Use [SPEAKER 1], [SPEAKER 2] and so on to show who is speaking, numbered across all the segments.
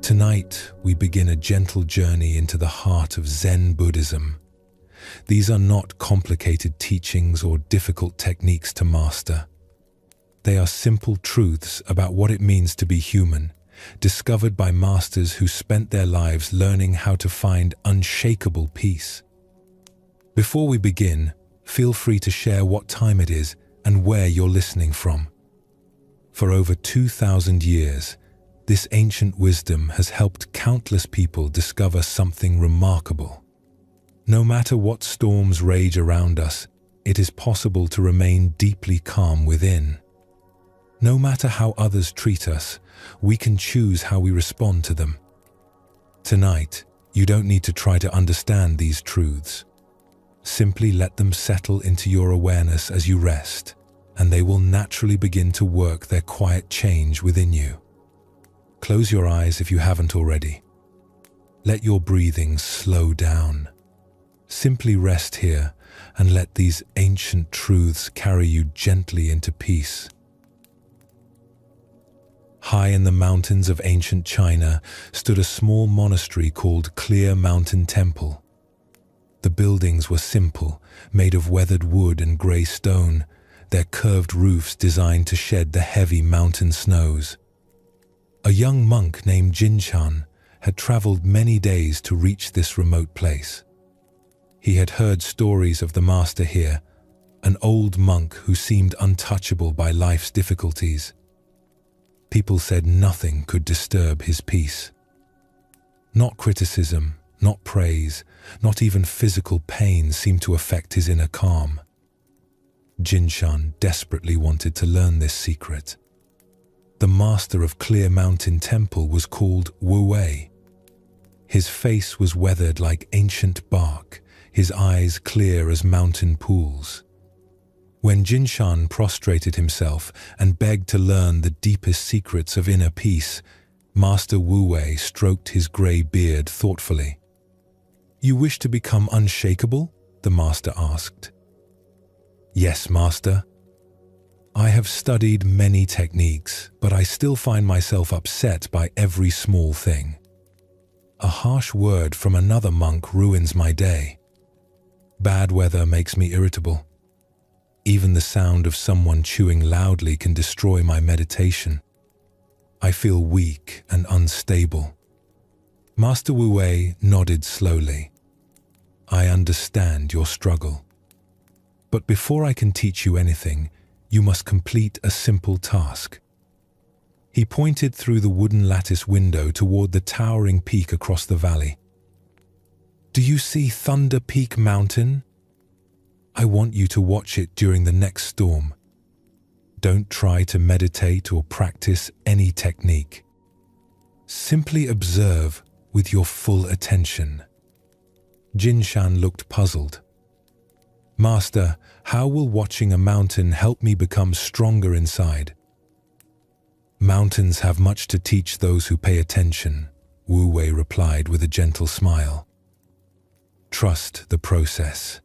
[SPEAKER 1] Tonight, we begin a gentle journey into the heart of Zen Buddhism. These are not complicated teachings or difficult techniques to master. They are simple truths about what it means to be human, discovered by masters who spent their lives learning how to find unshakable peace. Before we begin, feel free to share what time it is and where you're listening from. For over 2,000 years, this ancient wisdom has helped countless people discover something remarkable. No matter what storms rage around us, it is possible to remain deeply calm within. No matter how others treat us, we can choose how we respond to them. Tonight, you don't need to try to understand these truths. Simply let them settle into your awareness as you rest, and they will naturally begin to work their quiet change within you. Close your eyes if you haven't already. Let your breathing slow down. Simply rest here and let these ancient truths carry you gently into peace. High in the mountains of ancient China stood a small monastery called Clear Mountain Temple. The buildings were simple, made of weathered wood and grey stone, their curved roofs designed to shed the heavy mountain snows. A young monk named Jinshan had traveled many days to reach this remote place. He had heard stories of the master here, an old monk who seemed untouchable by life's difficulties. People said nothing could disturb his peace. Not criticism, not praise, not even physical pain seemed to affect his inner calm. Jinshan desperately wanted to learn this secret. The master of Clear Mountain Temple was called Wu Wei. His face was weathered like ancient bark, his eyes clear as mountain pools. When Jinshan prostrated himself and begged to learn the deepest secrets of inner peace, Master Wu Wei stroked his grey beard thoughtfully. "You wish to become unshakable?" the master asked. "Yes, master. I have studied many techniques, but I still find myself upset by every small thing. A harsh word from another monk ruins my day. Bad weather makes me irritable. Even the sound of someone chewing loudly can destroy my meditation. I feel weak and unstable." Master Wu Wei nodded slowly. "I understand your struggle. But before I can teach you anything, you must complete a simple task." He pointed through the wooden lattice window toward the towering peak across the valley. "Do you see Thunder Peak Mountain? I want you to watch it during the next storm. Don't try to meditate or practice any technique. Simply observe with your full attention." Jinshan looked puzzled. "Master, how will watching a mountain help me become stronger inside?" "Mountains have much to teach those who pay attention," Wu Wei replied with a gentle smile. "Trust the process."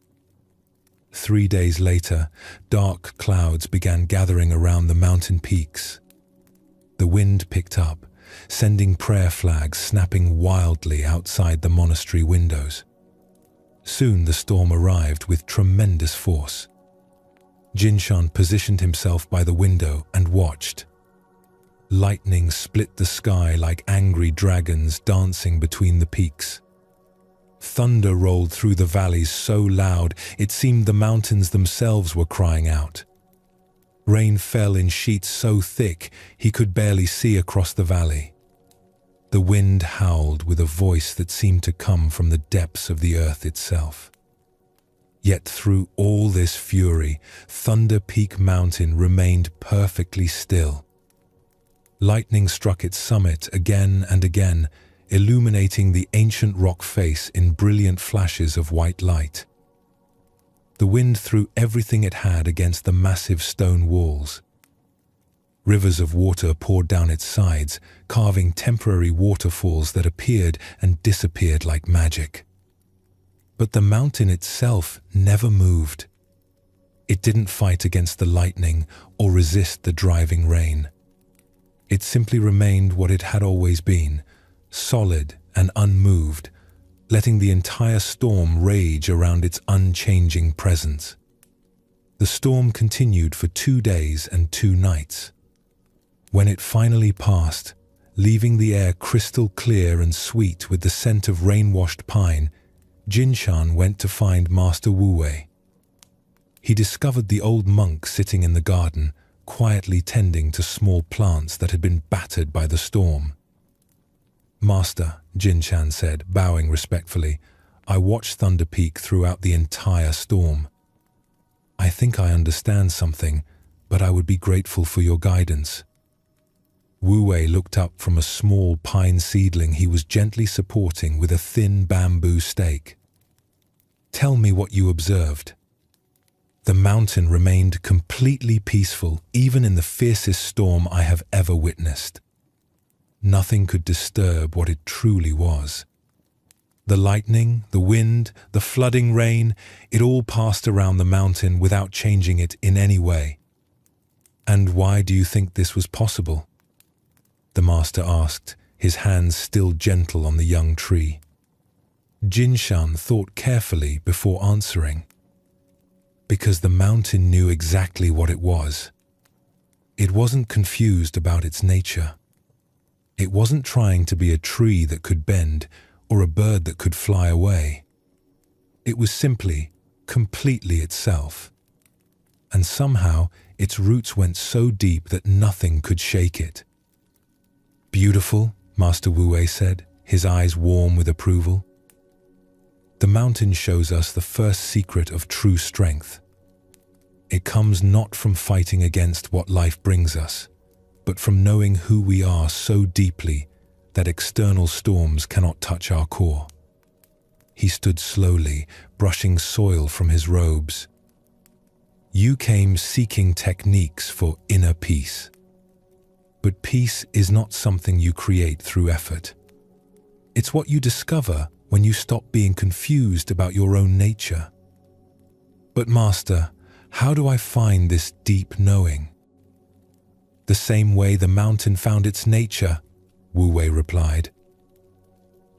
[SPEAKER 1] 3 days later, dark clouds began gathering around the mountain peaks. The wind picked up, sending prayer flags snapping wildly outside the monastery windows. Soon the storm arrived with tremendous force. Jinshan positioned himself by the window and watched. Lightning split the sky like angry dragons dancing between the peaks. Thunder rolled through the valleys so loud it seemed the mountains themselves were crying out. Rain fell in sheets so thick he could barely see across the valley. The wind howled with a voice that seemed to come from the depths of the earth itself. Yet through all this fury, Thunder Peak Mountain remained perfectly still. Lightning struck its summit again and again, illuminating the ancient rock face in brilliant flashes of white light. The wind threw everything it had against the massive stone walls. Rivers of water poured down its sides, carving temporary waterfalls that appeared and disappeared like magic. But the mountain itself never moved. It didn't fight against the lightning or resist the driving rain. It simply remained what it had always been, solid and unmoved, letting the entire storm rage around its unchanging presence. The storm continued for 2 days and 2 nights. When it finally passed, leaving the air crystal clear and sweet with the scent of rain-washed pine, Jinshan went to find Master Wu Wei. He discovered the old monk sitting in the garden, quietly tending to small plants that had been battered by the storm. "Master," Jinshan said, bowing respectfully, "I watched Thunder Peak throughout the entire storm. I think I understand something, but I would be grateful for your guidance." Wu Wei looked up from a small pine seedling he was gently supporting with a thin bamboo stake. "Tell me what you observed." "The mountain remained completely peaceful, even in the fiercest storm I have ever witnessed. Nothing could disturb what it truly was. The lightning, the wind, the flooding rain, it all passed around the mountain without changing it in any way." "And why do you think this was possible?" the master asked, his hands still gentle on the young tree. Jinshan thought carefully before answering. "Because the mountain knew exactly what it was. It wasn't confused about its nature. It wasn't trying to be a tree that could bend or a bird that could fly away. It was simply, completely itself. And somehow its roots went so deep that nothing could shake it." "Beautiful," Master Wu Wei said, his eyes warm with approval. "The mountain shows us the first secret of true strength. It comes not from fighting against what life brings us, but from knowing who we are so deeply that external storms cannot touch our core." He stood slowly, brushing soil from his robes. "You came seeking techniques for inner peace. But peace is not something you create through effort. It's what you discover when you stop being confused about your own nature." "But Master, how do I find this deep knowing?" "The same way the mountain found its nature," Wu Wei replied.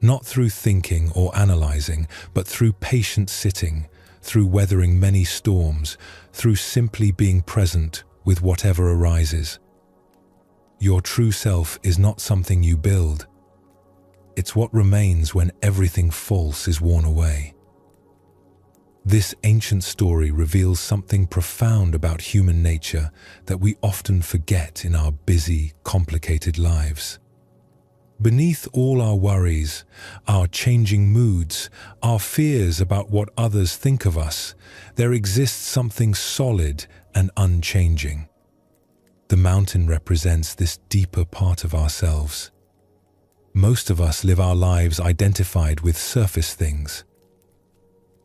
[SPEAKER 1] "Not through thinking or analyzing, but through patient sitting, through weathering many storms, through simply being present with whatever arises. Your true self is not something you build. It's what remains when everything false is worn away." This ancient story reveals something profound about human nature that we often forget in our busy, complicated lives. Beneath all our worries, our changing moods, our fears about what others think of us, there exists something solid and unchanging. The mountain represents this deeper part of ourselves. Most of us live our lives identified with surface things.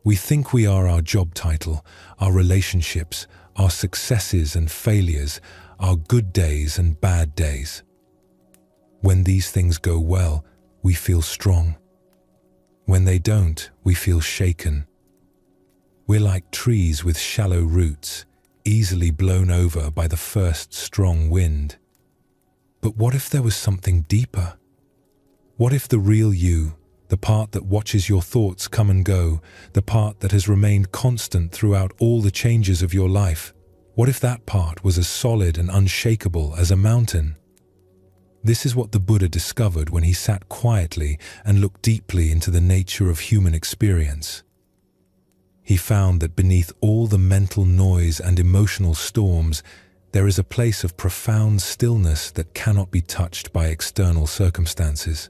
[SPEAKER 1] We think we are our job title, our relationships, our successes and failures, our good days and bad days. When these things go well, we feel strong. When they don't, we feel shaken. We're like trees with shallow roots, easily blown over by the first strong wind. But what if there was something deeper? What if the real you, the part that watches your thoughts come and go, the part that has remained constant throughout all the changes of your life, what if that part was as solid and unshakable as a mountain? This is what the Buddha discovered when he sat quietly and looked deeply into the nature of human experience. He found that beneath all the mental noise and emotional storms, there is a place of profound stillness that cannot be touched by external circumstances.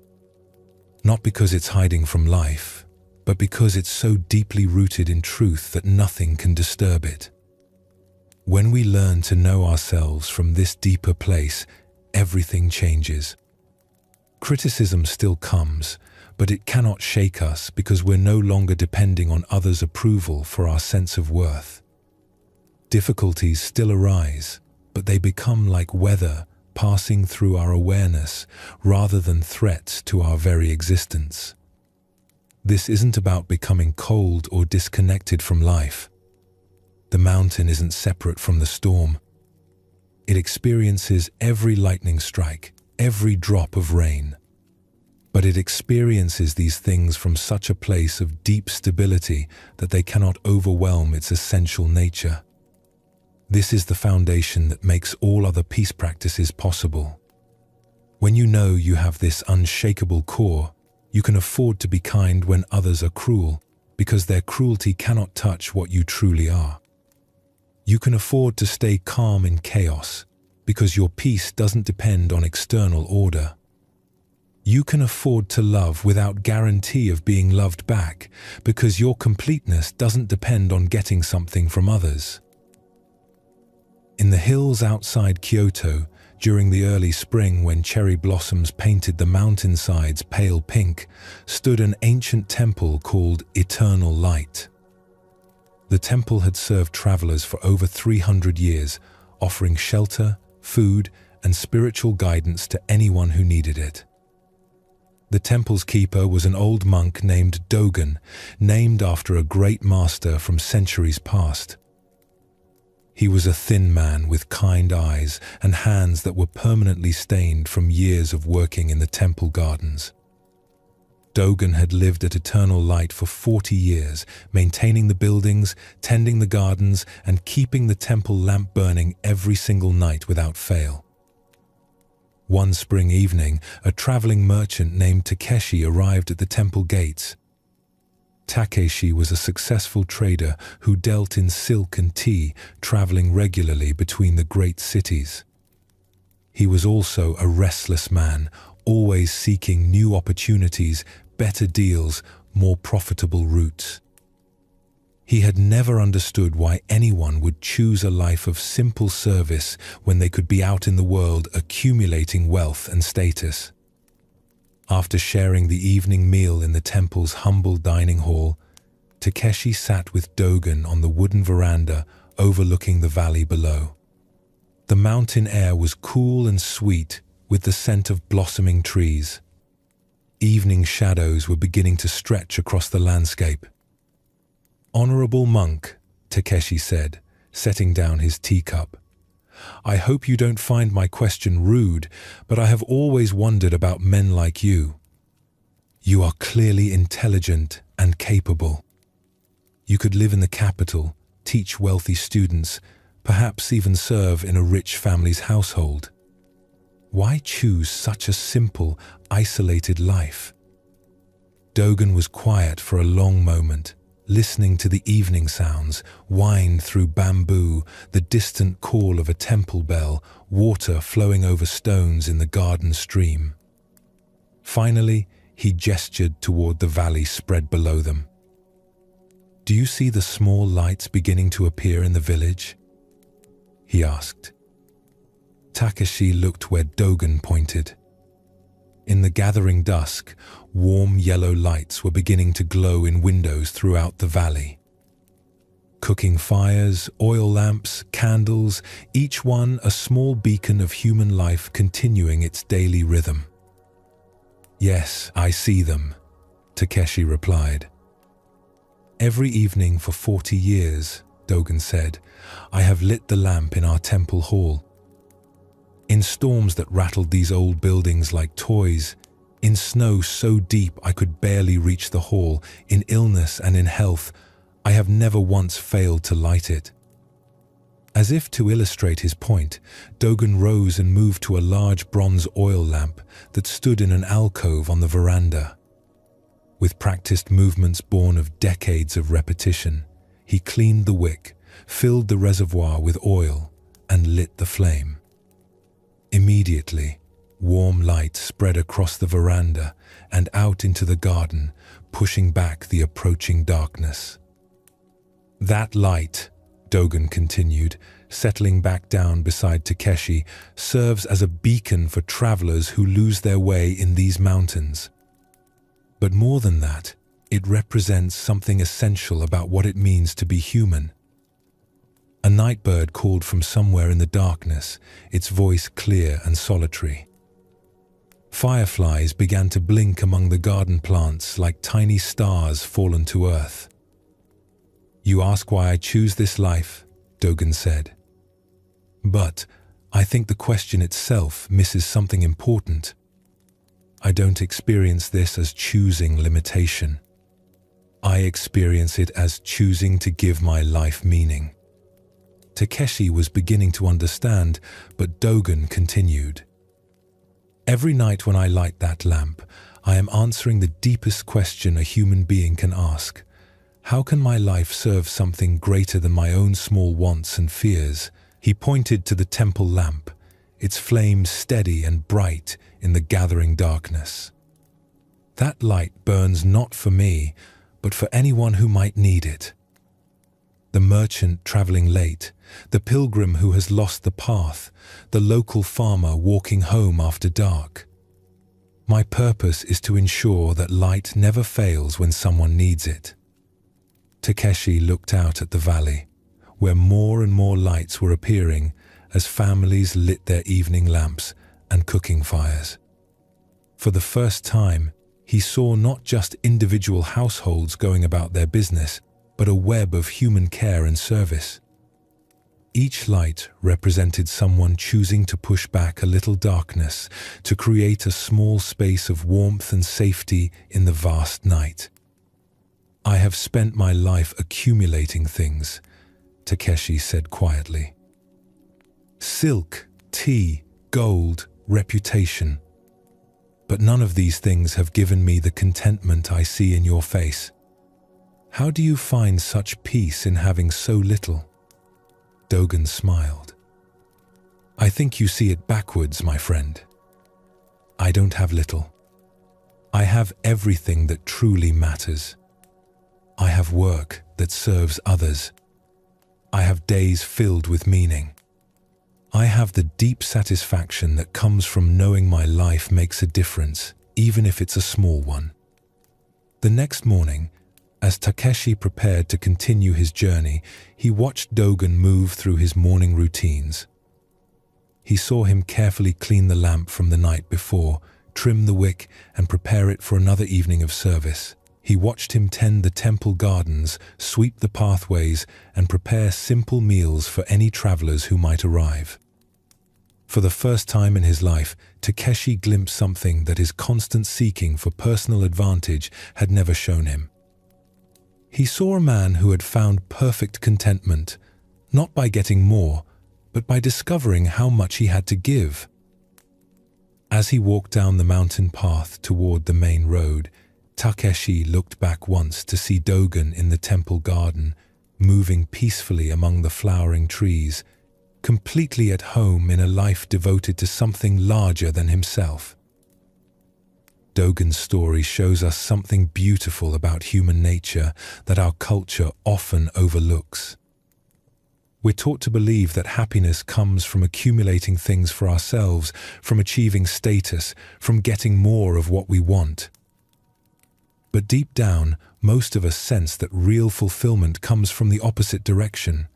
[SPEAKER 1] Not because it's hiding from life, but because it's so deeply rooted in truth that nothing can disturb it. When we learn to know ourselves from this deeper place, everything changes. Criticism still comes, but it cannot shake us because we're no longer depending on others' approval for our sense of worth. Difficulties still arise, but they become like weather passing through our awareness rather than threats to our very existence. This isn't about becoming cold or disconnected from life. The mountain isn't separate from the storm. It experiences every lightning strike, every drop of rain. but it experiences these things from such a place of deep stability that they cannot overwhelm its essential nature. This is the foundation that makes all other peace practices possible. When you know you have this unshakable core, you can afford to be kind when others are cruel, because their cruelty cannot touch what you truly are. You can afford to stay calm in chaos, because your peace doesn't depend on external order. You can afford to love without guarantee of being loved back, because your completeness doesn't depend on getting something from others. In the hills outside Kyoto, during the early spring when cherry blossoms painted the mountainsides pale pink, stood an ancient temple called Eternal Light. The temple had served travelers for over 300 years, offering shelter, food, and spiritual guidance to anyone who needed it. The temple's keeper was an old monk named Dogen, named after a great master from centuries past. He was a thin man with kind eyes and hands that were permanently stained from years of working in the temple gardens. Dogen had lived at Eternal Light for 40 years, maintaining the buildings, tending the gardens, and keeping the temple lamp burning every single night without fail. One spring evening, a traveling merchant named Takeshi arrived at the temple gates. Takeshi was a successful trader who dealt in silk and tea, traveling regularly between the great cities. He was also a restless man, always seeking new opportunities, better deals, more profitable routes. He had never understood why anyone would choose a life of simple service when they could be out in the world accumulating wealth and status. After sharing the evening meal in the temple's humble dining hall, Takeshi sat with Dogen on the wooden veranda overlooking the valley below. The mountain air was cool and sweet with the scent of blossoming trees. Evening shadows were beginning to stretch across the landscape. "Honorable monk," Takeshi said, setting down his teacup, "I hope you don't find my question rude, but I have always wondered about men like you. You are clearly intelligent and capable. You could live in the capital, teach wealthy students, perhaps even serve in a rich family's household. Why choose such a simple, isolated life?" Dogen was quiet for a long moment, listening to the evening sounds, wind through bamboo, the distant call of a temple bell, water flowing over stones in the garden stream. Finally, he gestured toward the valley spread below them. "Do you see the small lights beginning to appear in the village?" he asked. Takeshi looked where Dogen pointed. In the gathering dusk, warm yellow lights were beginning to glow in windows throughout the valley. Cooking fires, oil lamps, candles, each one a small beacon of human life continuing its daily rhythm. "Yes, I see them," Takeshi replied. "Every evening for 40 years, Dogen said, "I have lit the lamp in our temple hall. In storms that rattled these old buildings like toys, in snow so deep I could barely reach the hall, in illness and in health, I have never once failed to light it." As if to illustrate his point, Dogen rose and moved to a large bronze oil lamp that stood in an alcove on the veranda. With practiced movements born of decades of repetition, he cleaned the wick, filled the reservoir with oil, and lit the flame. Immediately, warm light spread across the veranda and out into the garden, pushing back the approaching darkness. "That light," Dogen continued, settling back down beside Takeshi, "serves as a beacon for travelers who lose their way in these mountains. But more than that, it represents something essential about what it means to be human." A night bird called from somewhere in the darkness, its voice clear and solitary. Fireflies began to blink among the garden plants like tiny stars fallen to earth. "You ask why I choose this life," Dogen said. "But I think the question itself misses something important. I don't experience this as choosing limitation. I experience it as choosing to give my life meaning. Takeshi was beginning to understand, but Dogen continued. Every night when I light that lamp, I am answering the deepest question a human being can ask. How can my life serve something greater than my own small wants and fears? He pointed to the temple lamp, its flame steady and bright in the gathering darkness. That light burns not for me, but for anyone who might need it. The merchant traveling late, the pilgrim who has lost the path, the local farmer walking home after dark. My purpose is to ensure that light never fails when someone needs it. Takeshi looked out at the valley, where more and more lights were appearing as families lit their evening lamps and cooking fires. For the first time, he saw not just individual households going about their business, but a web of human care and service. Each light represented someone choosing to push back a little darkness to create a small space of warmth and safety in the vast night. I have spent my life accumulating things, Takeshi said quietly. Silk, tea, gold, reputation. But none of these things have given me the contentment I see in your face. How do you find such peace in having so little? Dogen smiled. I think you see it backwards, my friend. I don't have little. I have everything that truly matters. I have work that serves others. I have days filled with meaning. I have the deep satisfaction that comes from knowing my life makes a difference, even if it's a small one. The next morning, as Takeshi prepared to continue his journey, he watched Dogen move through his morning routines. He saw him carefully clean the lamp from the night before, trim the wick, and prepare it for another evening of service. He watched him tend the temple gardens, sweep the pathways, and prepare simple meals for any travelers who might arrive. For the first time in his life, Takeshi glimpsed something that his constant seeking for personal advantage had never shown him. He saw a man who had found perfect contentment, not by getting more, but by discovering how much he had to give. As he walked down the mountain path toward the main road, Takeshi looked back once to see Dogen in the temple garden, moving peacefully among the flowering trees, completely at home in a life devoted to something larger than himself. Dogen's story shows us something beautiful about human nature that our culture often overlooks. We're taught to believe that happiness comes from accumulating things for ourselves, from achieving status, from getting more of what we want. But deep down, most of us sense that real fulfillment comes from the opposite direction,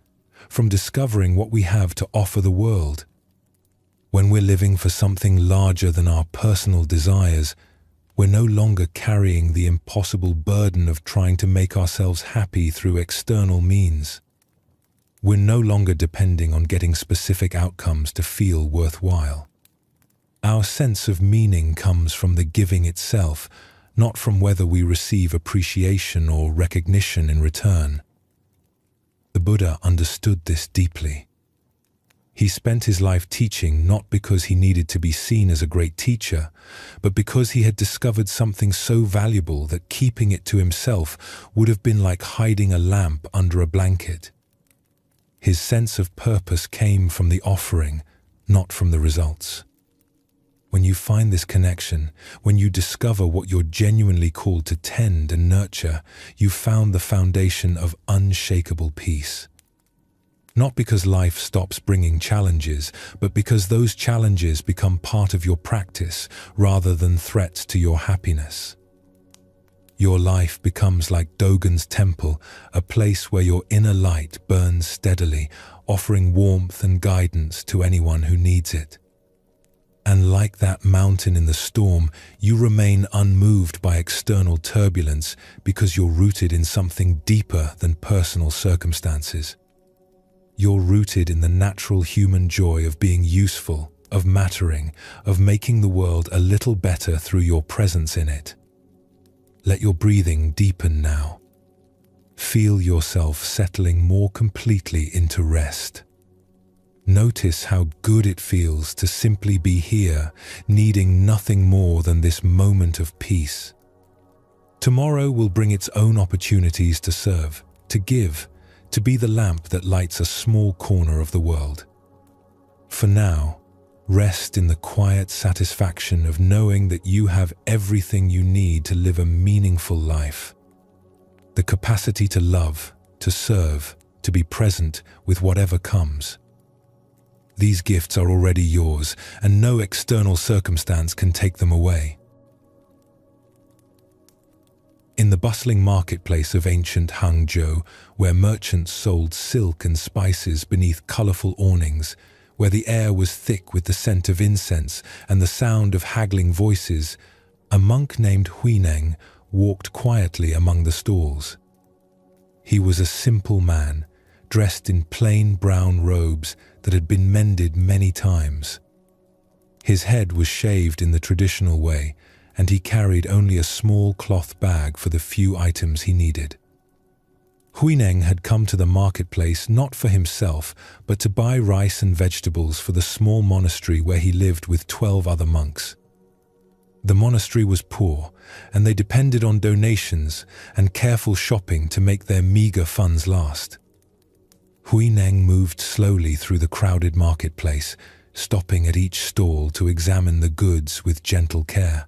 [SPEAKER 1] from discovering what we have to offer the world. When we're living for something larger than our personal desires, we're no longer carrying the impossible burden of trying to make ourselves happy through external means. We're no longer depending on getting specific outcomes to feel worthwhile. Our sense of meaning comes from the giving itself, not from whether we receive appreciation or recognition in return. The Buddha understood this deeply. He spent his life teaching not because he needed to be seen as a great teacher, but because he had discovered something so valuable that keeping it to himself would have been like hiding a lamp under a blanket. His sense of purpose came from the offering, not from the results. When you find this connection, when you discover what you're genuinely called to tend and nurture, you've found the foundation of unshakable peace. Not because life stops bringing challenges, but because those challenges become part of your practice rather than threats to your happiness. Your life becomes like Dogen's temple, a place where your inner light burns steadily, offering warmth and guidance to anyone who needs it. And like that mountain in the storm, you remain unmoved by external turbulence because you're rooted in something deeper than personal circumstances. You're rooted in the natural human joy of being useful, of mattering, of making the world a little better through your presence in it. Let your breathing deepen now. Feel yourself settling more completely into rest. Notice how good it feels to simply be here, needing nothing more than this moment of peace. Tomorrow will bring its own opportunities to serve, to give, to be the lamp that lights a small corner of the world. For now, rest in the quiet satisfaction of knowing that you have everything you need to live a meaningful life. The capacity to love, to serve, to be present with whatever comes. These gifts are already yours, and no external circumstance can take them away. In the bustling marketplace of ancient Hangzhou, where merchants sold silk and spices beneath colorful awnings, where the air was thick with the scent of incense and the sound of haggling voices, a monk named Huineng walked quietly among the stalls. He was a simple man, dressed in plain brown robes that had been mended many times. His head was shaved in the traditional way, and he carried only a small cloth bag for the few items he needed. Huineng had come to the marketplace not for himself, but to buy rice and vegetables for the small monastery where he lived with 12 other monks. The monastery was poor, and they depended on donations and careful shopping to make their meager funds last. Huineng moved slowly through the crowded marketplace, stopping at each stall to examine the goods with gentle care.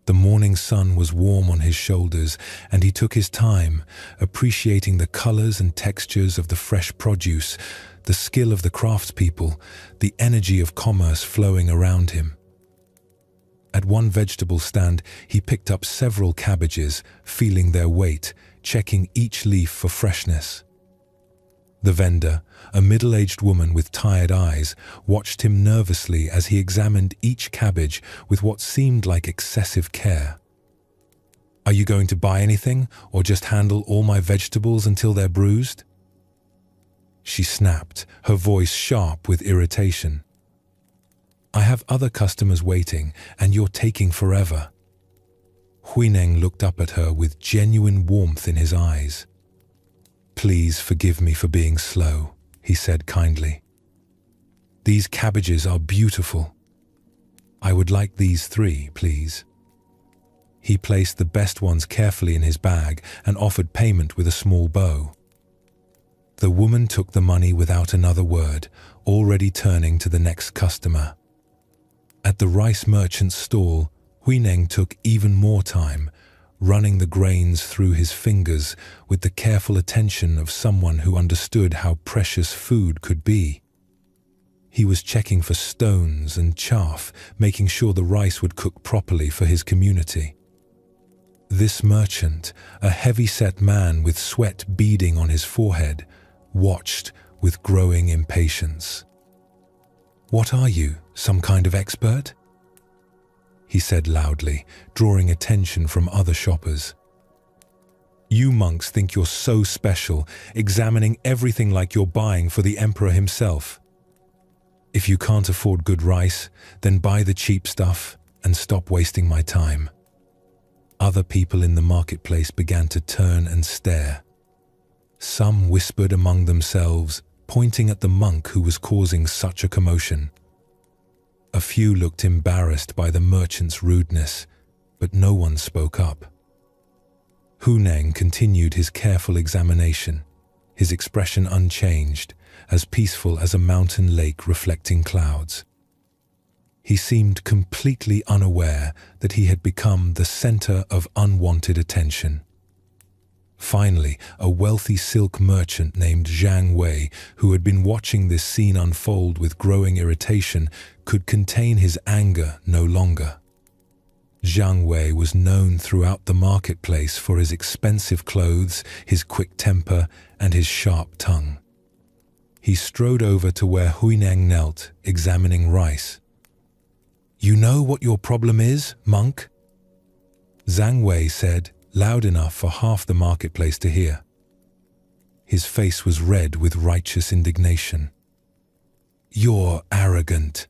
[SPEAKER 1] The morning sun was warm on his shoulders, and he took his time, appreciating the colors and textures of the fresh produce, the skill of the craftspeople, the energy of commerce flowing around him. At one vegetable stand, he picked up several cabbages, feeling their weight, checking each leaf for freshness. The vendor, a middle-aged woman with tired eyes, watched him nervously as he examined each cabbage with what seemed like excessive care. "Are you going to buy anything, or just handle all my vegetables until they're bruised?" She snapped, her voice sharp with irritation. "I have other customers waiting, and you're taking forever." Huineng looked up at her with genuine warmth in his eyes. "Please forgive me for being slow," he said kindly. "These cabbages are beautiful. I would like these 3, please." He placed the best ones carefully in his bag and offered payment with a small bow. The woman took the money without another word, already turning to the next customer. At the rice merchant's stall, Huineng took even more time, running the grains through his fingers with the careful attention of someone who understood how precious food could be. He was checking for stones and chaff, making sure the rice would cook properly for his community. This merchant, a heavy-set man with sweat beading on his forehead, watched with growing impatience. "What are you, some kind of expert?" he said loudly, drawing attention from other shoppers. "You monks think you're so special, examining everything like you're buying for the emperor himself. If you can't afford good rice, then buy the cheap stuff and stop wasting my time." Other people in the marketplace began to turn and stare. Some whispered among themselves, pointing at the monk who was causing such a commotion. A few looked embarrassed by the merchant's rudeness, but no one spoke up. Huineng continued his careful examination, his expression unchanged, as peaceful as a mountain lake reflecting clouds. He seemed completely unaware that he had become the center of unwanted attention. Finally, a wealthy silk merchant named Zhang Wei, who had been watching this scene unfold with growing irritation, could contain his anger no longer. Zhang Wei was known throughout the marketplace for his expensive clothes, his quick temper, and his sharp tongue. He strode over to where Huineng knelt, examining rice. "You know what your problem is, monk?" Zhang Wei said, loud enough for half the marketplace to hear. His face was red with righteous indignation. "You're arrogant,"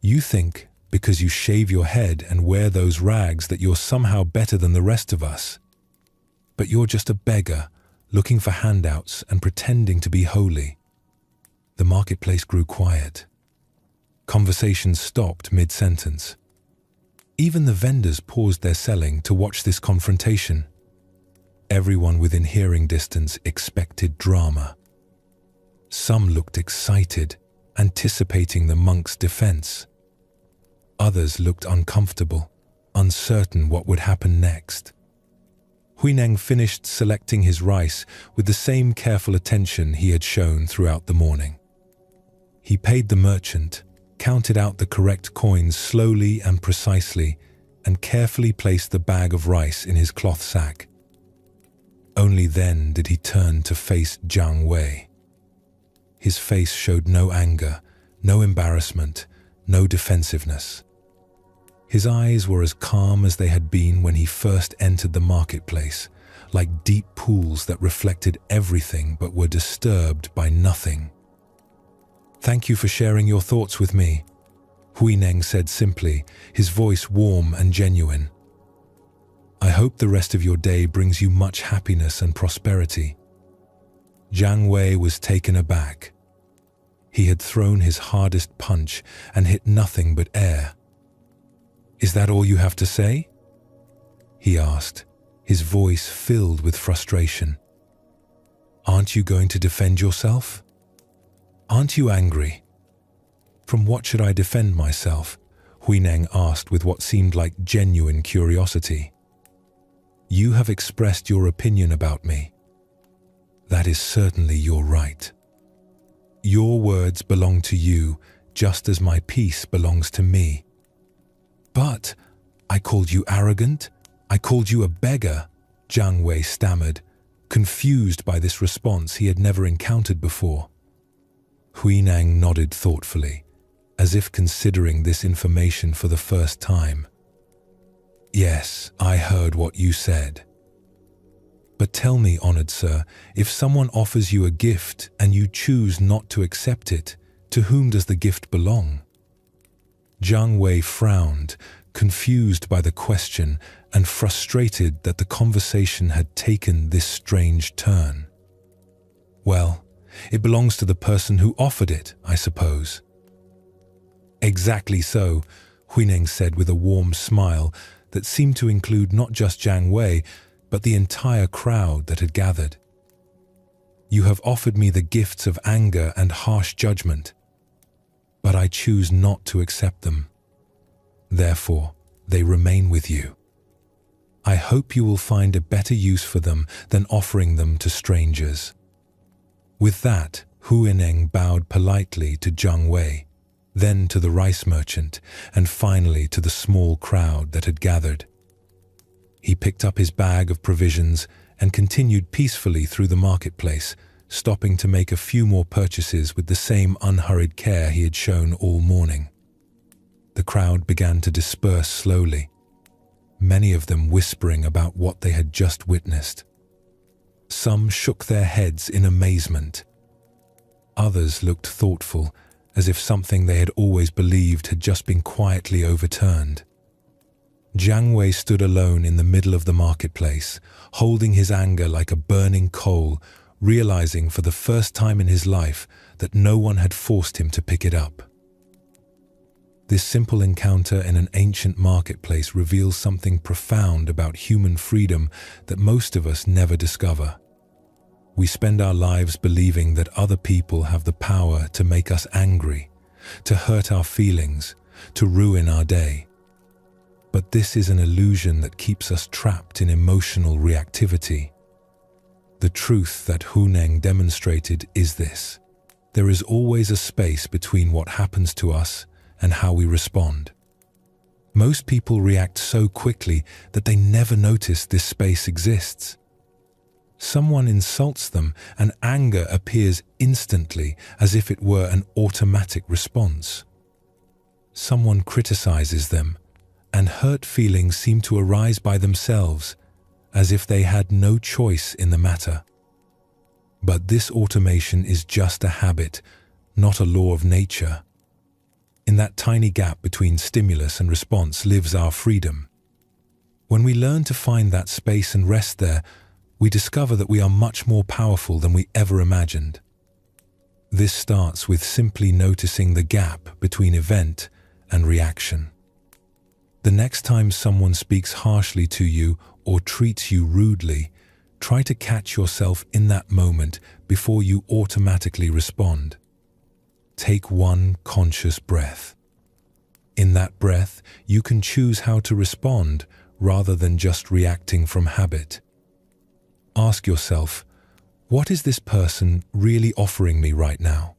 [SPEAKER 1] You think because you shave your head and wear those rags that you're somehow better than the rest of us. But you're just a beggar, looking for handouts and pretending to be holy. The marketplace grew quiet. Conversations stopped mid-sentence. Even the vendors paused their selling to watch this confrontation. Everyone within hearing distance expected drama. Some looked excited, anticipating the monk's defense. Others looked uncomfortable, uncertain what would happen next. Huineng finished selecting his rice with the same careful attention he had shown throughout the morning. He paid the merchant, counted out the correct coins slowly and precisely, and carefully placed the bag of rice in his cloth sack. Only then did he turn to face Jiang Wei. His face showed no anger, no embarrassment, no defensiveness. His eyes were as calm as they had been when he first entered the marketplace, like deep pools that reflected everything but were disturbed by nothing. "Thank you for sharing your thoughts with me," Huineng said simply, his voice warm and genuine. "I hope the rest of your day brings you much happiness and prosperity." Jiang Wei was taken aback. He had thrown his hardest punch and hit nothing but air. "Is that all you have to say?" he asked, his voice filled with frustration. "Aren't you going to defend yourself? Aren't you angry?" "From what should I defend myself?" Huineng asked with what seemed like genuine curiosity. "You have expressed your opinion about me. That is certainly your right. Your words belong to you, just as my peace belongs to me." "But I called you arrogant. I called you a beggar," Jiang Wei stammered, confused by this response he had never encountered before. Huineng nodded thoughtfully, as if considering this information for the first time. "Yes, I heard what you said. But tell me, honored sir, if someone offers you a gift and you choose not to accept it, to whom does the gift belong?" Jiang Wei frowned, confused by the question and frustrated that the conversation had taken this strange turn. "Well, it belongs to the person who offered it, I suppose." "Exactly so," Huineng said with a warm smile that seemed to include not just Jiang Wei, but the entire crowd that had gathered. "You have offered me the gifts of anger and harsh judgment, but I choose not to accept them. Therefore, they remain with you. I hope you will find a better use for them than offering them to strangers." With that, Huineng bowed politely to Jiang Wei, then to the rice merchant, and finally to the small crowd that had gathered. He picked up his bag of provisions and continued peacefully through the marketplace, stopping to make a few more purchases with the same unhurried care he had shown all morning. The crowd began to disperse slowly, many of them whispering about what they had just witnessed. Some shook their heads in amazement. Others looked thoughtful, as if something they had always believed had just been quietly overturned. Jiang Wei stood alone in the middle of the marketplace, holding his anger like a burning coal, realizing for the first time in his life that no one had forced him to pick it up. This simple encounter in an ancient marketplace reveals something profound about human freedom that most of us never discover. We spend our lives believing that other people have the power to make us angry, to hurt our feelings, to ruin our day. But this is an illusion that keeps us trapped in emotional reactivity. The truth that Huineng demonstrated is this: there is always a space between what happens to us and how we respond. Most people react so quickly that they never notice this space exists. Someone insults them and anger appears instantly, as if it were an automatic response. Someone criticizes them, and hurt feelings seem to arise by themselves, as if they had no choice in the matter. But this automation is just a habit, not a law of nature. In that tiny gap between stimulus and response lives our freedom. When we learn to find that space and rest there, we discover that we are much more powerful than we ever imagined. This starts with simply noticing the gap between event and reaction. The next time someone speaks harshly to you or treats you rudely, try to catch yourself in that moment before you automatically respond. Take one conscious breath. In that breath, you can choose how to respond rather than just reacting from habit. Ask yourself, what is this person really offering me right now?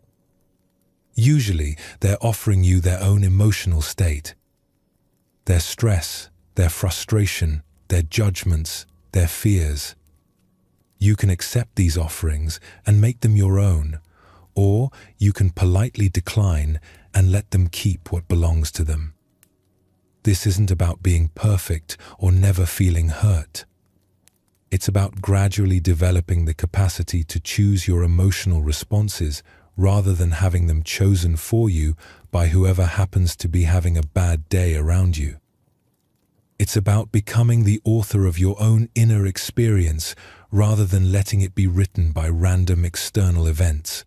[SPEAKER 1] Usually, they're offering you their own emotional state. Their stress, their frustration, their judgments, their fears. You can accept these offerings and make them your own, or you can politely decline and let them keep what belongs to them. This isn't about being perfect or never feeling hurt. It's about gradually developing the capacity to choose your emotional responses rather than having them chosen for you by whoever happens to be having a bad day around you. It's about becoming the author of your own inner experience rather than letting it be written by random external events.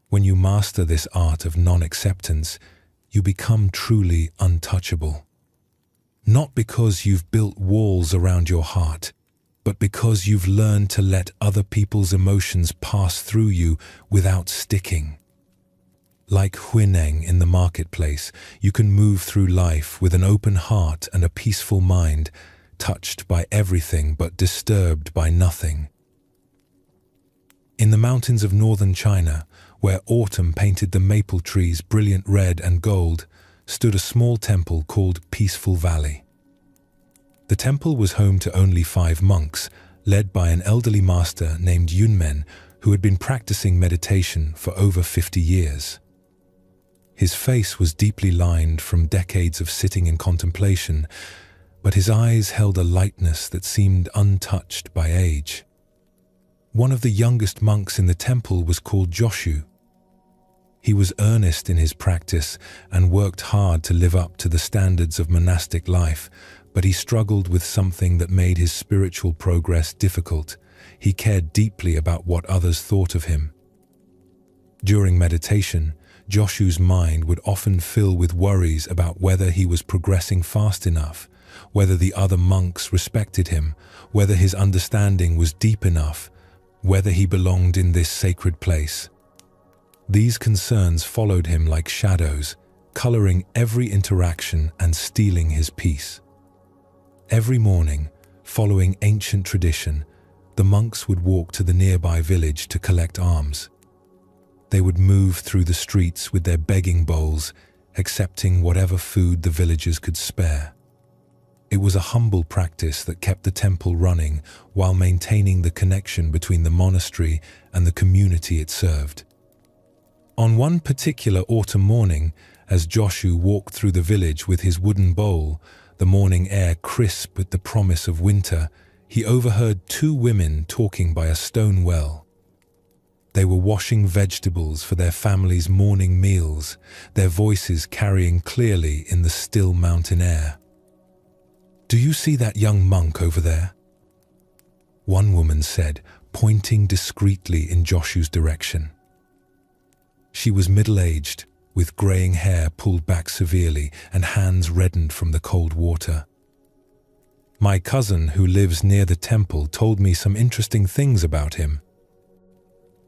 [SPEAKER 1] When you master this art of non-acceptance, you become truly untouchable. Not because you've built walls around your heart, but because you've learned to let other people's emotions pass through you without sticking. Like Huineng in the marketplace, you can move through life with an open heart and a peaceful mind, touched by everything but disturbed by nothing. In the mountains of northern China, where autumn painted the maple trees brilliant red and gold, stood a small temple called Peaceful Valley. The temple was home to only 5 monks, led by an elderly master named Yunmen, who had been practicing meditation for over 50 years. His face was deeply lined from decades of sitting in contemplation, but his eyes held a lightness that seemed untouched by age. One of the youngest monks in the temple was called Joshu. He was earnest in his practice and worked hard to live up to the standards of monastic life, but he struggled with something that made his spiritual progress difficult. He cared deeply about what others thought of him. During meditation, Joshu's mind would often fill with worries about whether he was progressing fast enough, whether the other monks respected him, whether his understanding was deep enough, whether he belonged in this sacred place. These concerns followed him like shadows, coloring every interaction and stealing his peace. Every morning, following ancient tradition, the monks would walk to the nearby village to collect alms. They would move through the streets with their begging bowls, accepting whatever food the villagers could spare. It was a humble practice that kept the temple running while maintaining the connection between the monastery and the community it served. On one particular autumn morning, as Joshu walked through the village with his wooden bowl, the morning air crisp with the promise of winter, he overheard 2 women talking by a stone well. They were washing vegetables for their family's morning meals, their voices carrying clearly in the still mountain air. "Do you see that young monk over there?" one woman said, pointing discreetly in Joshu's direction. She was middle-aged, with graying hair pulled back severely and hands reddened from the cold water. "My cousin, who lives near the temple, told me some interesting things about him."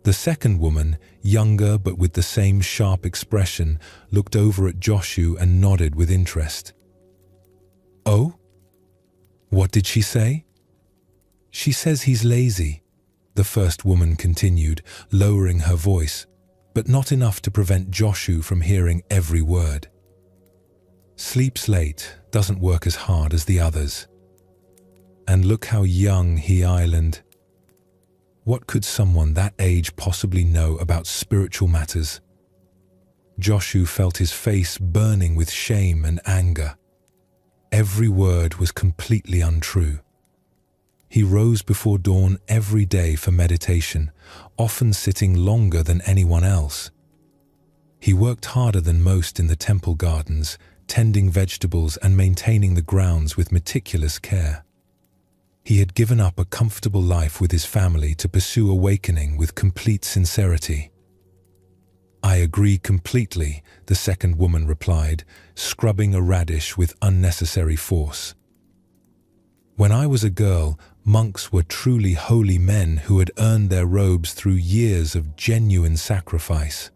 [SPEAKER 1] The second woman, younger but with the same sharp expression, looked over at Joshu and nodded with interest. "Oh? What did she say?" "She says he's lazy," the first woman continued, lowering her voice, but not enough to prevent Joshu from hearing every word. "Sleeps late, doesn't work as hard as the others. And look how young he island. What could someone that age possibly know about spiritual matters?" Joshu felt his face burning with shame and anger. Every word was completely untrue. He rose before dawn every day for meditation, often sitting longer than anyone else. He worked harder than most in the temple gardens, tending vegetables and maintaining the grounds with meticulous care. He had given up a comfortable life with his family to pursue awakening with complete sincerity. "I agree completely," the second woman replied, scrubbing a radish with unnecessary force. "When I was a girl, monks were truly holy men who had earned their robes through years of genuine sacrifice.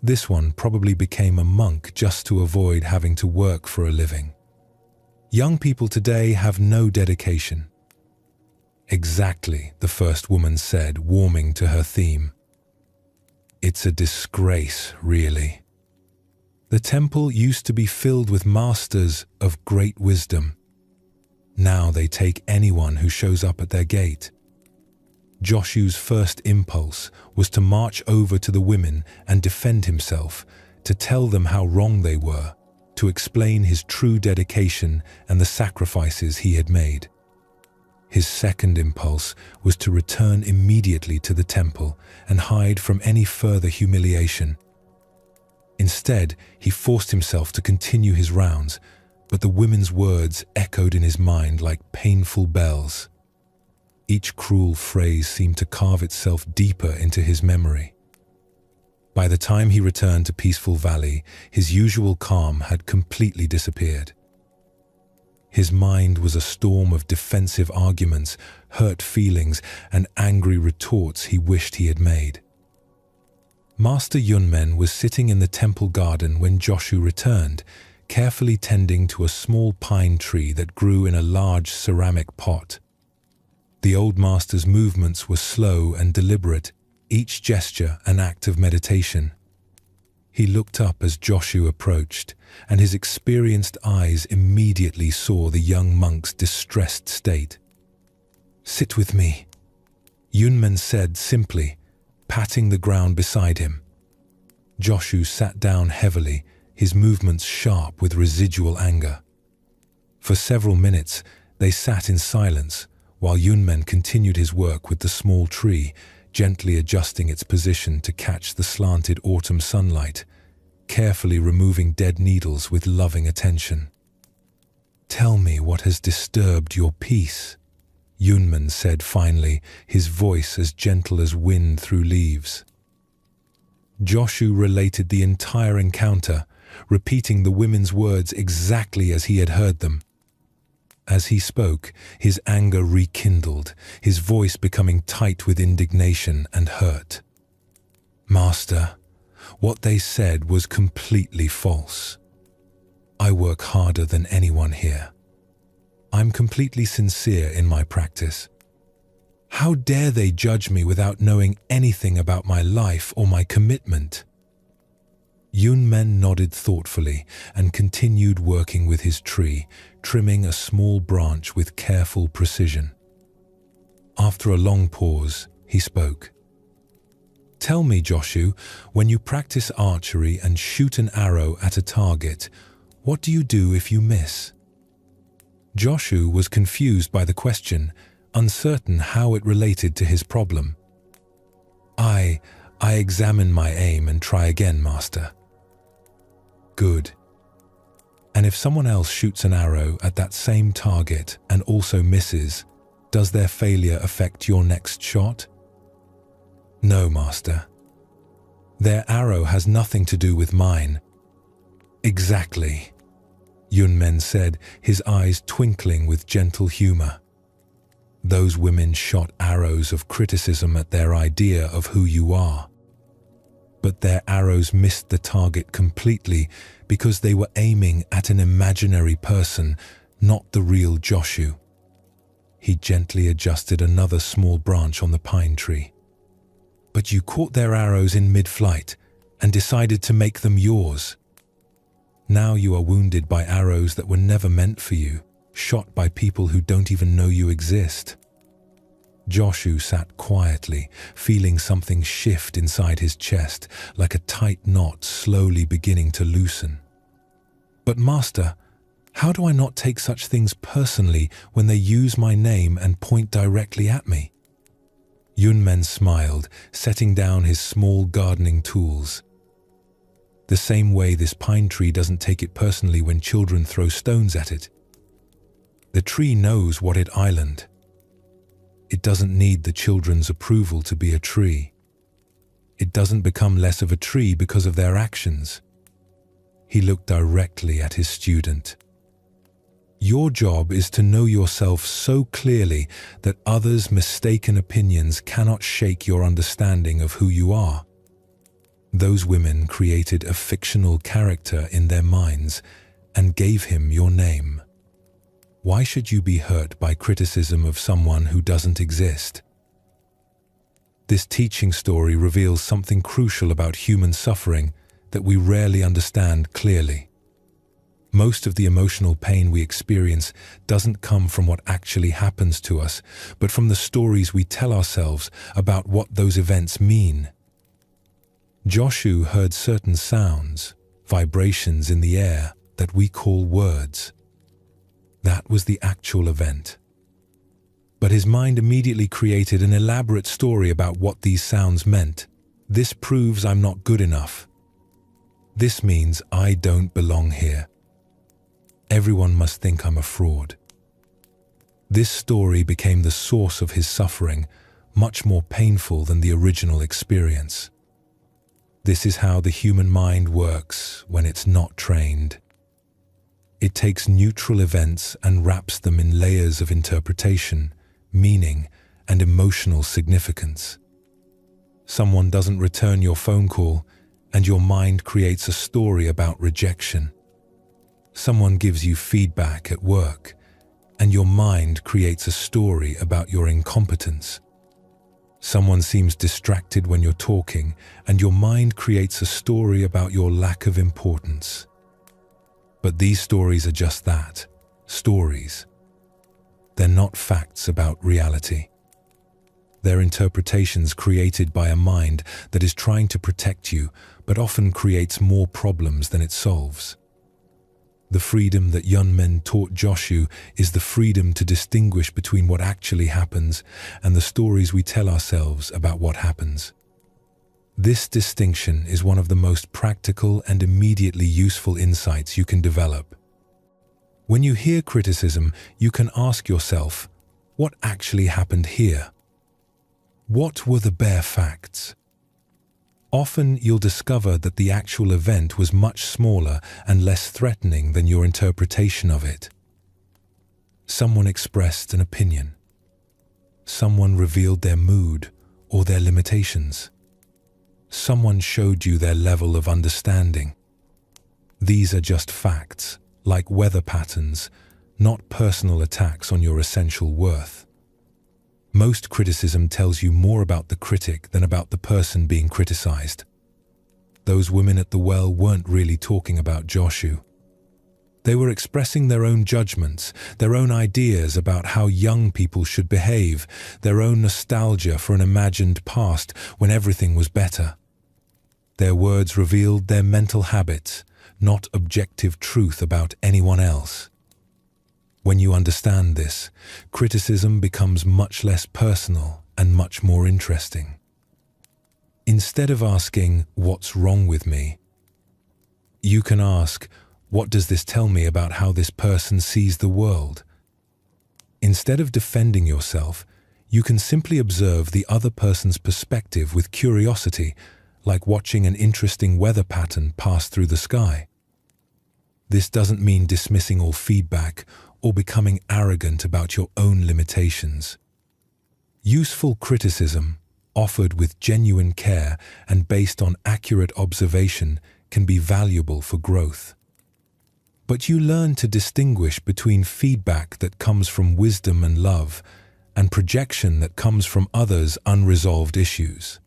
[SPEAKER 1] This one probably became a monk just to avoid having to work for a living. Young people today have no dedication." "Exactly," the first woman said, warming to her theme. "It's a disgrace, really. The temple used to be filled with masters of great wisdom. Now they take anyone who shows up at their gate." Joshu's first impulse was to march over to the women and defend himself, to tell them how wrong they were, to explain his true dedication and the sacrifices he had made. His second impulse was to return immediately to the temple and hide from any further humiliation. Instead, he forced himself to continue his rounds, but the women's words echoed in his mind like painful bells. Each cruel phrase seemed to carve itself deeper into his memory. By the time he returned to Peaceful Valley, his usual calm had completely disappeared. His mind was a storm of defensive arguments, hurt feelings, and angry retorts he wished he had made. Master Yunmen was sitting in the temple garden when Joshu returned, carefully tending to a small pine tree that grew in a large ceramic pot. The old master's movements were slow and deliberate, each gesture an act of meditation. He looked up as Joshu approached, and his experienced eyes immediately saw the young monk's distressed state. "Sit with me," Yunmen said simply, patting the ground beside him. Joshu sat down heavily, his movements sharp with residual anger. For several minutes, they sat in silence, while Yunmen continued his work with the small tree, gently adjusting its position to catch the slanted autumn sunlight, carefully removing dead needles with loving attention. "Tell me what has disturbed your peace," Yunmen said finally, his voice as gentle as wind through leaves. Joshu related the entire encounter, repeating the women's words exactly as he had heard them. As he spoke, his anger rekindled, his voice becoming tight with indignation and hurt. "Master, what they said was completely false. I work harder than anyone here. I'm completely sincere in my practice. How dare they judge me without knowing anything about my life or my commitment?" Yunmen nodded thoughtfully and continued working with his tree, trimming a small branch with careful precision. After a long pause, he spoke. "Tell me, Joshu, when you practice archery and shoot an arrow at a target, what do you do if you miss?" Joshu was confused by the question, uncertain how it related to his problem. I examine my aim and try again, Master." "Good. And if someone else shoots an arrow at that same target and also misses, does their failure affect your next shot?" "No, Master. Their arrow has nothing to do with mine." "Exactly," Yunmen said, his eyes twinkling with gentle humor. "Those women shot arrows of criticism at their idea of who you are. But their arrows missed the target completely because they were aiming at an imaginary person, not the real Joshu." He gently adjusted another small branch on the pine tree. "But you caught their arrows in mid-flight and decided to make them yours. Now you are wounded by arrows that were never meant for you, shot by people who don't even know you exist." Joshu sat quietly, feeling something shift inside his chest, like a tight knot slowly beginning to loosen. "But Master, how do I not take such things personally when they use my name and point directly at me?" Yunmen smiled, setting down his small gardening tools. The same way this pine tree doesn't take it personally when children throw stones at it. The tree knows what it island. It doesn't need the children's approval to be a tree. It doesn't become less of a tree because of their actions. He looked directly at his student. Your job is to know yourself so clearly that others' mistaken opinions cannot shake your understanding of who you are. Those women created a fictional character in their minds and gave him your name. Why should you be hurt by criticism of someone who doesn't exist? This teaching story reveals something crucial about human suffering that we rarely understand clearly. Most of the emotional pain we experience doesn't come from what actually happens to us, but from the stories we tell ourselves about what those events mean. Joshu heard certain sounds, vibrations in the air that we call words. That was the actual event. But his mind immediately created an elaborate story about what these sounds meant. This proves I'm not good enough. This means I don't belong here. Everyone must think I'm a fraud. This story became the source of his suffering, much more painful than the original experience. This is how the human mind works when it's not trained. It takes neutral events and wraps them in layers of interpretation, meaning, and emotional significance. Someone doesn't return your phone call, and your mind creates a story about rejection. Someone gives you feedback at work, and your mind creates a story about your incompetence. Someone seems distracted when you're talking, and your mind creates a story about your lack of importance. But these stories are just that, stories. They're not facts about reality. They're interpretations created by a mind that is trying to protect you, but often creates more problems than it solves. The freedom that Yunmen taught Joshu is the freedom to distinguish between what actually happens and the stories we tell ourselves about what happens. This distinction is one of the most practical and immediately useful insights you can develop. When you hear criticism, you can ask yourself, what actually happened here? What were the bare facts? Often you'll discover that the actual event was much smaller and less threatening than your interpretation of it. Someone expressed an opinion. Someone revealed their mood or their limitations. Someone showed you their level of understanding. These are just facts, like weather patterns, not personal attacks on your essential worth. Most criticism tells you more about the critic than about the person being criticized. Those women at the well weren't really talking about Joshu. They were expressing their own judgments, their own ideas about how young people should behave, their own nostalgia for an imagined past when everything was better. Their words revealed their mental habits, not objective truth about anyone else. When you understand this, criticism becomes much less personal and much more interesting. Instead of asking, "What's wrong with me?" you can ask, "What does this tell me about how this person sees the world?" Instead of defending yourself, you can simply observe the other person's perspective with curiosity, like watching an interesting weather pattern pass through the sky. This doesn't mean dismissing all feedback or becoming arrogant about your own limitations. Useful criticism, offered with genuine care and based on accurate observation, can be valuable for growth. But you learn to distinguish between feedback that comes from wisdom and love and projection that comes from others' unresolved issues.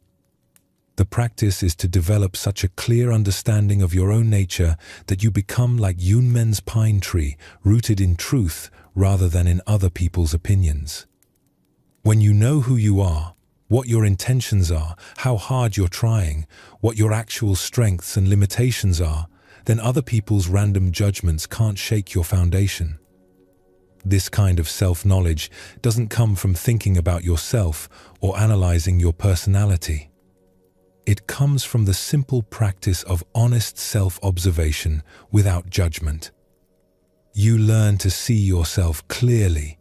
[SPEAKER 1] The practice is to develop such a clear understanding of your own nature that you become like Yunmen's pine tree, rooted in truth rather than in other people's opinions. When you know who you are, what your intentions are, how hard you're trying, what your actual strengths and limitations are, then other people's random judgments can't shake your foundation. This kind of self-knowledge doesn't come from thinking about yourself or analyzing your personality. It comes from the simple practice of honest self-observation without judgment. You learn to see yourself clearly,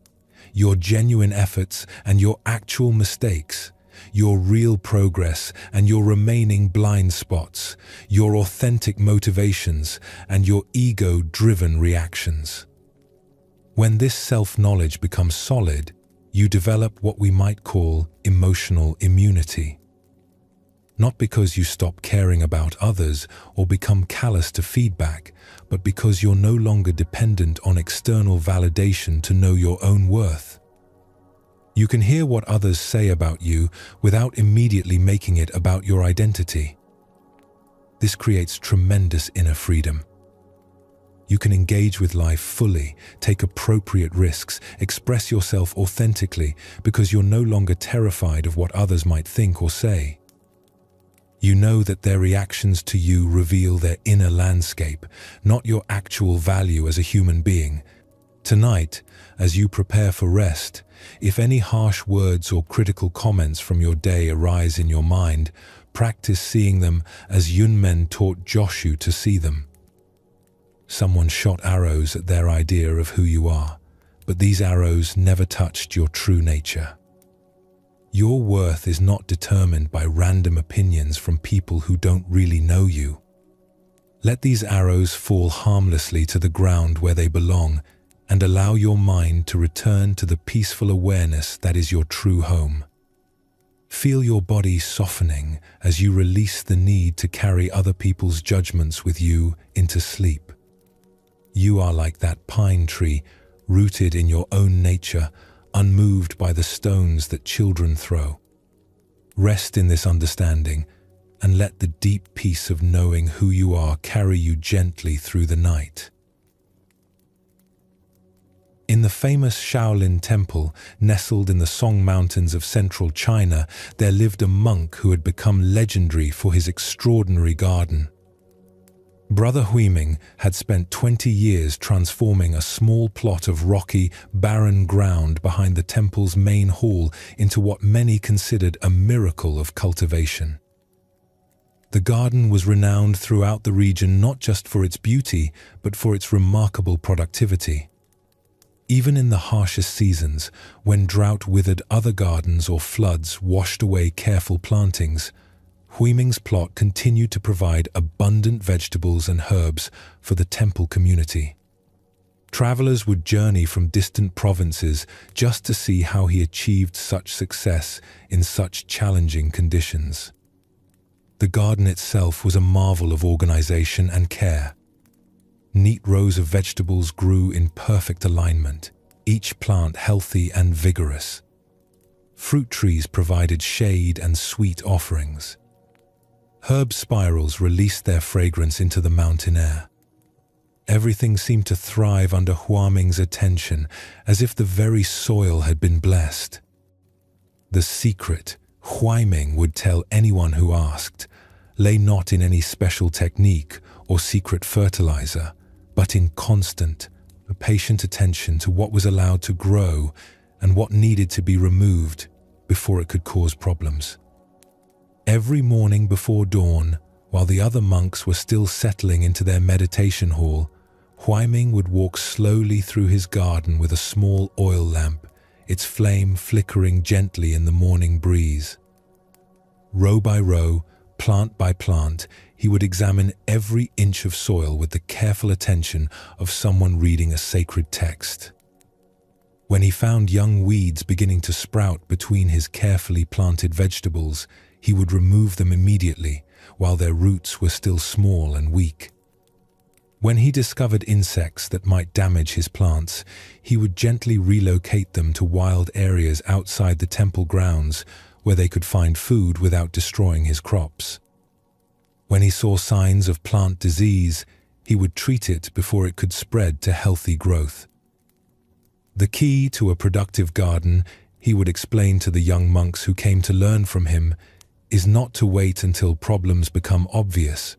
[SPEAKER 1] your genuine efforts and your actual mistakes, your real progress and your remaining blind spots, your authentic motivations and your ego-driven reactions. When this self-knowledge becomes solid, you develop what we might call emotional immunity. Not because you stop caring about others or become callous to feedback, but because you're no longer dependent on external validation to know your own worth. You can hear what others say about you without immediately making it about your identity. This creates tremendous inner freedom. You can engage with life fully, take appropriate risks, express yourself authentically because you're no longer terrified of what others might think or say. You know that their reactions to you reveal their inner landscape, not your actual value as a human being. Tonight, as you prepare for rest, if any harsh words or critical comments from your day arise in your mind, practice seeing them as Yunmen taught Joshu to see them. Someone shot arrows at their idea of who you are, but these arrows never touched your true nature. Your worth is not determined by random opinions from people who don't really know you. Let these arrows fall harmlessly to the ground where they belong and allow your mind to return to the peaceful awareness that is your true home. Feel your body softening as you release the need to carry other people's judgments with you into sleep. You are like that pine tree, rooted in your own nature, unmoved by the stones that children throw. Rest in this understanding and let the deep peace of knowing who you are carry you gently through the night. In the famous Shaolin Temple, nestled in the Song Mountains of central China, there lived a monk who had become legendary for his extraordinary garden. Brother Huiming had spent 20 years transforming a small plot of rocky, barren ground behind the temple's main hall into what many considered a miracle of cultivation. The garden was renowned throughout the region not just for its beauty, but for its remarkable productivity. Even in the harshest seasons, when drought withered other gardens or floods washed away careful plantings, Huiming's plot continued to provide abundant vegetables and herbs for the temple community. Travelers would journey from distant provinces just to see how he achieved such success in such challenging conditions. The garden itself was a marvel of organization and care. Neat rows of vegetables grew in perfect alignment, each plant healthy and vigorous. Fruit trees provided shade and sweet offerings. Herb spirals released their fragrance into the mountain air. Everything seemed to thrive under Huiming's attention, as if the very soil had been blessed. The secret, Huiming would tell anyone who asked, lay not in any special technique or secret fertilizer, but in constant, patient attention to what was allowed to grow and what needed to be removed before it could cause problems. Every morning before dawn, while the other monks were still settling into their meditation hall, Huiming would walk slowly through his garden with a small oil lamp, its flame flickering gently in the morning breeze. Row by row, plant by plant, he would examine every inch of soil with the careful attention of someone reading a sacred text. When he found young weeds beginning to sprout between his carefully planted vegetables, he would remove them immediately while their roots were still small and weak. When he discovered insects that might damage his plants, he would gently relocate them to wild areas outside the temple grounds where they could find food without destroying his crops. When he saw signs of plant disease, he would treat it before it could spread to healthy growth. The key to a productive garden, he would explain to the young monks who came to learn from him, is not to wait until problems become obvious.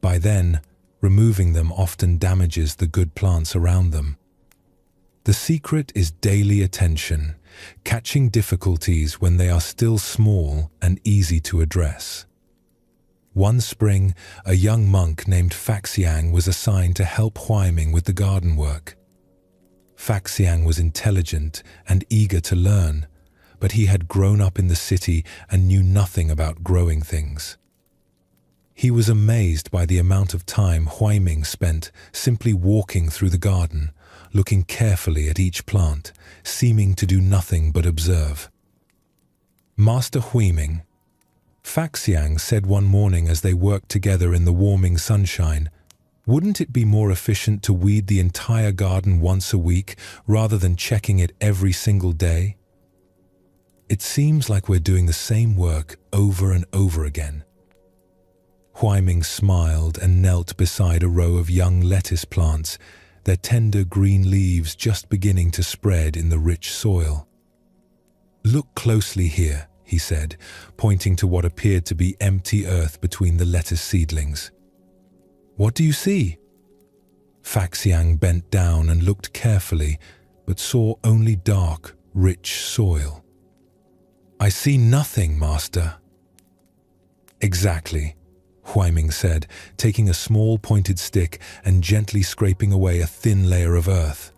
[SPEAKER 1] By then, removing them often damages the good plants around them. The secret is daily attention, catching difficulties when they are still small and easy to address. One spring, a young monk named Faxiang was assigned to help Huaiming with the garden work. Faxiang was intelligent and eager to learn, but he had grown up in the city and knew nothing about growing things. He was amazed by the amount of time Huaiming spent simply walking through the garden, looking carefully at each plant, seeming to do nothing but observe. "Master Huaiming," Faxiang said one morning as they worked together in the warming sunshine, "wouldn't it be more efficient to weed the entire garden once a week rather than checking it every single day? It seems like we're doing the same work over and over again." Huaiming smiled and knelt beside a row of young lettuce plants, their tender green leaves just beginning to spread in the rich soil. "Look closely here," he said, pointing to what appeared to be empty earth between the lettuce seedlings. "What do you see?" Faxiang bent down and looked carefully, but saw only dark, rich soil. "I see nothing, Master." "Exactly," Huaiming said, taking a small pointed stick and gently scraping away a thin layer of earth.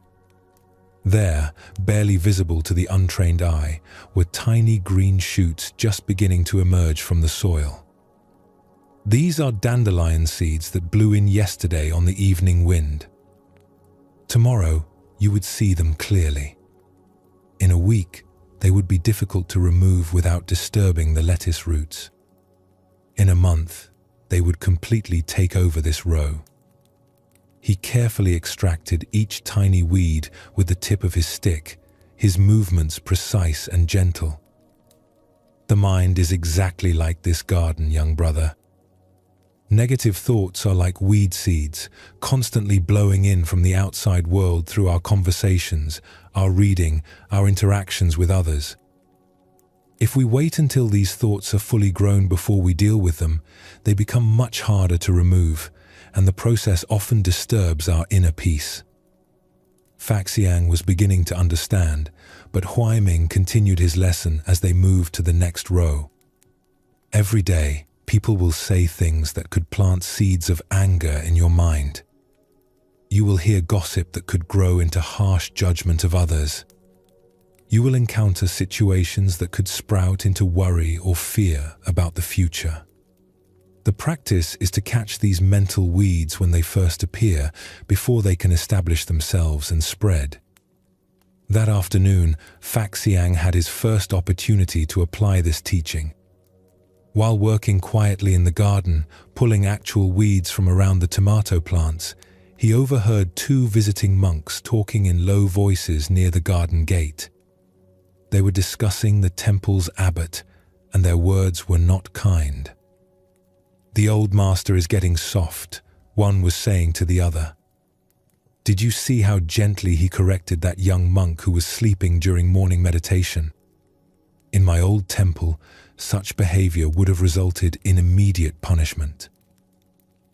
[SPEAKER 1] There, barely visible to the untrained eye, were tiny green shoots just beginning to emerge from the soil. "These are dandelion seeds that blew in yesterday on the evening wind. Tomorrow, you would see them clearly. In a week, they would be difficult to remove without disturbing the lettuce roots. In a month, they would completely take over this row." He carefully extracted each tiny weed with the tip of his stick, his movements precise and gentle. "The mind is exactly like this garden, young brother. Negative thoughts are like weed seeds, constantly blowing in from the outside world through our conversations, our reading, our interactions with others. If we wait until these thoughts are fully grown before we deal with them, they become much harder to remove, and the process often disturbs our inner peace." Faxiang was beginning to understand, but Huaiming continued his lesson as they moved to the next row. "Every day, people will say things that could plant seeds of anger in your mind. You will hear gossip that could grow into harsh judgment of others. You will encounter situations that could sprout into worry or fear about the future. The practice is to catch these mental weeds when they first appear, before they can establish themselves and spread." That afternoon, Faxiang had his first opportunity to apply this teaching. While working quietly in the garden, pulling actual weeds from around the tomato plants, he overheard two visiting monks talking in low voices near the garden gate. They were discussing the temple's abbot, and their words were not kind. "The old master is getting soft," one was saying to the other. "Did you see how gently he corrected that young monk who was sleeping during morning meditation? In my old temple, such behavior would have resulted in immediate punishment."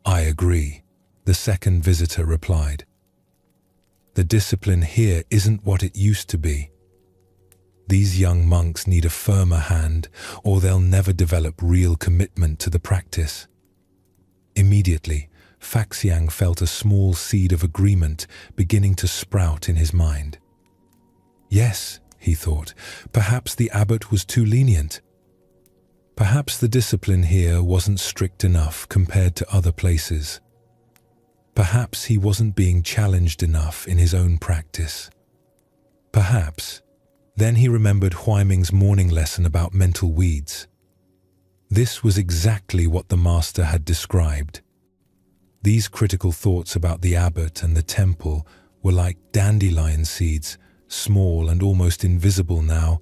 [SPEAKER 1] "I agree," the second visitor replied. "The discipline here isn't what it used to be. These young monks need a firmer hand, or they'll never develop real commitment to the practice." Immediately, Faxiang felt a small seed of agreement beginning to sprout in his mind. "Yes," he thought, "perhaps the abbot was too lenient. Perhaps the discipline here wasn't strict enough compared to other places. Perhaps he wasn't being challenged enough in his own practice. Perhaps." Then he remembered Huaiming's morning lesson about mental weeds. This was exactly what the master had described. These critical thoughts about the abbot and the temple were like dandelion seeds, small and almost invisible now,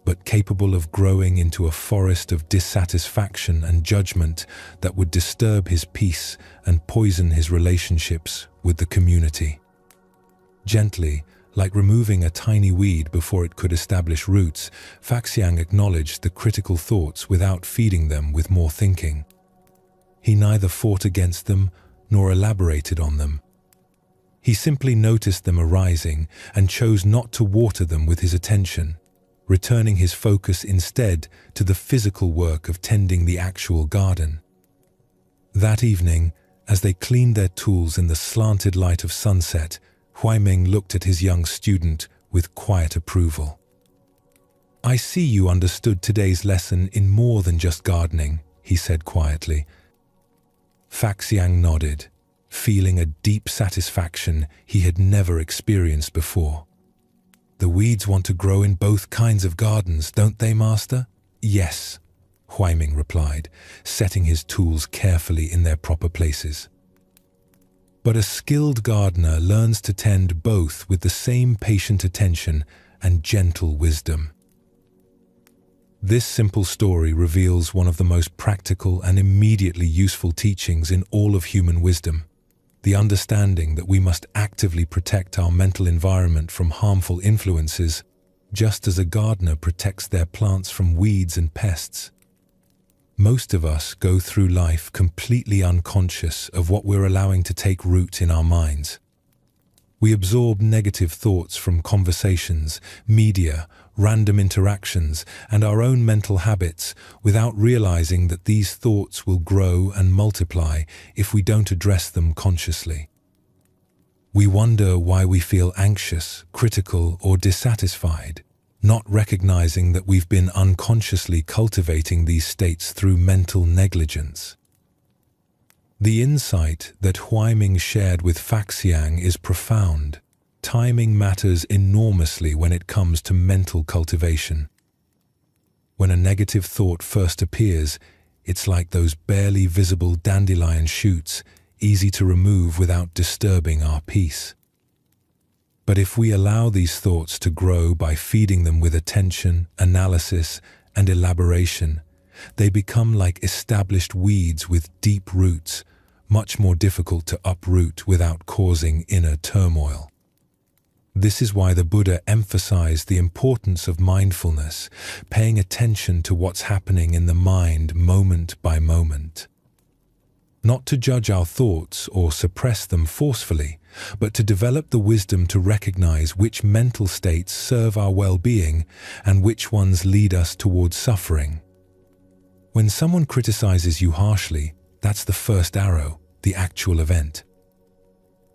[SPEAKER 1] but capable of growing into a forest of dissatisfaction and judgment that would disturb his peace and poison his relationships with the community. Gently, like removing a tiny weed before it could establish roots, Faxiang acknowledged the critical thoughts without feeding them with more thinking. He neither fought against them nor elaborated on them. He simply noticed them arising and chose not to water them with his attention. returning his focus instead to the physical work of tending the actual garden. That evening, as they cleaned their tools in the slanted light of sunset, Huaiming looked at his young student with quiet approval. "I see you understood today's lesson in more than just gardening," he said quietly. Faxiang nodded, feeling a deep satisfaction he had never experienced before. "The weeds want to grow in both kinds of gardens, don't they, Master?" "Yes," Huaiming replied, setting his tools carefully in their proper places. "But a skilled gardener learns to tend both with the same patient attention and gentle wisdom." This simple story reveals one of the most practical and immediately useful teachings in all of human wisdom: the understanding that we must actively protect our mental environment from harmful influences, just as a gardener protects their plants from weeds and pests. Most of us go through life completely unconscious of what we're allowing to take root in our minds. We absorb negative thoughts from conversations, media, random interactions, and our own mental habits without realizing that these thoughts will grow and multiply if we don't address them consciously. We wonder why we feel anxious, critical, or dissatisfied, not recognizing that we've been unconsciously cultivating these states through mental negligence. The insight that Huaiming shared with Faxiang is profound. Timing matters enormously when it comes to mental cultivation. When a negative thought first appears, it's like those barely visible dandelion shoots, easy to remove without disturbing our peace. But if we allow these thoughts to grow by feeding them with attention, analysis, and elaboration, they become like established weeds with deep roots, much more difficult to uproot without causing inner turmoil. This is why the Buddha emphasized the importance of mindfulness, paying attention to what's happening in the mind moment by moment. Not to judge our thoughts or suppress them forcefully, but to develop the wisdom to recognize which mental states serve our well-being and which ones lead us towards suffering. When someone criticizes you harshly, that's the first arrow, the actual event.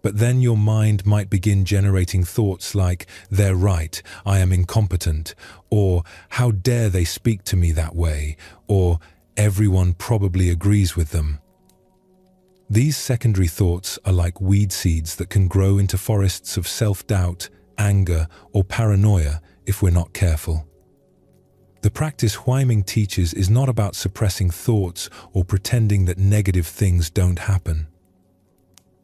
[SPEAKER 1] But then your mind might begin generating thoughts like, "They're right, I am incompetent," or "How dare they speak to me that way," or "Everyone probably agrees with them." These secondary thoughts are like weed seeds that can grow into forests of self-doubt, anger, or paranoia if we're not careful. The practice Huaiming teaches is not about suppressing thoughts or pretending that negative things don't happen.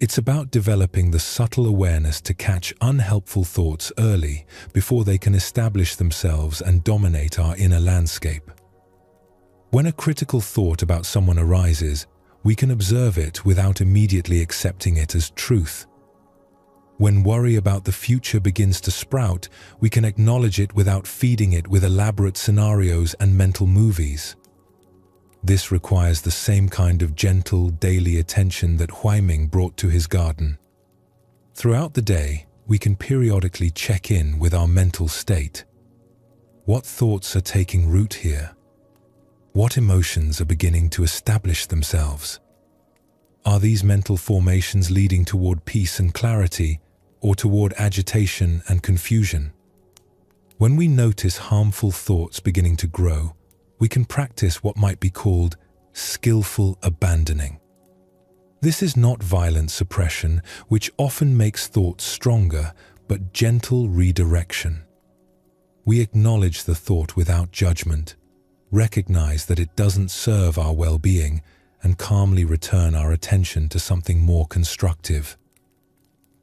[SPEAKER 1] It's about developing the subtle awareness to catch unhelpful thoughts early before they can establish themselves and dominate our inner landscape. When a critical thought about someone arises, we can observe it without immediately accepting it as truth. When worry about the future begins to sprout, we can acknowledge it without feeding it with elaborate scenarios and mental movies. This requires the same kind of gentle, daily attention that Huaiming brought to his garden. Throughout the day, we can periodically check in with our mental state. What thoughts are taking root here? What emotions are beginning to establish themselves? Are these mental formations leading toward peace and clarity, or toward agitation and confusion? When we notice harmful thoughts beginning to grow, we can practice what might be called skillful abandoning. This is not violent suppression, which often makes thoughts stronger, but gentle redirection. We acknowledge the thought without judgment, recognize that it doesn't serve our well-being, and calmly return our attention to something more constructive.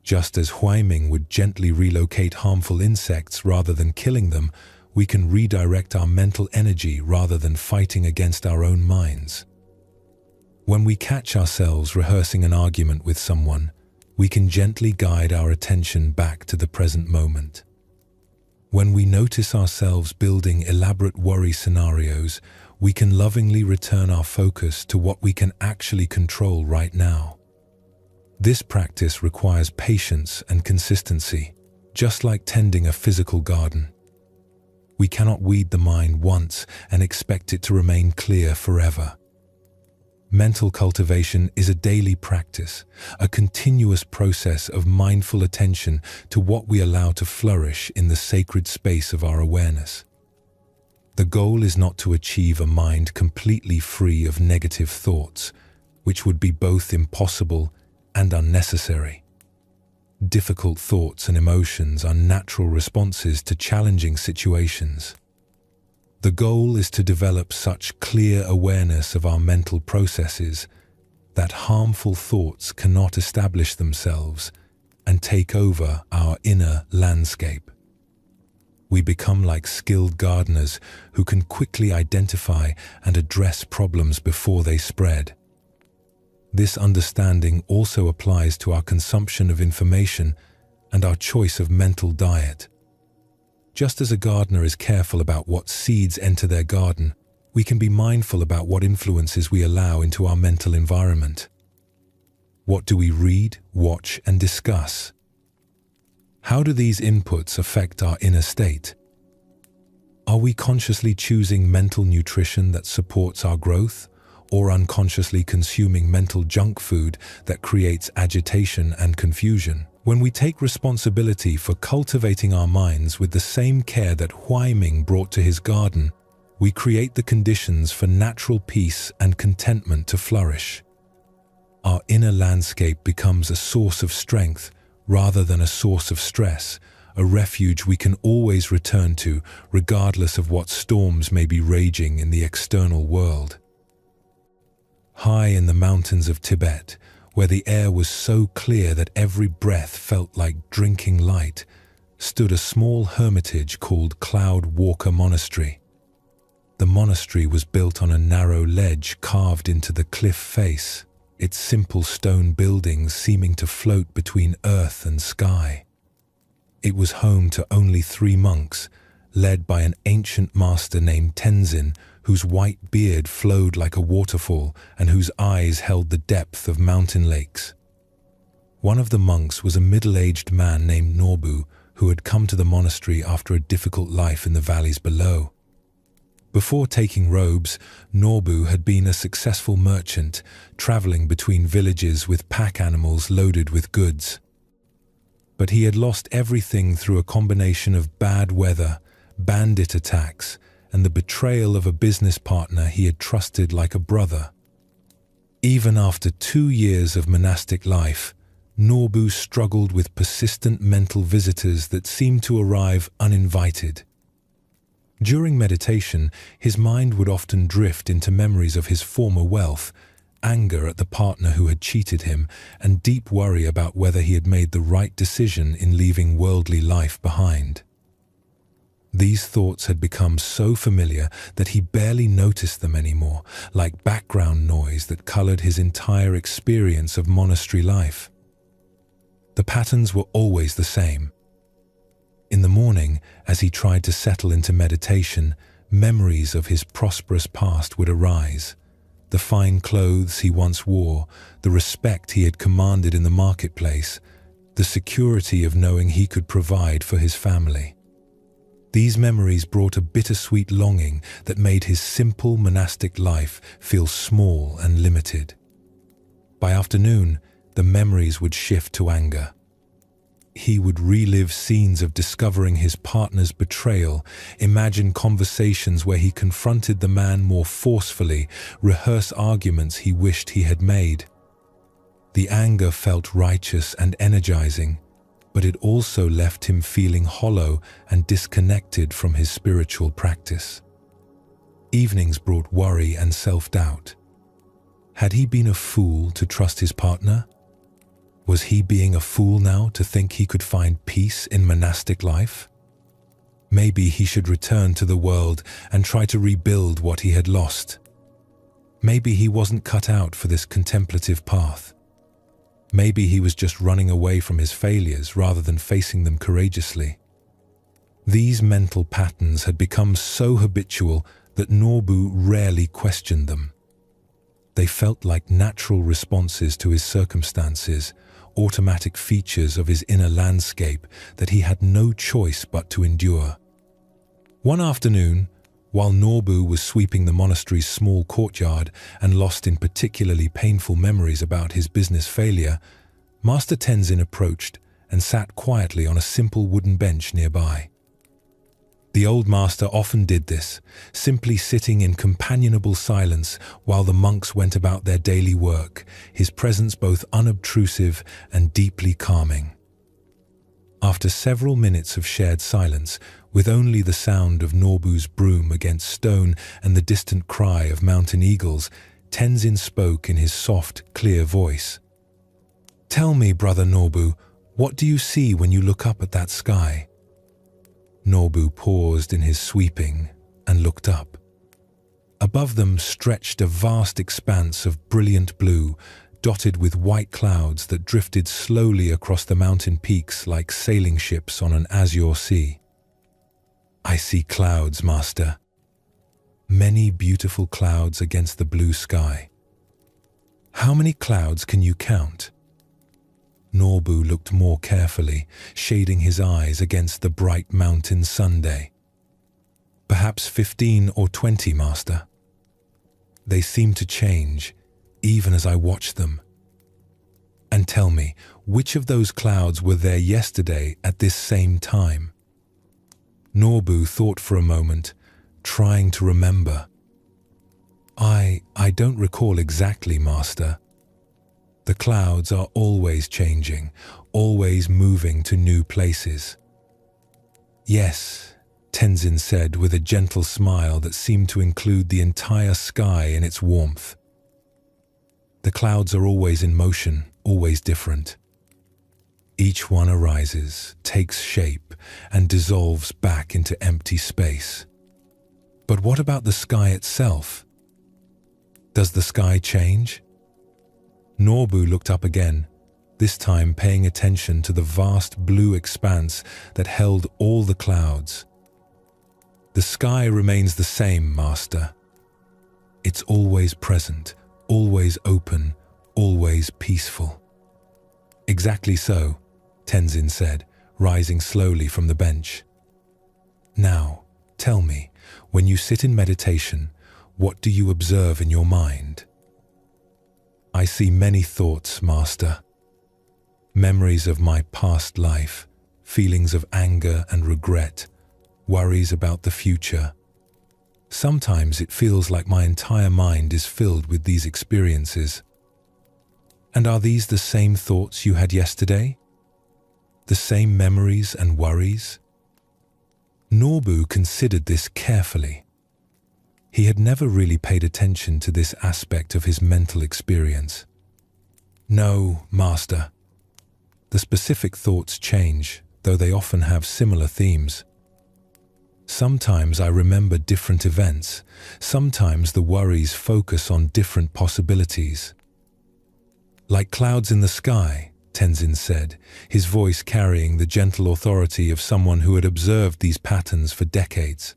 [SPEAKER 1] Just as Huaiming would gently relocate harmful insects rather than killing them, we can redirect our mental energy rather than fighting against our own minds. When we catch ourselves rehearsing an argument with someone, we can gently guide our attention back to the present moment. When we notice ourselves building elaborate worry scenarios, we can lovingly return our focus to what we can actually control right now. This practice requires patience and consistency, just like tending a physical garden. We cannot weed the mind once and expect it to remain clear forever. Mental cultivation is a daily practice, a continuous process of mindful attention to what we allow to flourish in the sacred space of our awareness. The goal is not to achieve a mind completely free of negative thoughts, which would be both impossible and unnecessary. Difficult thoughts and emotions are natural responses to challenging situations. The goal is to develop such clear awareness of our mental processes that harmful thoughts cannot establish themselves and take over our inner landscape. We become like skilled gardeners who can quickly identify and address problems before they spread. This understanding also applies to our consumption of information and our choice of mental diet. Just as a gardener is careful about what seeds enter their garden, we can be mindful about what influences we allow into our mental environment. What do we read, watch, and discuss? How do these inputs affect our inner state? Are we consciously choosing mental nutrition that supports our growth, or unconsciously consuming mental junk food that creates agitation and confusion? When we take responsibility for cultivating our minds with the same care that Huaiming brought to his garden, we create the conditions for natural peace and contentment to flourish. Our inner landscape becomes a source of strength rather than a source of stress, a refuge we can always return to regardless of what storms may be raging in the external world. High in the mountains of Tibet, where the air was so clear that every breath felt like drinking light, stood a small hermitage called Cloud Walker Monastery. The monastery was built on a narrow ledge carved into the cliff face, its simple stone buildings seeming to float between earth and sky. It was home to only 3 monks, led by an ancient master named Tenzin, whose white beard flowed like a waterfall and whose eyes held the depth of mountain lakes. One of the monks was a middle-aged man named Norbu, who had come to the monastery after a difficult life in the valleys below. Before taking robes, Norbu had been a successful merchant, traveling between villages with pack animals loaded with goods. But he had lost everything through a combination of bad weather, bandit attacks, and the betrayal of a business partner he had trusted like a brother. Even after 2 years of monastic life, Norbu struggled with persistent mental visitors that seemed to arrive uninvited. During meditation, his mind would often drift into memories of his former wealth, anger at the partner who had cheated him, and deep worry about whether he had made the right decision in leaving worldly life behind. These thoughts had become so familiar that he barely noticed them anymore, like background noise that colored his entire experience of monastery life. The patterns were always the same. In the morning, as he tried to settle into meditation, memories of his prosperous past would arise. The fine clothes he once wore, the respect he had commanded in the marketplace, the security of knowing he could provide for his family. These memories brought a bittersweet longing that made his simple monastic life feel small and limited. By afternoon, the memories would shift to anger. He would relive scenes of discovering his partner's betrayal, imagine conversations where he confronted the man more forcefully, rehearse arguments he wished he had made. The anger felt righteous and energizing, but it also left him feeling hollow and disconnected from his spiritual practice. Evenings brought worry and self-doubt. Had he been a fool to trust his partner? Was he being a fool now to think he could find peace in monastic life? Maybe he should return to the world and try to rebuild what he had lost. Maybe he wasn't cut out for this contemplative path. Maybe he was just running away from his failures rather than facing them courageously. These mental patterns had become so habitual that Norbu rarely questioned them. They felt like natural responses to his circumstances, automatic features of his inner landscape that he had no choice but to endure. One afternoon, while Norbu was sweeping the monastery's small courtyard and lost in particularly painful memories about his business failure, Master Tenzin approached and sat quietly on a simple wooden bench nearby. The old master often did this, simply sitting in companionable silence while the monks went about their daily work, his presence both unobtrusive and deeply calming. After several minutes of shared silence, with only the sound of Norbu's broom against stone and the distant cry of mountain eagles, Tenzin spoke in his soft, clear voice. "Tell me, Brother Norbu, what do you see when you look up at that sky?" Norbu paused in his sweeping and looked up. Above them stretched a vast expanse of brilliant blue, dotted with white clouds that drifted slowly across the mountain peaks like sailing ships on an azure sea. "I see clouds, Master. Many beautiful clouds against the blue sky. How many clouds can you count?" Norbu looked more carefully, shading his eyes against the bright mountain sunday. "Perhaps 15 or 20, Master. They seem to change, even as I watch them. And tell me, which of those clouds were there yesterday at this same time?" Norbu thought for a moment, trying to remember. I don't recall exactly, Master. The clouds are always changing, always moving to new places." "Yes," Tenzin said with a gentle smile that seemed to include the entire sky in its warmth. "The clouds are always in motion, always different. Each one arises, takes shape, and dissolves back into empty space. But what about the sky itself? Does the sky change?" Norbu looked up again, this time paying attention to the vast blue expanse that held all the clouds. "The sky remains the same, Master. It's always present, always open, always peaceful." "Exactly so," Tenzin said, rising slowly from the bench. "Now, tell me, when you sit in meditation, what do you observe in your mind?" "I see many thoughts, Master. Memories of my past life, feelings of anger and regret, worries about the future. Sometimes it feels like my entire mind is filled with these experiences." "And are these the same thoughts you had yesterday? The same memories and worries?" Norbu considered this carefully. He had never really paid attention to this aspect of his mental experience. "No, Master. The specific thoughts change, though they often have similar themes. Sometimes I remember different events. Sometimes the worries focus on different possibilities." "Like clouds in the sky," Tenzin said, his voice carrying the gentle authority of someone who had observed these patterns for decades.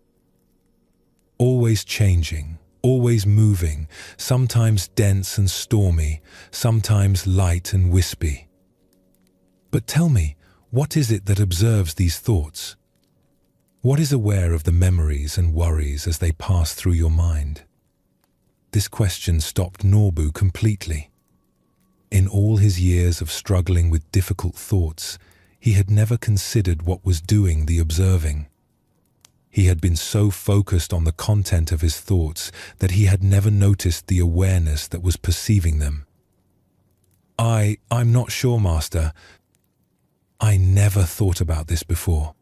[SPEAKER 1] "Always changing, always moving, sometimes dense and stormy, sometimes light and wispy. But tell me, what is it that observes these thoughts? What is aware of the memories and worries as they pass through your mind?" This question stopped Norbu completely. In all his years of struggling with difficult thoughts, he had never considered what was doing the observing. He had been so focused on the content of his thoughts that he had never noticed the awareness that was perceiving them. I'm not sure, Master. I never thought about this before."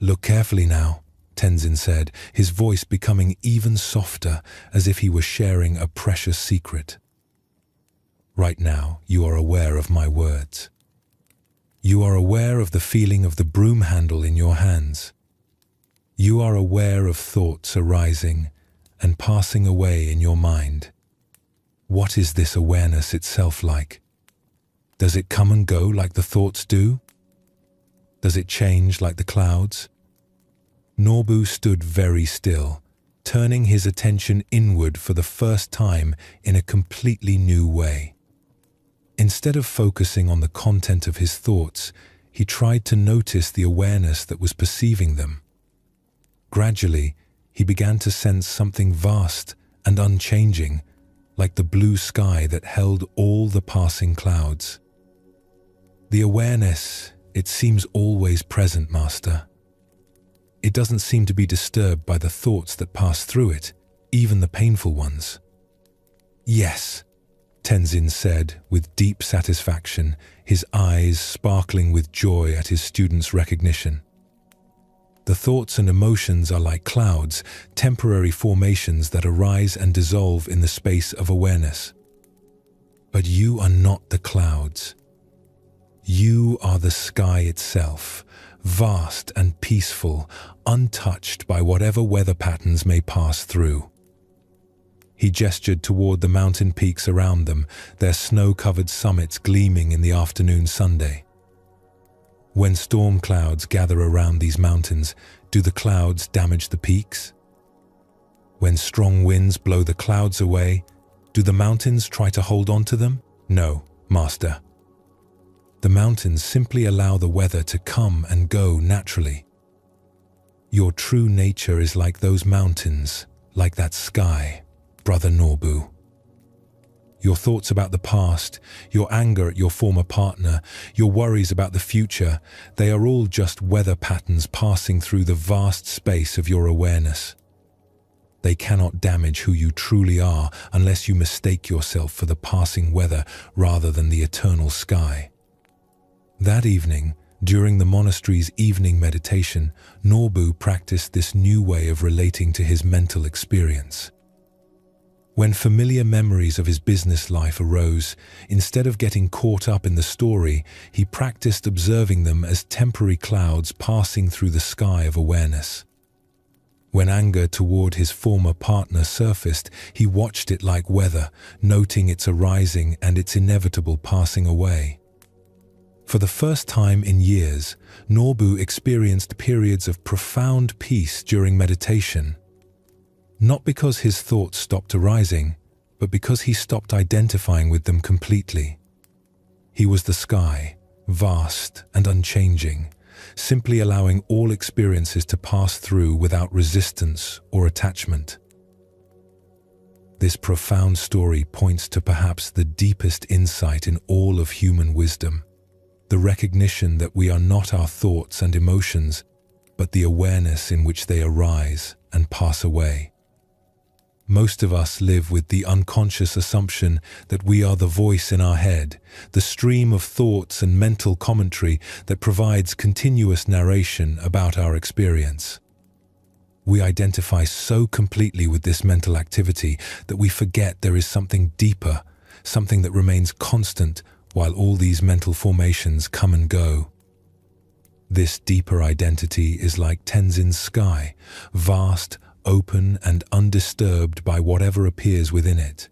[SPEAKER 1] "Look carefully now," Tenzin said, his voice becoming even softer, as if he were sharing a precious secret. "Right now, you are aware of my words. You are aware of the feeling of the broom handle in your hands. You are aware of thoughts arising and passing away in your mind. What is this awareness itself like? Does it come and go like the thoughts do? Does it change like the clouds?" Norbu stood very still, turning his attention inward for the first time in a completely new way. Instead of focusing on the content of his thoughts, he tried to notice the awareness that was perceiving them. Gradually, he began to sense something vast and unchanging, like the blue sky that held all the passing clouds. The awareness, it seems always present, Master. It doesn't seem to be disturbed by the thoughts that pass through it, even the painful ones. Yes, Tenzin said with deep satisfaction, his eyes sparkling with joy at his student's recognition. The thoughts and emotions are like clouds, temporary formations that arise and dissolve in the space of awareness. But you are not the clouds. You are the sky itself, vast and peaceful, untouched by whatever weather patterns may pass through. He gestured toward the mountain peaks around them, their snow-covered summits gleaming in the afternoon sunday. When storm clouds gather around these mountains, do the clouds damage the peaks? When strong winds blow the clouds away, do the mountains try to hold on to them? No, Master. The mountains simply allow the weather to come and go naturally. Your true nature is like those mountains, like that sky, Brother Norbu. Your thoughts about the past, your anger at your former partner, your worries about the future, they are all just weather patterns passing through the vast space of your awareness. They cannot damage who you truly are unless you mistake yourself for the passing weather rather than the eternal sky. That evening, during the monastery's evening meditation, Norbu practiced this new way of relating to his mental experience. When familiar memories of his business life arose, instead of getting caught up in the story, he practiced observing them as temporary clouds passing through the sky of awareness. When anger toward his former partner surfaced, he watched it like weather, noting its arising and its inevitable passing away. For the first time in years, Norbu experienced periods of profound peace during meditation. Not because his thoughts stopped arising, but because he stopped identifying with them completely. He was the sky, vast and unchanging, simply allowing all experiences to pass through without resistance or attachment. This profound story points to perhaps the deepest insight in all of human wisdom, the recognition that we are not our thoughts and emotions, but the awareness in which they arise and pass away. Most of us live with the unconscious assumption that we are the voice in our head, the stream of thoughts and mental commentary that provides continuous narration about our experience. We identify so completely with this mental activity that we forget there is something deeper, something that remains constant while all these mental formations come and go. This deeper identity is like Tenzin's sky, vast, open and undisturbed by whatever appears within it.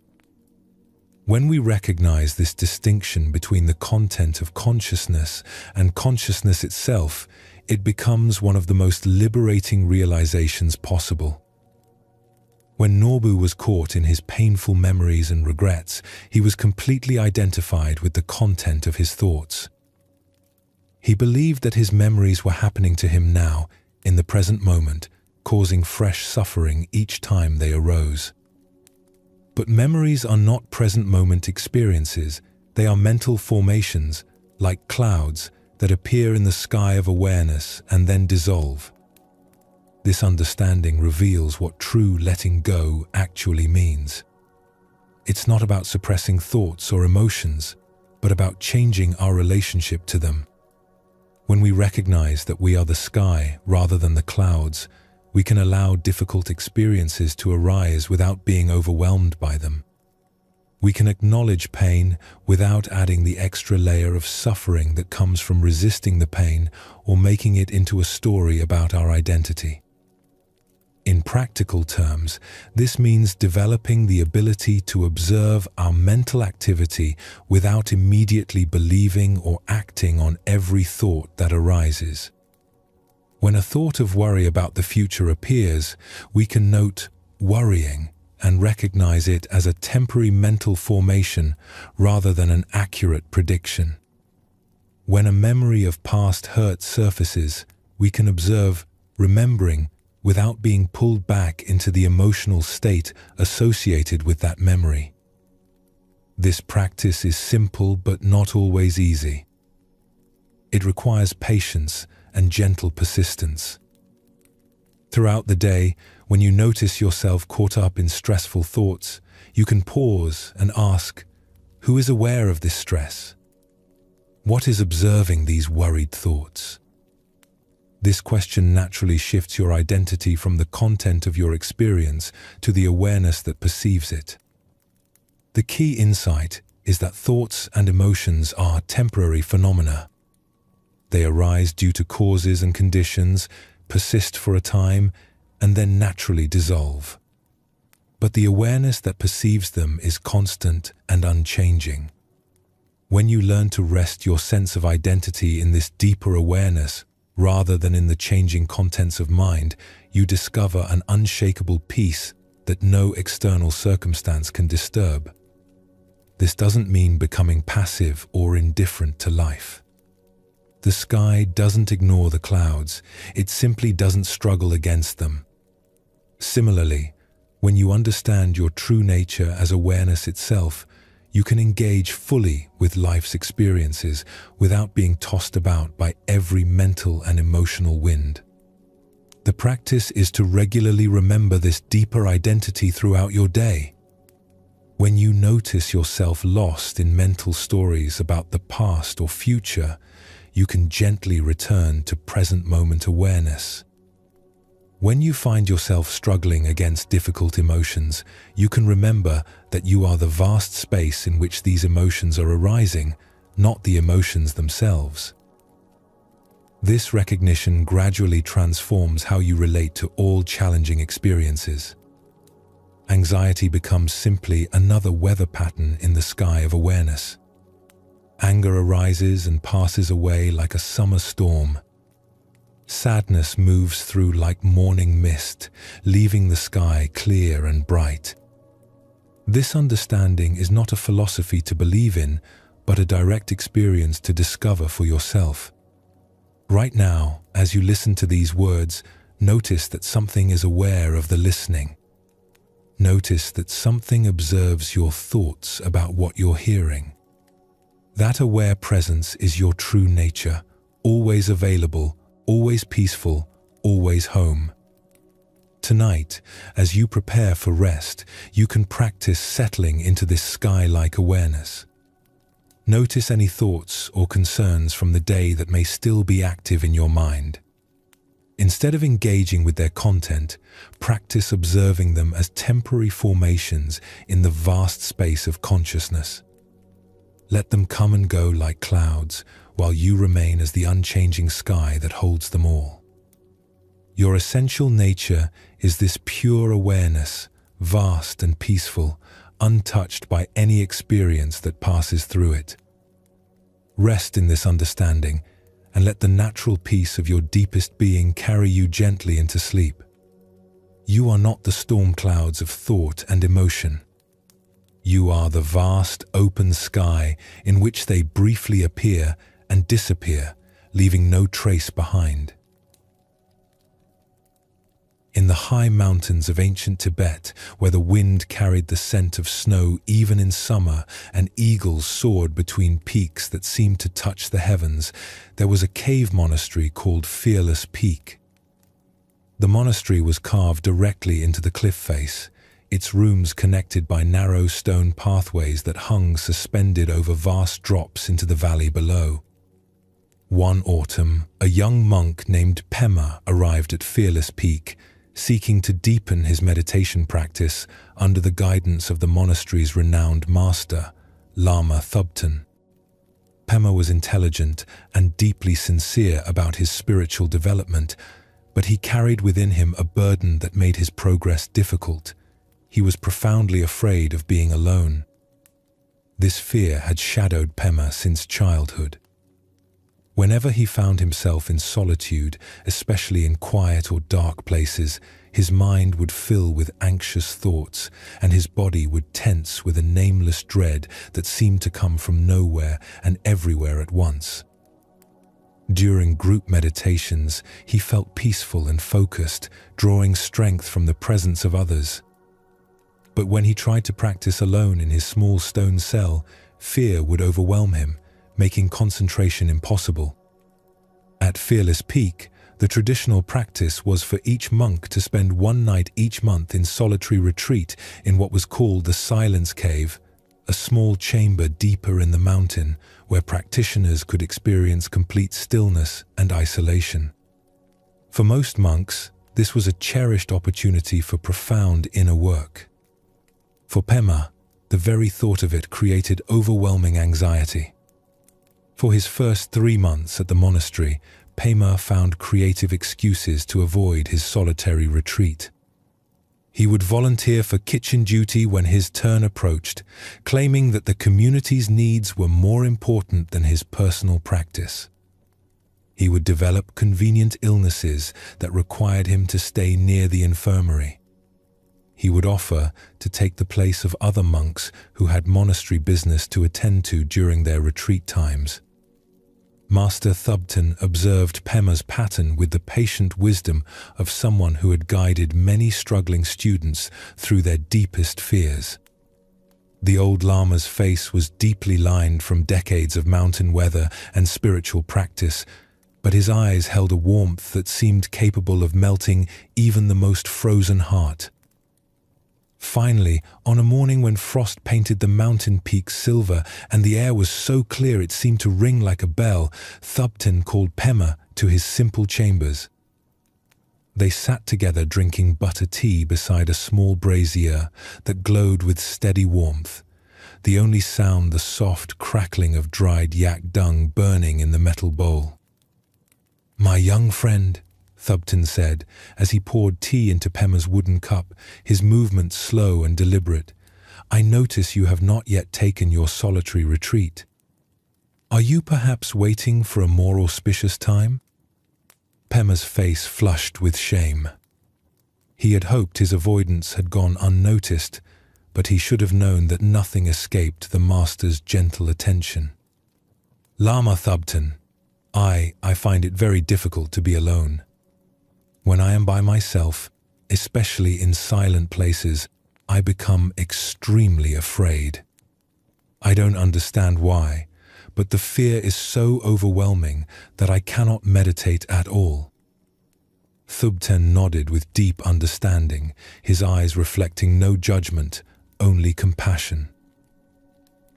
[SPEAKER 1] When we recognize this distinction between the content of consciousness and consciousness itself, it becomes one of the most liberating realizations possible. When Norbu was caught in his painful memories and regrets, he was completely identified with the content of his thoughts. He believed that his memories were happening to him now, in the present moment, causing fresh suffering each time they arose. But memories are not present moment experiences, they are mental formations, like clouds, that appear in the sky of awareness and then dissolve. This understanding reveals what true letting go actually means. It's not about suppressing thoughts or emotions, but about changing our relationship to them. When we recognize that we are the sky rather than the clouds, we can allow difficult experiences to arise without being overwhelmed by them. We can acknowledge pain without adding the extra layer of suffering that comes from resisting the pain or making it into a story about our identity. In practical terms, this means developing the ability to observe our mental activity without immediately believing or acting on every thought that arises. When a thought of worry about the future appears, we can note worrying and recognize it as a temporary mental formation rather than an accurate prediction. When a memory of past hurt surfaces, we can observe remembering without being pulled back into the emotional state associated with that memory. This practice is simple but not always easy. It requires patience and gentle persistence. Throughout the day, when you notice yourself caught up in stressful thoughts, you can pause and ask, who is aware of this stress? What is observing these worried thoughts? This question naturally shifts your identity from the content of your experience to the awareness that perceives it. The key insight is that thoughts and emotions are temporary phenomena. They arise due to causes and conditions, persist for a time, and then naturally dissolve. But the awareness that perceives them is constant and unchanging. When you learn to rest your sense of identity in this deeper awareness, rather than in the changing contents of mind, you discover an unshakable peace that no external circumstance can disturb. This doesn't mean becoming passive or indifferent to life. The sky doesn't ignore the clouds, it simply doesn't struggle against them. Similarly, when you understand your true nature as awareness itself, you can engage fully with life's experiences without being tossed about by every mental and emotional wind. The practice is to regularly remember this deeper identity throughout your day. When you notice yourself lost in mental stories about the past or future, you can gently return to present moment awareness. When you find yourself struggling against difficult emotions, you can remember that you are the vast space in which these emotions are arising, not the emotions themselves. This recognition gradually transforms how you relate to all challenging experiences. Anxiety becomes simply another weather pattern in the sky of awareness. Anger arises and passes away like a summer storm. Sadness moves through like morning mist, leaving the sky clear and bright. This understanding is not a philosophy to believe in, but a direct experience to discover for yourself. Right now, as you listen to these words, notice that something is aware of the listening. Notice that something observes your thoughts about what you're hearing. That aware presence is your true nature, always available, always peaceful, always home. Tonight, as you prepare for rest, you can practice settling into this sky-like awareness. Notice any thoughts or concerns from the day that may still be active in your mind. Instead of engaging with their content, practice observing them as temporary formations in the vast space of consciousness. Let them come and go like clouds, while you remain as the unchanging sky that holds them all. Your essential nature is this pure awareness, vast and peaceful, untouched by any experience that passes through it. Rest in this understanding, and let the natural peace of your deepest being carry you gently into sleep. You are not the storm clouds of thought and emotion. You are the vast, open sky in which they briefly appear and disappear, leaving no trace behind. In the high mountains of ancient Tibet, where the wind carried the scent of snow even in summer and eagles soared between peaks that seemed to touch the heavens, there was a cave monastery called Fearless Peak. The monastery was carved directly into the cliff face, its rooms connected by narrow stone pathways that hung suspended over vast drops into the valley below. One autumn, a young monk named Pema arrived at Fearless Peak, seeking to deepen his meditation practice under the guidance of the monastery's renowned master, Lama Thubten. Pema was intelligent and deeply sincere about his spiritual development, but he carried within him a burden that made his progress difficult. He was profoundly afraid of being alone. This fear had shadowed Pema since childhood. Whenever he found himself in solitude, especially in quiet or dark places, his mind would fill with anxious thoughts, and his body would tense with a nameless dread that seemed to come from nowhere and everywhere at once. During group meditations, he felt peaceful and focused, drawing strength from the presence of others. But when he tried to practice alone in his small stone cell, fear would overwhelm him, making concentration impossible. At Fearless Peak, the traditional practice was for each monk to spend one night each month in solitary retreat in what was called the Silence Cave, a small chamber deeper in the mountain where practitioners could experience complete stillness and isolation. For most monks, this was a cherished opportunity for profound inner work. For Pema, the very thought of it created overwhelming anxiety. For his first 3 months at the monastery, Pema found creative excuses to avoid his solitary retreat. He would volunteer for kitchen duty when his turn approached, claiming that the community's needs were more important than his personal practice. He would develop convenient illnesses that required him to stay near the infirmary. He would offer to take the place of other monks who had monastery business to attend to during their retreat times. Master Thubten observed Pema's pattern with the patient wisdom of someone who had guided many struggling students through their deepest fears. The old Lama's face was deeply lined from decades of mountain weather and spiritual practice, but his eyes held a warmth that seemed capable of melting even the most frozen heart. Finally, on a morning when frost painted the mountain peaks silver and the air was so clear it seemed to ring like a bell, Thubten called Pema to his simple chambers. They sat together drinking butter tea beside a small brazier that glowed with steady warmth, the only sound the soft crackling of dried yak dung burning in the metal bowl. "My young friend," Thubten said, as he poured tea into Pema's wooden cup, his movements slow and deliberate, "I notice you have not yet taken your solitary retreat. Are you perhaps waiting for a more auspicious time?" Pema's face flushed with shame. He had hoped his avoidance had gone unnoticed, but he should have known that nothing escaped the master's gentle attention. "Lama Thubten, I find it very difficult to be alone. When I am by myself, especially in silent places, I become extremely afraid. I don't understand why, but the fear is so overwhelming that I cannot meditate at all." Thubten nodded with deep understanding, his eyes reflecting no judgment, only compassion.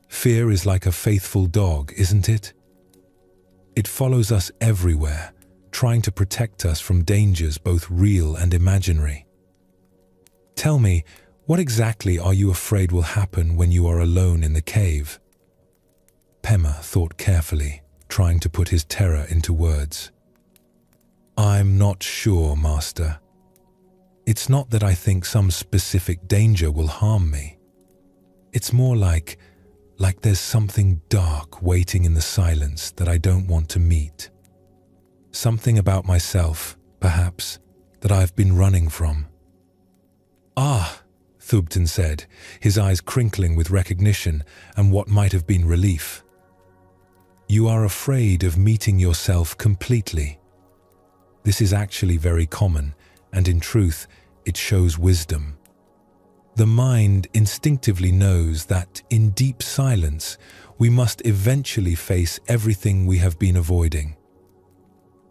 [SPEAKER 1] "Fear is like a faithful dog, isn't it? It follows us everywhere, trying to protect us from dangers both real and imaginary. Tell me, what exactly are you afraid will happen when you are alone in the cave?" Pema thought carefully, trying to put his terror into words. "I'm not sure, Master. It's not that I think some specific danger will harm me. It's more like there's something dark waiting in the silence that I don't want to meet. Something about myself, perhaps, that I've been running from." "Ah," Thubten said, his eyes crinkling with recognition and what might have been relief. "You are afraid of meeting yourself completely. This is actually very common, and in truth, it shows wisdom. The mind instinctively knows that in deep silence, we must eventually face everything we have been avoiding."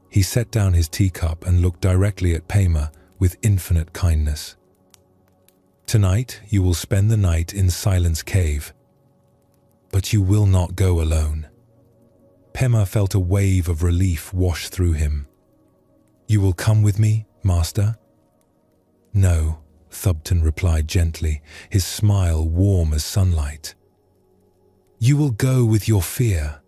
[SPEAKER 1] He set down his teacup and looked directly at Pema with infinite kindness. "Tonight you will spend the night in Silence Cave, but you will not go alone." Pema felt a wave of relief wash through him. "You will come with me, Master?" "No," Thubten replied gently, his smile warm as sunlight. "You will go with your fear.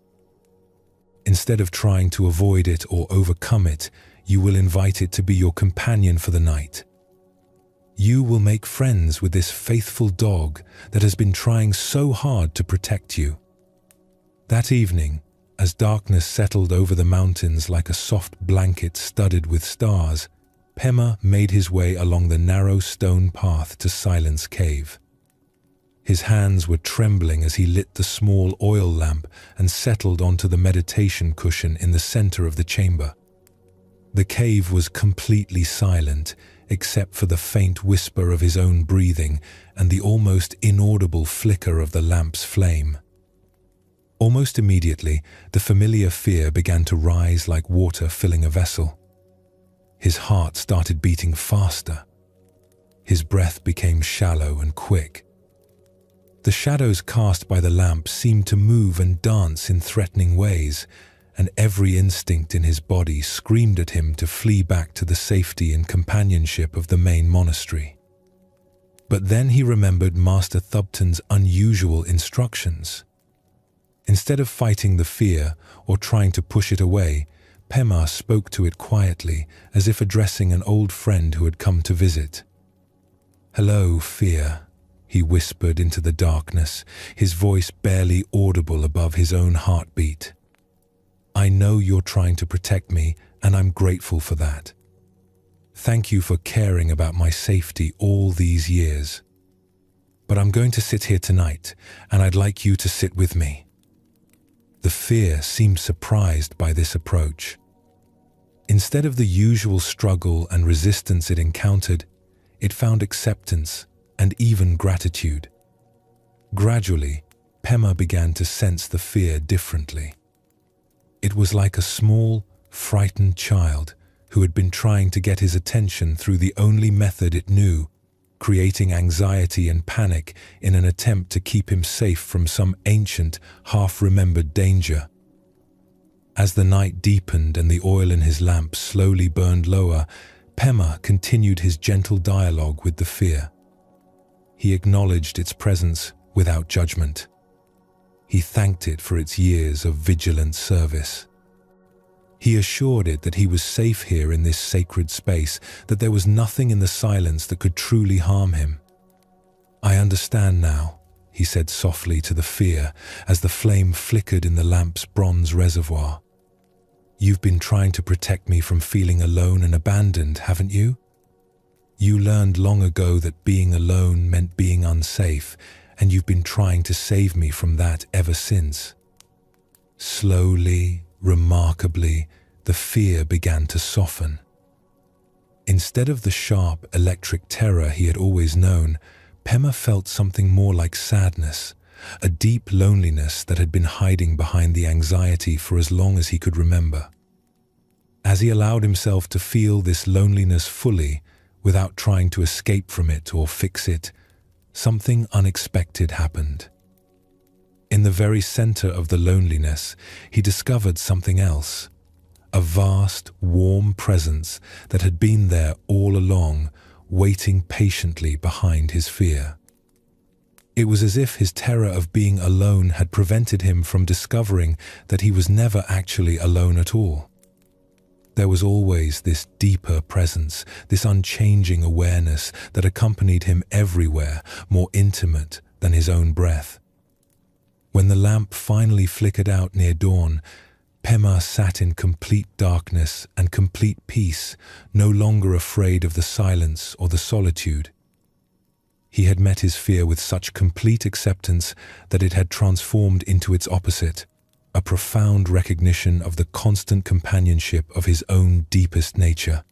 [SPEAKER 1] Instead of trying to avoid it or overcome it, you will invite it to be your companion for the night. You will make friends with this faithful dog that has been trying so hard to protect you." That evening, as darkness settled over the mountains like a soft blanket studded with stars, Pema made his way along the narrow stone path to Silence Cave. His hands were trembling as he lit the small oil lamp and settled onto the meditation cushion in the center of the chamber. The cave was completely silent, except for the faint whisper of his own breathing and the almost inaudible flicker of the lamp's flame. Almost immediately, the familiar fear began to rise like water filling a vessel. His heart started beating faster. His breath became shallow and quick. The shadows cast by the lamp seemed to move and dance in threatening ways, and every instinct in his body screamed at him to flee back to the safety and companionship of the main monastery. But then he remembered Master Thubten's unusual instructions. Instead of fighting the fear or trying to push it away, Pema spoke to it quietly, as if addressing an old friend who had come to visit. "Hello, fear," he whispered into the darkness, his voice barely audible above his own heartbeat. "I know you're trying to protect me, and I'm grateful for that. Thank you for caring about my safety all these years. But I'm going to sit here tonight, and I'd like you to sit with me." The fear seemed surprised by this approach. Instead of the usual struggle and resistance it encountered, it found acceptance and even gratitude. Gradually, Pema began to sense the fear differently. It was like a small, frightened child who had been trying to get his attention through the only method it knew, creating anxiety and panic in an attempt to keep him safe from some ancient, half-remembered danger. As the night deepened and the oil in his lamp slowly burned lower, Pema continued his gentle dialogue with the fear. He acknowledged its presence without judgment. He thanked it for its years of vigilant service. He assured it that he was safe here in this sacred space, that there was nothing in the silence that could truly harm him. "I understand now," he said softly to the fear as the flame flickered in the lamp's bronze reservoir. "You've been trying to protect me from feeling alone and abandoned, haven't you? You learned long ago that being alone meant being unsafe, and you've been trying to save me from that ever since." Slowly, remarkably, the fear began to soften. Instead of the sharp, electric terror he had always known, Pema felt something more like sadness, a deep loneliness that had been hiding behind the anxiety for as long as he could remember. As he allowed himself to feel this loneliness fully, without trying to escape from it or fix it, something unexpected happened. In the very center of the loneliness, he discovered something else, a vast, warm presence that had been there all along, waiting patiently behind his fear. It was as if his terror of being alone had prevented him from discovering that he was never actually alone at all. There was always this deeper presence, this unchanging awareness that accompanied him everywhere, more intimate than his own breath. When the lamp finally flickered out near dawn, Pema sat in complete darkness and complete peace, no longer afraid of the silence or the solitude. He had met his fear with such complete acceptance that it had transformed into its opposite, a profound recognition of the constant companionship of his own deepest nature.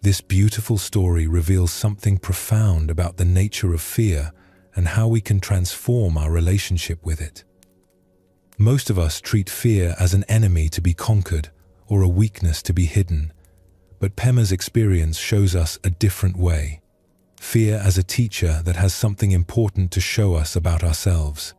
[SPEAKER 1] This beautiful story reveals something profound about the nature of fear and how we can transform our relationship with it. Most of us treat fear as an enemy to be conquered or a weakness to be hidden, but Pema's experience shows us a different way. Fear as a teacher that has something important to show us about ourselves.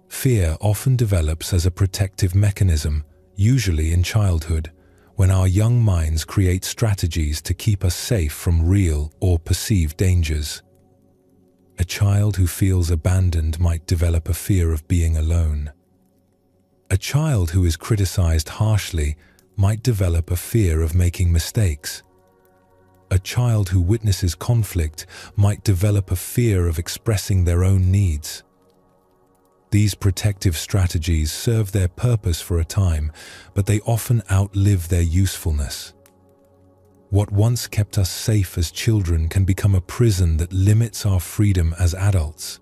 [SPEAKER 1] Fear often develops as a protective mechanism, usually in childhood, when our young minds create strategies to keep us safe from real or perceived dangers. A child who feels abandoned might develop a fear of being alone. A child who is criticized harshly might develop a fear of making mistakes. A child who witnesses conflict might develop a fear of expressing their own needs. These protective strategies serve their purpose for a time, but they often outlive their usefulness. What once kept us safe as children can become a prison that limits our freedom as adults.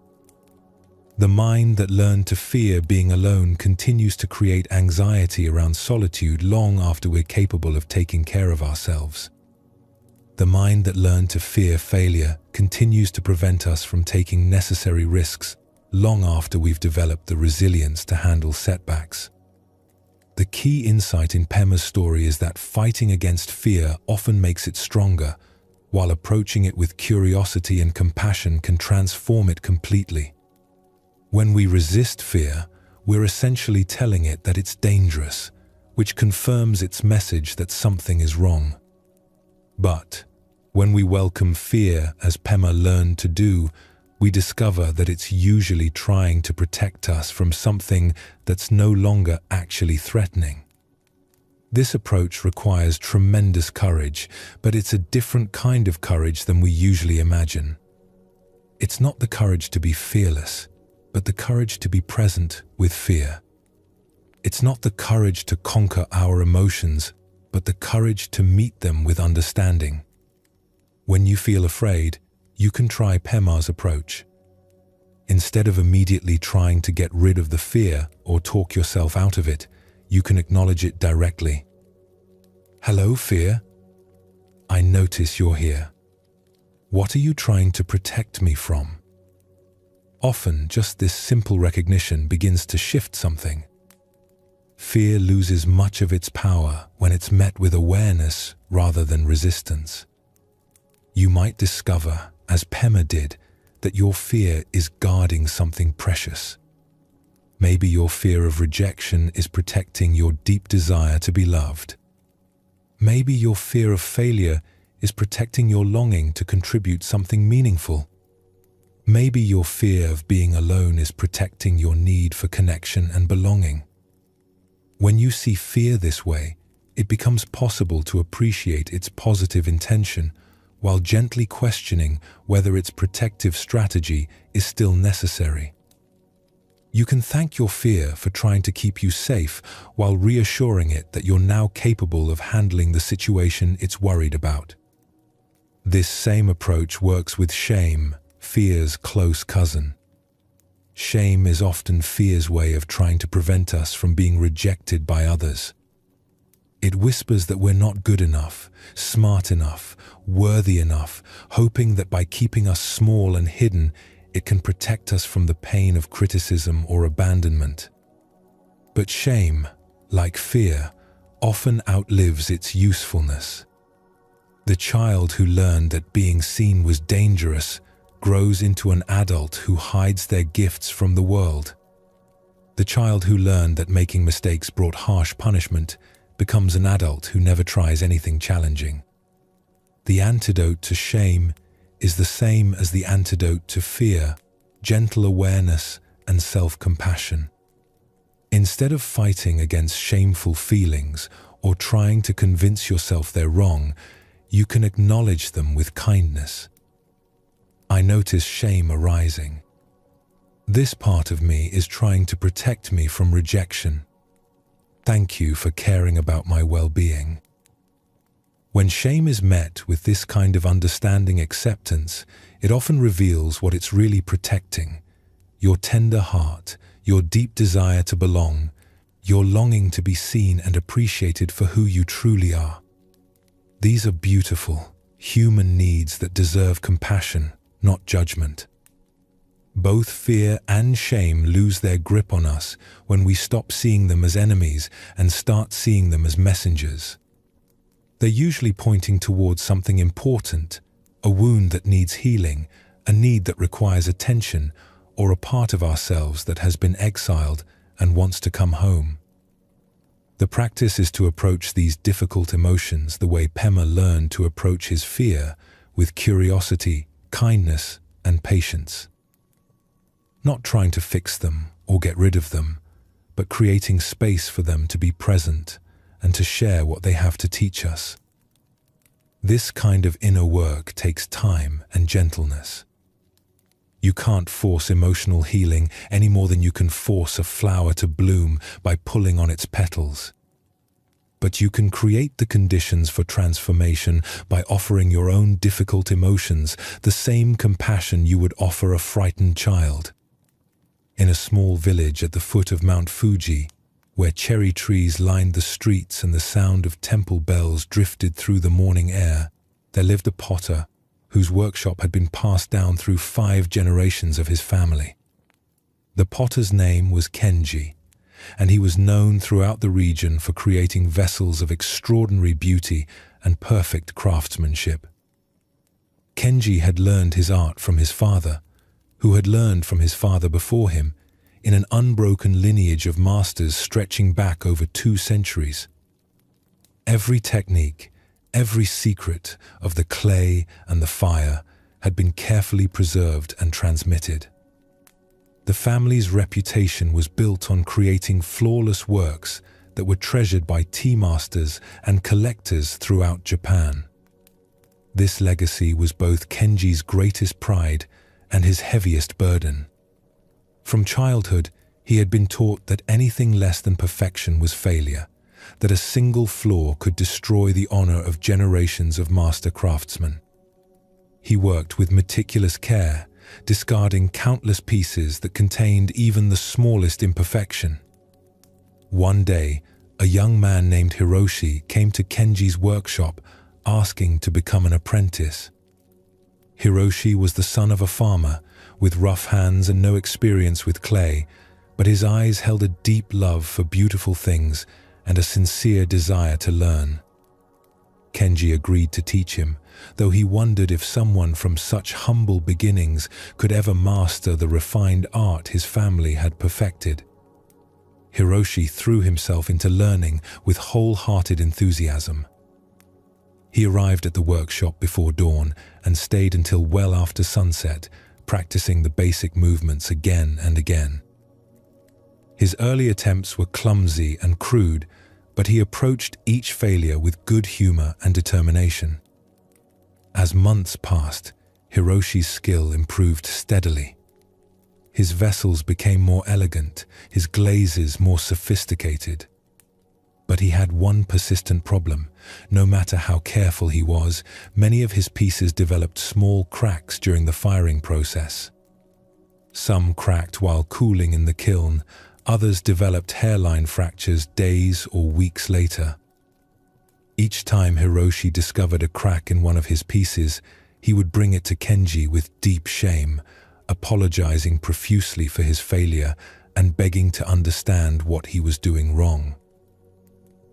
[SPEAKER 1] The mind that learned to fear being alone continues to create anxiety around solitude long after we're capable of taking care of ourselves. The mind that learned to fear failure continues to prevent us from taking necessary risks long after we've developed the resilience to handle setbacks. The key insight in Pema's story is that fighting against fear often makes it stronger, while approaching it with curiosity and compassion can transform it completely. When we resist fear, we're essentially telling it that it's dangerous, which confirms its message that something is wrong. But when we welcome fear, as Pema learned to do, we discover that it's usually trying to protect us from something that's no longer actually threatening. This approach requires tremendous courage, but it's a different kind of courage than we usually imagine. It's not the courage to be fearless, but the courage to be present with fear. It's not the courage to conquer our emotions, but the courage to meet them with understanding. When you feel afraid, you can try Pema's approach. Instead of immediately trying to get rid of the fear or talk yourself out of it, you can acknowledge it directly. Hello, fear. I notice you're here. What are you trying to protect me from? Often, just this simple recognition begins to shift something. Fear loses much of its power when it's met with awareness rather than resistance. You might discover, as Pema did, that your fear is guarding something precious. Maybe your fear of rejection is protecting your deep desire to be loved. Maybe your fear of failure is protecting your longing to contribute something meaningful. Maybe your fear of being alone is protecting your need for connection and belonging. When you see fear this way, it becomes possible to appreciate its positive intention while gently questioning whether its protective strategy is still necessary. You can thank your fear for trying to keep you safe while reassuring it that you're now capable of handling the situation it's worried about. This same approach works with shame, fear's close cousin. Shame is often fear's way of trying to prevent us from being rejected by others. It whispers that we're not good enough, smart enough, worthy enough, hoping that by keeping us small and hidden, it can protect us from the pain of criticism or abandonment. But shame, like fear, often outlives its usefulness. The child who learned that being seen was dangerous grows into an adult who hides their gifts from the world. The child who learned that making mistakes brought harsh punishment becomes an adult who never tries anything challenging. The antidote to shame is the same as the antidote to fear: gentle awareness and self-compassion. Instead of fighting against shameful feelings or trying to convince yourself they're wrong, you can acknowledge them with kindness. I notice shame arising. This part of me is trying to protect me from rejection. Thank you for caring about my well-being. When shame is met with this kind of understanding acceptance, it often reveals what it's really protecting: your tender heart, your deep desire to belong, your longing to be seen and appreciated for who you truly are. These are beautiful, human needs that deserve compassion, not judgment. Both fear and shame lose their grip on us when we stop seeing them as enemies and start seeing them as messengers. They're usually pointing towards something important: a wound that needs healing, a need that requires attention, or a part of ourselves that has been exiled and wants to come home. The practice is to approach these difficult emotions the way Pema learned to approach his fear, with curiosity, kindness, and patience. Not trying to fix them or get rid of them, but creating space for them to be present and to share what they have to teach us. This kind of inner work takes time and gentleness. You can't force emotional healing any more than you can force a flower to bloom by pulling on its petals. But you can create the conditions for transformation by offering your own difficult emotions the same compassion you would offer a frightened child. In a small village at the foot of Mount Fuji, where cherry trees lined the streets and the sound of temple bells drifted through the morning air, there lived a potter whose workshop had been passed down through 5 generations of his family. The potter's name was Kenji, and he was known throughout the region for creating vessels of extraordinary beauty and perfect craftsmanship. Kenji had learned his art from his father, who had learned from his father before him, in an unbroken lineage of masters stretching back over 2 centuries. Every technique, every secret of the clay and the fire had been carefully preserved and transmitted. The family's reputation was built on creating flawless works that were treasured by tea masters and collectors throughout Japan. This legacy was both Kenji's greatest pride and his heaviest burden. From childhood, he had been taught that anything less than perfection was failure, that a single flaw could destroy the honor of generations of master craftsmen. He worked with meticulous care, discarding countless pieces that contained even the smallest imperfection. One day, a young man named Hiroshi came to Kenji's workshop asking to become an apprentice. Hiroshi was the son of a farmer, with rough hands and no experience with clay, but his eyes held a deep love for beautiful things and a sincere desire to learn. Kenji agreed to teach him, though he wondered if someone from such humble beginnings could ever master the refined art his family had perfected. Hiroshi threw himself into learning with wholehearted enthusiasm. He arrived at the workshop before dawn and stayed until well after sunset, practicing the basic movements again and again. His early attempts were clumsy and crude, but he approached each failure with good humor and determination. As months passed, Hiroshi's skill improved steadily. His vessels became more elegant, his glazes more sophisticated. But he had one persistent problem. No matter how careful he was, many of his pieces developed small cracks during the firing process. Some cracked while cooling in the kiln, others developed hairline fractures days or weeks later. Each time Hiroshi discovered a crack in one of his pieces, he would bring it to Kenji with deep shame, apologizing profusely for his failure and begging to understand what he was doing wrong.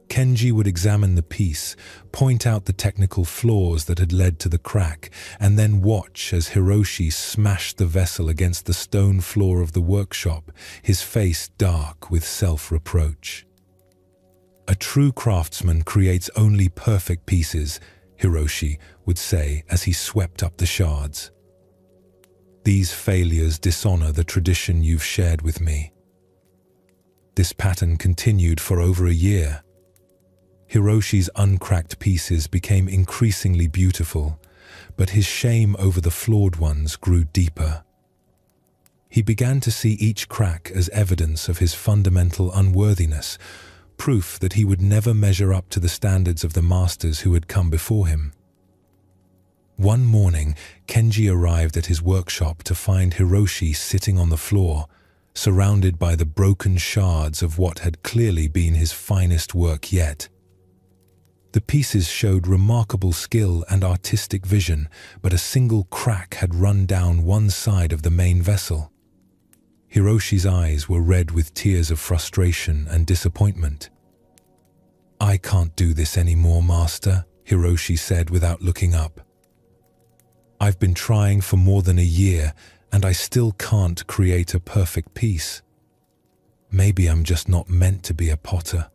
[SPEAKER 1] Kenji would examine the piece, point out the technical flaws that had led to the crack, and then watch as Hiroshi smashed the vessel against the stone floor of the workshop, his face dark with self-reproach. "A true craftsman creates only perfect pieces," Hiroshi would say as he swept up the shards. "These failures dishonor the tradition you've shared with me." This pattern continued for over a year. Hiroshi's uncracked pieces became increasingly beautiful, but his shame over the flawed ones grew deeper. He began to see each crack as evidence of his fundamental unworthiness, proof that he would never measure up to the standards of the masters who had come before him. One morning, Kenji arrived at his workshop to find Hiroshi sitting on the floor, surrounded by the broken shards of what had clearly been his finest work yet. The pieces showed remarkable skill and artistic vision, but a single crack had run down one side of the main vessel. Hiroshi's eyes were red with tears of frustration and disappointment. "I can't do this anymore, Master," Hiroshi said without looking up. "I've been trying for more than a year, and I still can't create a perfect piece. Maybe I'm just not meant to be a potter.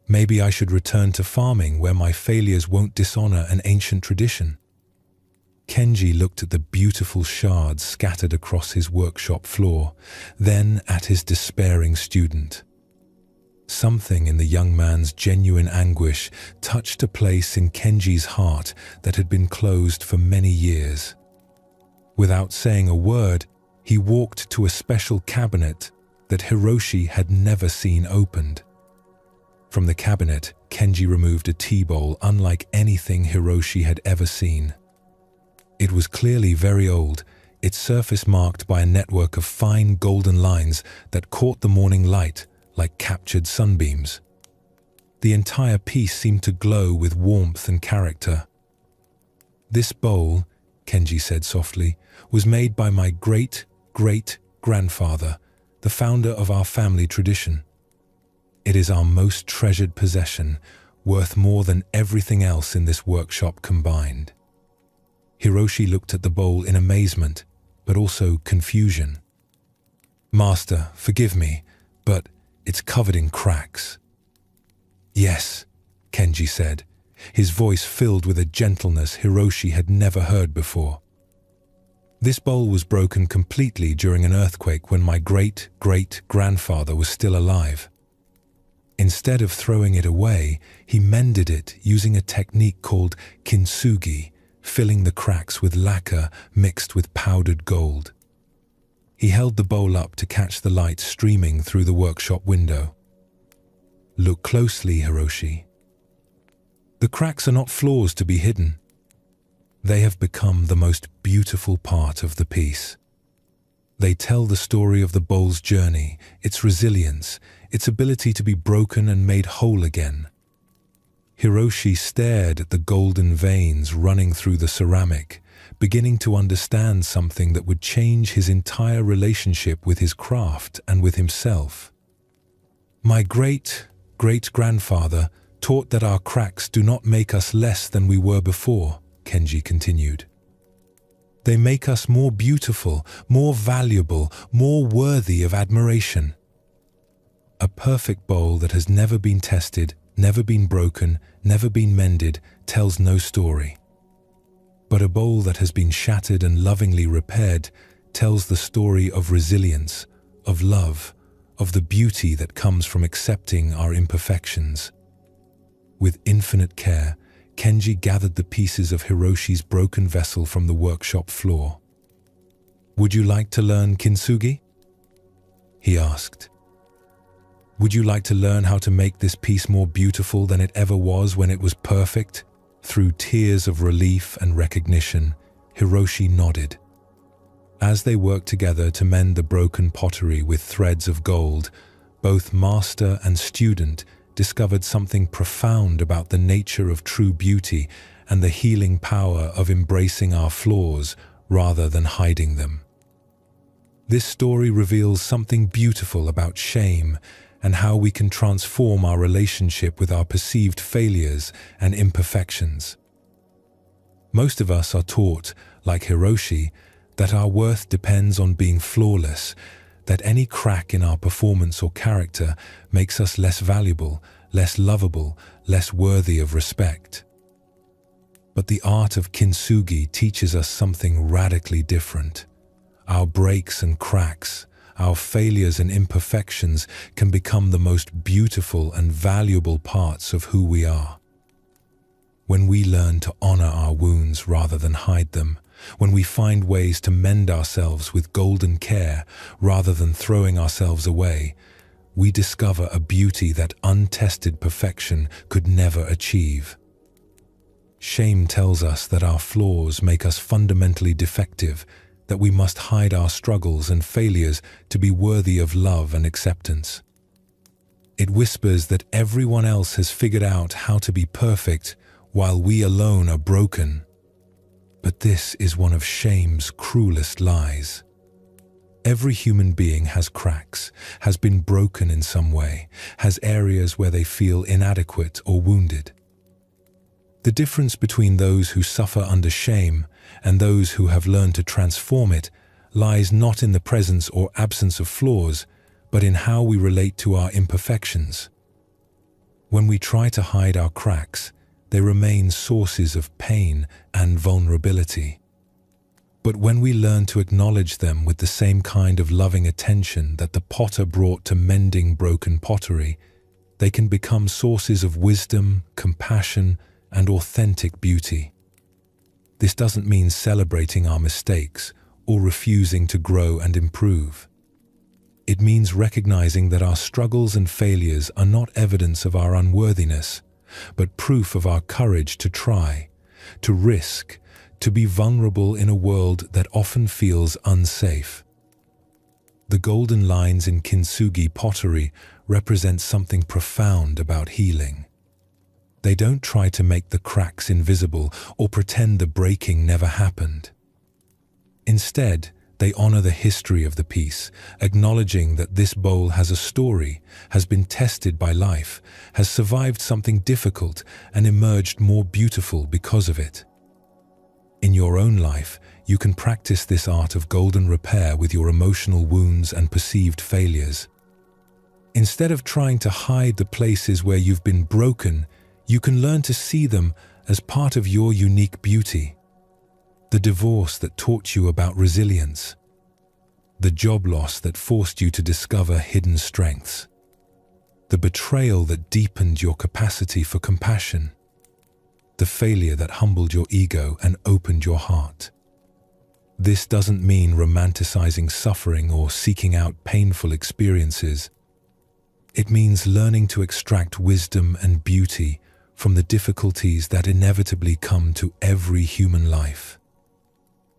[SPEAKER 1] Maybe I should return to farming where my failures won't dishonor an ancient tradition." Kenji looked at the beautiful shards scattered across his workshop floor, then at his despairing student. Something in the young man's genuine anguish touched a place in Kenji's heart that had been closed for many years. Without saying a word, he walked to a special cabinet that Hiroshi had never seen opened. From the cabinet, Kenji removed a tea bowl unlike anything Hiroshi had ever seen. It was clearly very old, its surface marked by a network of fine golden lines that caught the morning light like captured sunbeams. The entire piece seemed to glow with warmth and character. "This bowl," Kenji said softly, "was made by my great-great-grandfather, the founder of our family tradition. It is our most treasured possession, worth more than everything else in this workshop combined." Hiroshi looked at the bowl in amazement, but also confusion. "Master, forgive me, but it's covered in cracks." "Yes," Kenji said, his voice filled with a gentleness Hiroshi had never heard before. "This bowl was broken completely during an earthquake when my great-great-grandfather was still alive. Instead of throwing it away, he mended it using a technique called kintsugi, filling the cracks with lacquer mixed with powdered gold." He held the bowl up to catch the light streaming through the workshop window. "Look closely, Hiroshi. The cracks are not flaws to be hidden. They have become the most beautiful part of the piece. They tell the story of the bowl's journey, its resilience, its ability to be broken and made whole again." Hiroshi stared at the golden veins running through the ceramic, beginning to understand something that would change his entire relationship with his craft and with himself. "My great-great-grandfather taught that our cracks do not make us less than we were before," Kenji continued. "They make us more beautiful, more valuable, more worthy of admiration. A perfect bowl that has never been tested, never been broken, never been mended, tells no story. But a bowl that has been shattered and lovingly repaired tells the story of resilience, of love, of the beauty that comes from accepting our imperfections." With infinite care, Kenji gathered the pieces of Hiroshi's broken vessel from the workshop floor. "Would you like to learn kintsugi?" he asked. "Would you like to learn how to make this piece more beautiful than it ever was when it was perfect?" Through tears of relief and recognition, Hiroshi nodded. As they worked together to mend the broken pottery with threads of gold, both master and student discovered something profound about the nature of true beauty and the healing power of embracing our flaws rather than hiding them. This story reveals something beautiful about shame and how we can transform our relationship with our perceived failures and imperfections. Most of us are taught, like Hiroshi, that our worth depends on being flawless, that any crack in our performance or character makes us less valuable, less lovable, less worthy of respect. But the art of kintsugi teaches us something radically different. Our breaks and cracks, our failures and imperfections can become the most beautiful and valuable parts of who we are. When we learn to honor our wounds rather than hide them, when we find ways to mend ourselves with golden care rather than throwing ourselves away, we discover a beauty that untested perfection could never achieve. Shame tells us that our flaws make us fundamentally defective, that we must hide our struggles and failures to be worthy of love and acceptance. It whispers that everyone else has figured out how to be perfect while we alone are broken. But this is one of shame's cruelest lies. Every human being has cracks, has been broken in some way, has areas where they feel inadequate or wounded. The difference between those who suffer under shame and those who have learned to transform it lies not in the presence or absence of flaws, but in how we relate to our imperfections. When we try to hide our cracks, they remain sources of pain and vulnerability. But when we learn to acknowledge them with the same kind of loving attention that the potter brought to mending broken pottery, they can become sources of wisdom, compassion, and authentic beauty. This doesn't mean celebrating our mistakes or refusing to grow and improve. It means recognizing that our struggles and failures are not evidence of our unworthiness, but proof of our courage to try, to risk, to be vulnerable in a world that often feels unsafe. The golden lines in kintsugi pottery represent something profound about healing. They don't try to make the cracks invisible or pretend the breaking never happened. Instead, they honor the history of the piece, acknowledging that this bowl has a story, has been tested by life, has survived something difficult and emerged more beautiful because of it. In your own life, you can practice this art of golden repair with your emotional wounds and perceived failures. Instead of trying to hide the places where you've been broken, you can learn to see them as part of your unique beauty. The divorce that taught you about resilience. The job loss that forced you to discover hidden strengths. The betrayal that deepened your capacity for compassion. The failure that humbled your ego and opened your heart. This doesn't mean romanticizing suffering or seeking out painful experiences. It means learning to extract wisdom and beauty from the difficulties that inevitably come to every human life.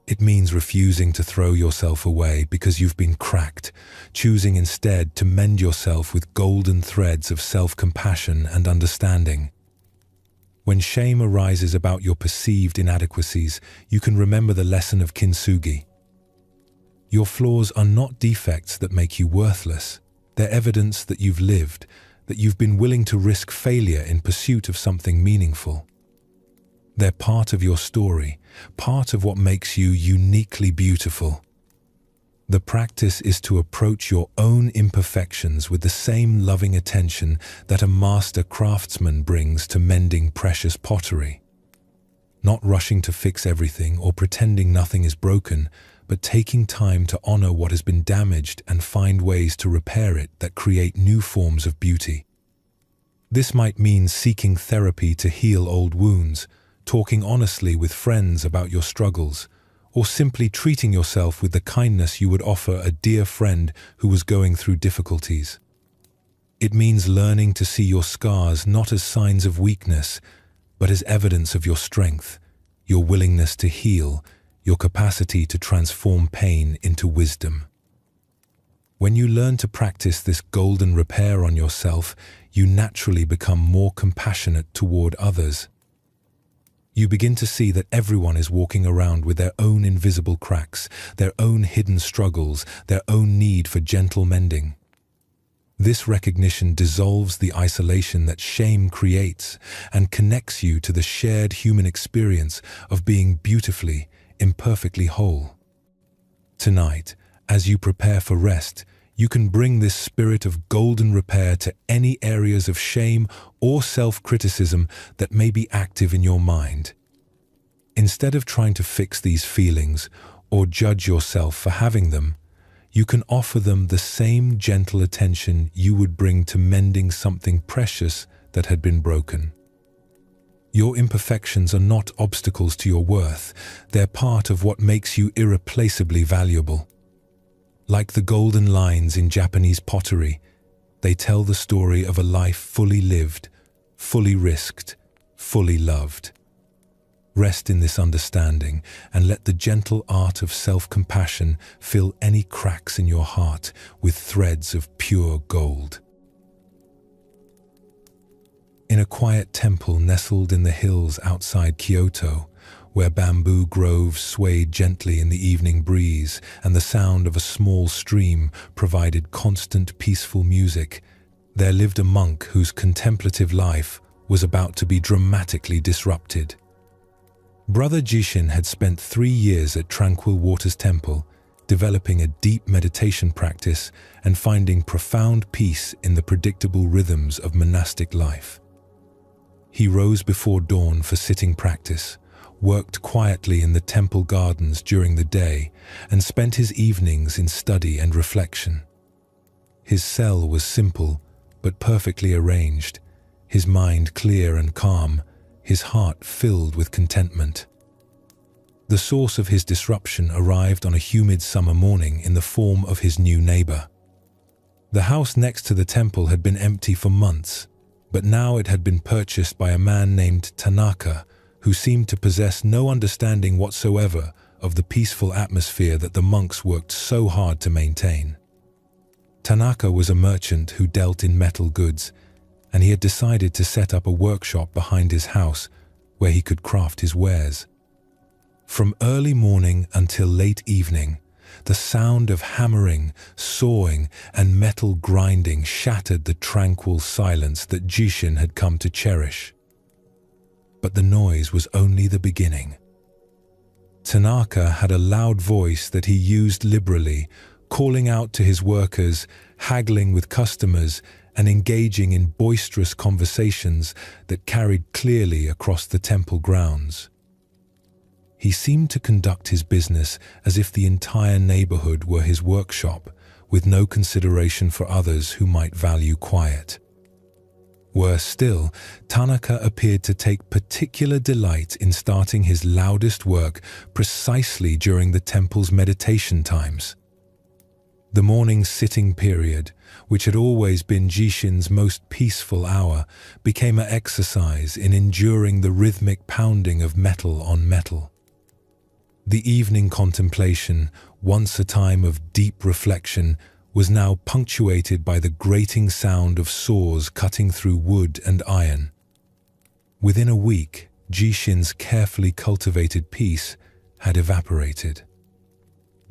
[SPEAKER 1] It means refusing to throw yourself away because you've been cracked, choosing instead to mend yourself with golden threads of self-compassion and understanding. When shame arises about your perceived inadequacies, you can remember the lesson of kintsugi. Your flaws are not defects that make you worthless. They're evidence that you've lived, that you've been willing to risk failure in pursuit of something meaningful. They're part of your story, part of what makes you uniquely beautiful. The practice is to approach your own imperfections with the same loving attention that a master craftsman brings to mending precious pottery. Not rushing to fix everything or pretending nothing is broken, but taking time to honor what has been damaged and find ways to repair it that create new forms of beauty. This might mean seeking therapy to heal old wounds, talking honestly with friends about your struggles, or simply treating yourself with the kindness you would offer a dear friend who was going through difficulties. It means learning to see your scars not as signs of weakness, but as evidence of your strength, your willingness to heal, your capacity to transform pain into wisdom. When you learn to practice this golden repair on yourself, you naturally become more compassionate toward others. You begin to see that everyone is walking around with their own invisible cracks, their own hidden struggles, their own need for gentle mending. This recognition dissolves the isolation that shame creates and connects you to the shared human experience of being beautifully, imperfectly whole. Tonight, as you prepare for rest, you can bring this spirit of golden repair to any areas of shame or self-criticism that may be active in your mind. Instead of trying to fix these feelings or judge yourself for having them, you can offer them the same gentle attention you would bring to mending something precious that had been broken. Your imperfections are not obstacles to your worth. They're part of what makes you irreplaceably valuable. Like the golden lines in Japanese pottery, they tell the story of a life fully lived, fully risked, fully loved. Rest in this understanding and let the gentle art of self-compassion fill any cracks in your heart with threads of pure gold. In a quiet temple nestled in the hills outside Kyoto, where bamboo groves swayed gently in the evening breeze and the sound of a small stream provided constant peaceful music, there lived a monk whose contemplative life was about to be dramatically disrupted. Brother Jishin had spent 3 years at Tranquil Waters Temple, developing a deep meditation practice and finding profound peace in the predictable rhythms of monastic life. He rose before dawn for sitting practice, worked quietly in the temple gardens during the day, and spent his evenings in study and reflection. His cell was simple, but perfectly arranged, his mind clear and calm, his heart filled with contentment. The source of his disruption arrived on a humid summer morning in the form of his new neighbor. The house next to the temple had been empty for months, but now it had been purchased by a man named Tanaka, who seemed to possess no understanding whatsoever of the peaceful atmosphere that the monks worked so hard to maintain. Tanaka was a merchant who dealt in metal goods, and he had decided to set up a workshop behind his house where he could craft his wares. From early morning until late evening, the sound of hammering, sawing, and metal grinding shattered the tranquil silence that Jishin had come to cherish. But the noise was only the beginning. Tanaka had a loud voice that he used liberally, calling out to his workers, haggling with customers, and engaging in boisterous conversations that carried clearly across the temple grounds. He seemed to conduct his business as if the entire neighborhood were his workshop, with no consideration for others who might value quiet. Worse still, Tanaka appeared to take particular delight in starting his loudest work precisely during the temple's meditation times. The morning sitting period, which had always been Jishin's most peaceful hour, became an exercise in enduring the rhythmic pounding of metal on metal. The evening contemplation, once a time of deep reflection, was now punctuated by the grating sound of saws cutting through wood and iron. Within a week, Jishin's carefully cultivated peace had evaporated.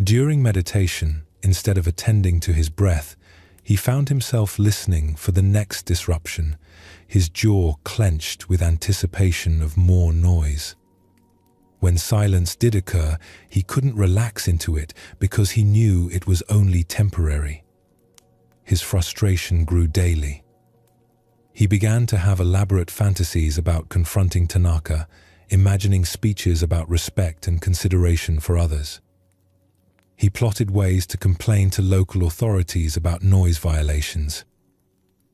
[SPEAKER 1] During meditation, instead of attending to his breath, he found himself listening for the next disruption, his jaw clenched with anticipation of more noise. When silence did occur, he couldn't relax into it because he knew it was only temporary. His frustration grew daily. He began to have elaborate fantasies about confronting Tanaka, imagining speeches about respect and consideration for others. He plotted ways to complain to local authorities about noise violations.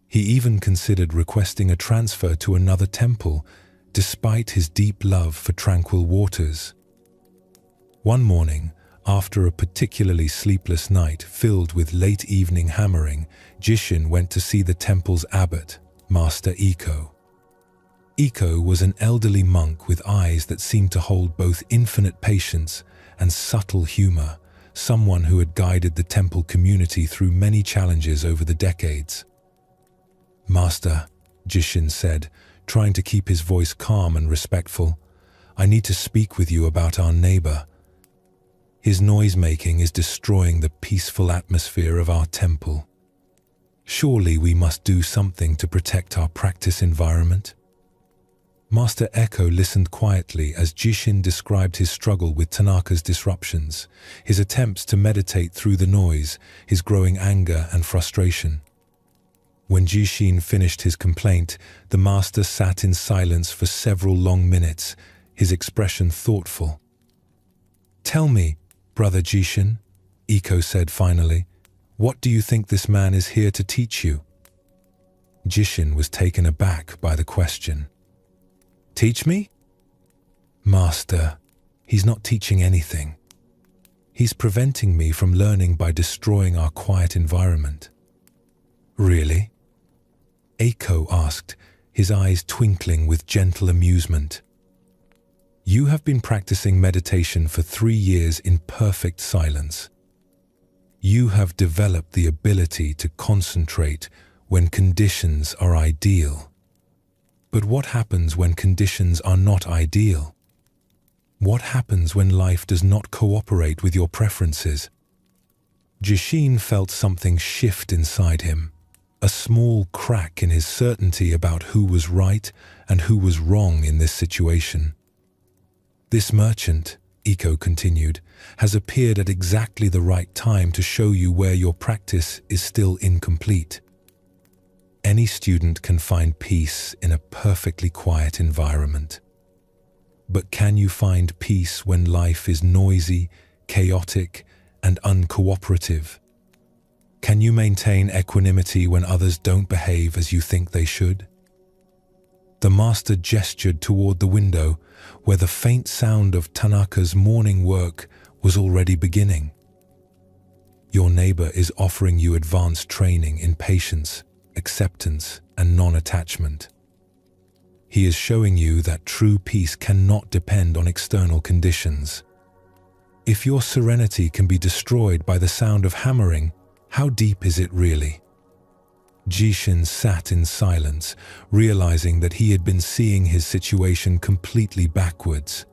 [SPEAKER 1] He even considered requesting a transfer to another temple, despite his deep love for tranquil waters. One morning, after a particularly sleepless night filled with late evening hammering, Jishin went to see the temple's abbot, Master Iko. Iko was an elderly monk with eyes that seemed to hold both infinite patience and subtle humor, someone who had guided the temple community through many challenges over the decades. "Master," Jishin said, trying to keep his voice calm and respectful, "I need to speak with you about our neighbor. His noise-making is destroying the peaceful atmosphere of our temple. Surely we must do something to protect our practice environment." Master Eko listened quietly as Jishin described his struggle with Tanaka's disruptions, his attempts to meditate through the noise, his growing anger and frustration. When Jishin finished his complaint, the master sat in silence for several long minutes, his expression thoughtful. "Tell me, Brother Jishin," Iko said finally, "what do you think this man is here to teach you?" Jishin was taken aback by the question. "Teach me?" "Master, he's not teaching anything. He's preventing me from learning by destroying our quiet environment." "Really?" Eiko asked, his eyes twinkling with gentle amusement. "You have been practicing meditation for 3 years in perfect silence. You have developed the ability to concentrate when conditions are ideal. But what happens when conditions are not ideal? What happens when life does not cooperate with your preferences?" Jishin felt something shift inside him, a small crack in his certainty about who was right and who was wrong in this situation. "This merchant," Iko continued, "has appeared at exactly the right time to show you where your practice is still incomplete. Any student can find peace in a perfectly quiet environment. But can you find peace when life is noisy, chaotic, and uncooperative? Can you maintain equanimity when others don't behave as you think they should?" The master gestured toward the window, where the faint sound of Tanaka's morning work was already beginning. Your neighbor is offering you advanced training in patience, acceptance, and non-attachment. He is showing you that true peace cannot depend on external conditions. If your serenity can be destroyed by the sound of hammering, how deep is it really? Jishin sat in silence, realizing that he had been seeing his situation completely backwards.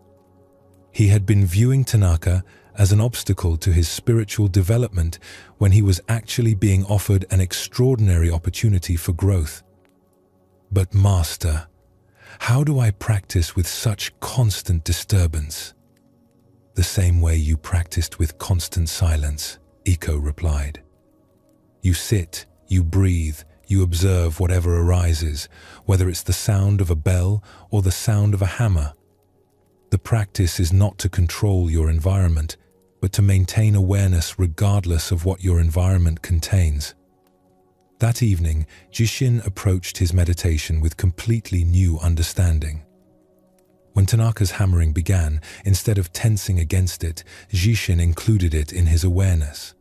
[SPEAKER 1] He had been viewing Tanaka as an obstacle to his spiritual development when he was actually being offered an extraordinary opportunity for growth. But Master, how do I practice with such constant disturbance? The same way you practiced with constant silence, Iko replied. You sit, you breathe, you observe whatever arises, whether it's the sound of a bell or the sound of a hammer. The practice is not to control your environment, but to maintain awareness regardless of what your environment contains. That evening, Jishin approached his meditation with completely new understanding. When Tanaka's hammering began, instead of tensing against it, Jishin included it in his awareness.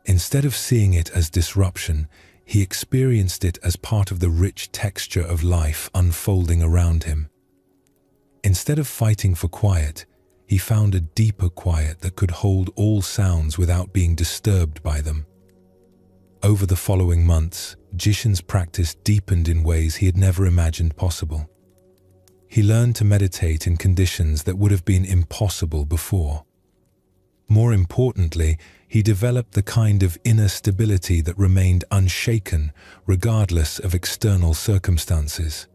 [SPEAKER 1] Instead of seeing it as disruption, he experienced it as part of the rich texture of life unfolding around him. Instead of fighting for quiet, he found a deeper quiet that could hold all sounds without being disturbed by them. Over the following months, Jishin's practice deepened in ways he had never imagined possible. He learned to meditate in conditions that would have been impossible before. More importantly, he developed the kind of inner stability that remained unshaken regardless of external circumstances.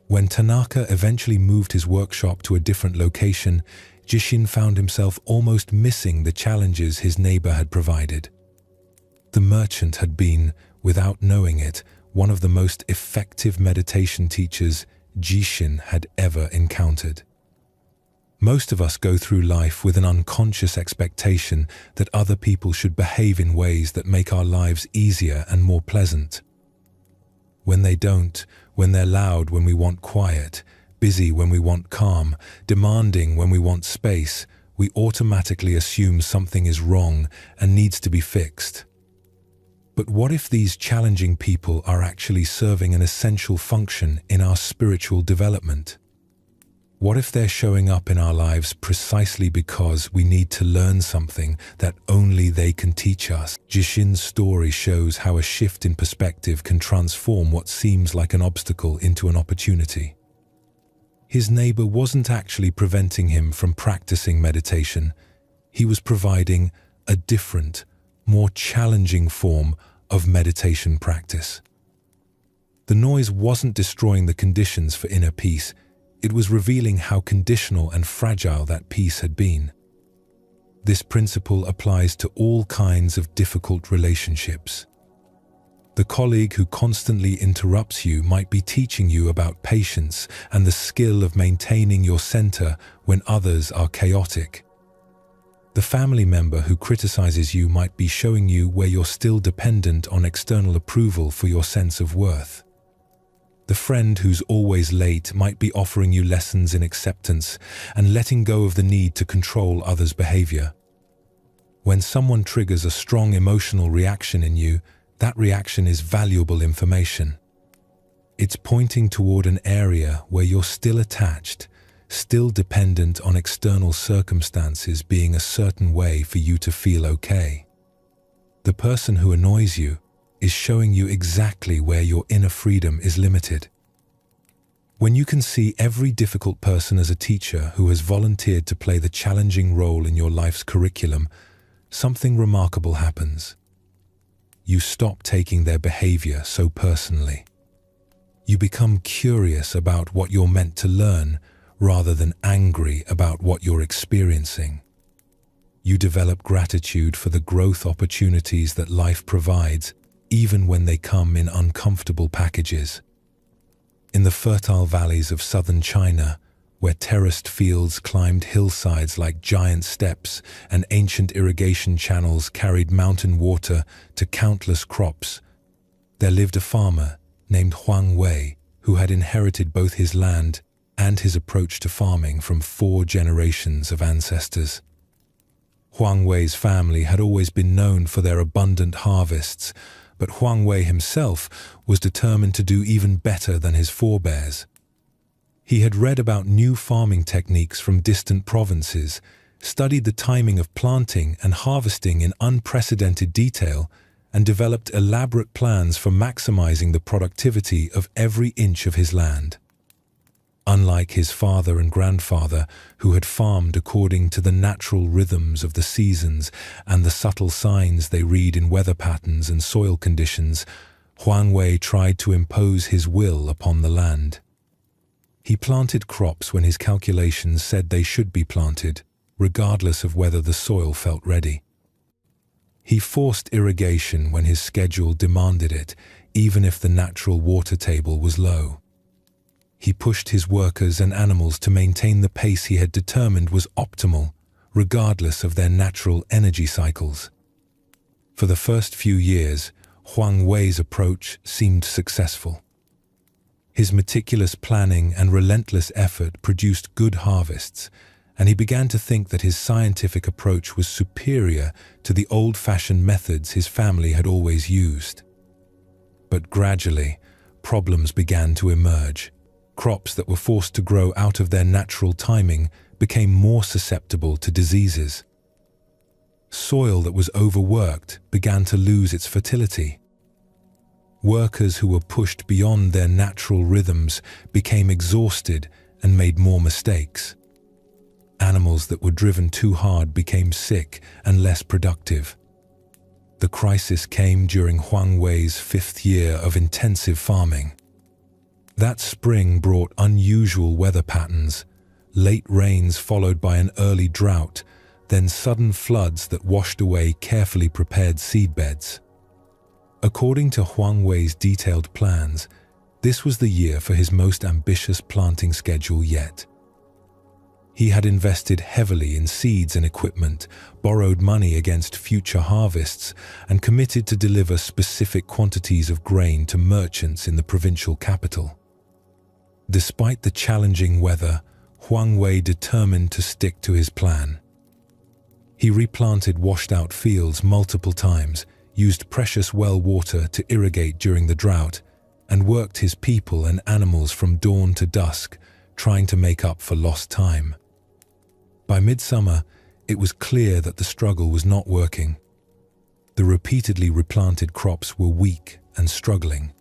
[SPEAKER 1] When Tanaka eventually moved his workshop to a different location, Jishin found himself almost missing the challenges his neighbor had provided. The merchant had been, without knowing it, one of the most effective meditation teachers Jishin had ever encountered. Most of us go through life with an unconscious expectation that other people should behave in ways that make our lives easier and more pleasant. When they don't, when they're loud when we want quiet, busy when we want calm, demanding when we want space, we automatically assume something is wrong and needs to be fixed. But what if these challenging people are actually serving an essential function in our spiritual development? What if they're showing up in our lives precisely because we need to learn something that only they can teach us? Jishin's story shows how a shift in perspective can transform what seems like an obstacle into an opportunity. His neighbor wasn't actually preventing him from practicing meditation. He was providing a different, more challenging form of meditation practice. The noise wasn't destroying the conditions for inner peace. It was revealing how conditional and fragile that peace had been. This principle applies to all kinds of difficult relationships. The colleague who constantly interrupts you might be teaching you about patience and the skill of maintaining your center when others are chaotic. The family member who criticizes you might be showing you where you're still dependent on external approval for your sense of worth. The friend who's always late might be offering you lessons in acceptance and letting go of the need to control others' behavior. When someone triggers a strong emotional reaction in you, that reaction is valuable information. It's pointing toward an area where you're still attached, still dependent on external circumstances being a certain way for you to feel okay. The person who annoys you is showing you exactly where your inner freedom is limited. When you can see every difficult person as a teacher who has volunteered to play the challenging role in your life's curriculum, something remarkable happens. You stop taking their behavior so personally. You become curious about what you're meant to learn rather than angry about what you're experiencing. You develop gratitude for the growth opportunities that life provides, even when they come in uncomfortable packages. In the fertile valleys of southern China, where terraced fields climbed hillsides like giant steps and ancient irrigation channels carried mountain water to countless crops, there lived a farmer named Huang Wei who had inherited both his land and his approach to farming from 4 generations of ancestors. Huang Wei's family had always been known for their abundant harvests, but Huang Wei himself was determined to do even better than his forebears. He had read about new farming techniques from distant provinces, studied the timing of planting and harvesting in unprecedented detail, and developed elaborate plans for maximizing the productivity of every inch of his land. Unlike his father and grandfather, who had farmed according to the natural rhythms of the seasons and the subtle signs they read in weather patterns and soil conditions, Huang Wei tried to impose his will upon the land. He planted crops when his calculations said they should be planted, regardless of whether the soil felt ready. He forced irrigation when his schedule demanded it, even if the natural water table was low. He pushed his workers and animals to maintain the pace he had determined was optimal, regardless of their natural energy cycles. For the first few years, Huang Wei's approach seemed successful. His meticulous planning and relentless effort produced good harvests, and he began to think that his scientific approach was superior to the old-fashioned methods his family had always used. But gradually, problems began to emerge. Crops that were forced to grow out of their natural timing became more susceptible to diseases. Soil that was overworked began to lose its fertility. Workers who were pushed beyond their natural rhythms became exhausted and made more mistakes. Animals that were driven too hard became sick and less productive. The crisis came during Huang Wei's 5th year of intensive farming. That spring brought unusual weather patterns, late rains followed by an early drought, then sudden floods that washed away carefully prepared seedbeds. According to Huang Wei's detailed plans, this was the year for his most ambitious planting schedule yet. He had invested heavily in seeds and equipment, borrowed money against future harvests, and committed to deliver specific quantities of grain to merchants in the provincial capital. Despite the challenging weather, Huang Wei determined to stick to his plan. He replanted washed-out fields multiple times, used precious well water to irrigate during the drought, and worked his people and animals from dawn to dusk, trying to make up for lost time. By midsummer, it was clear that the struggle was not working. The repeatedly replanted crops were weak and struggling.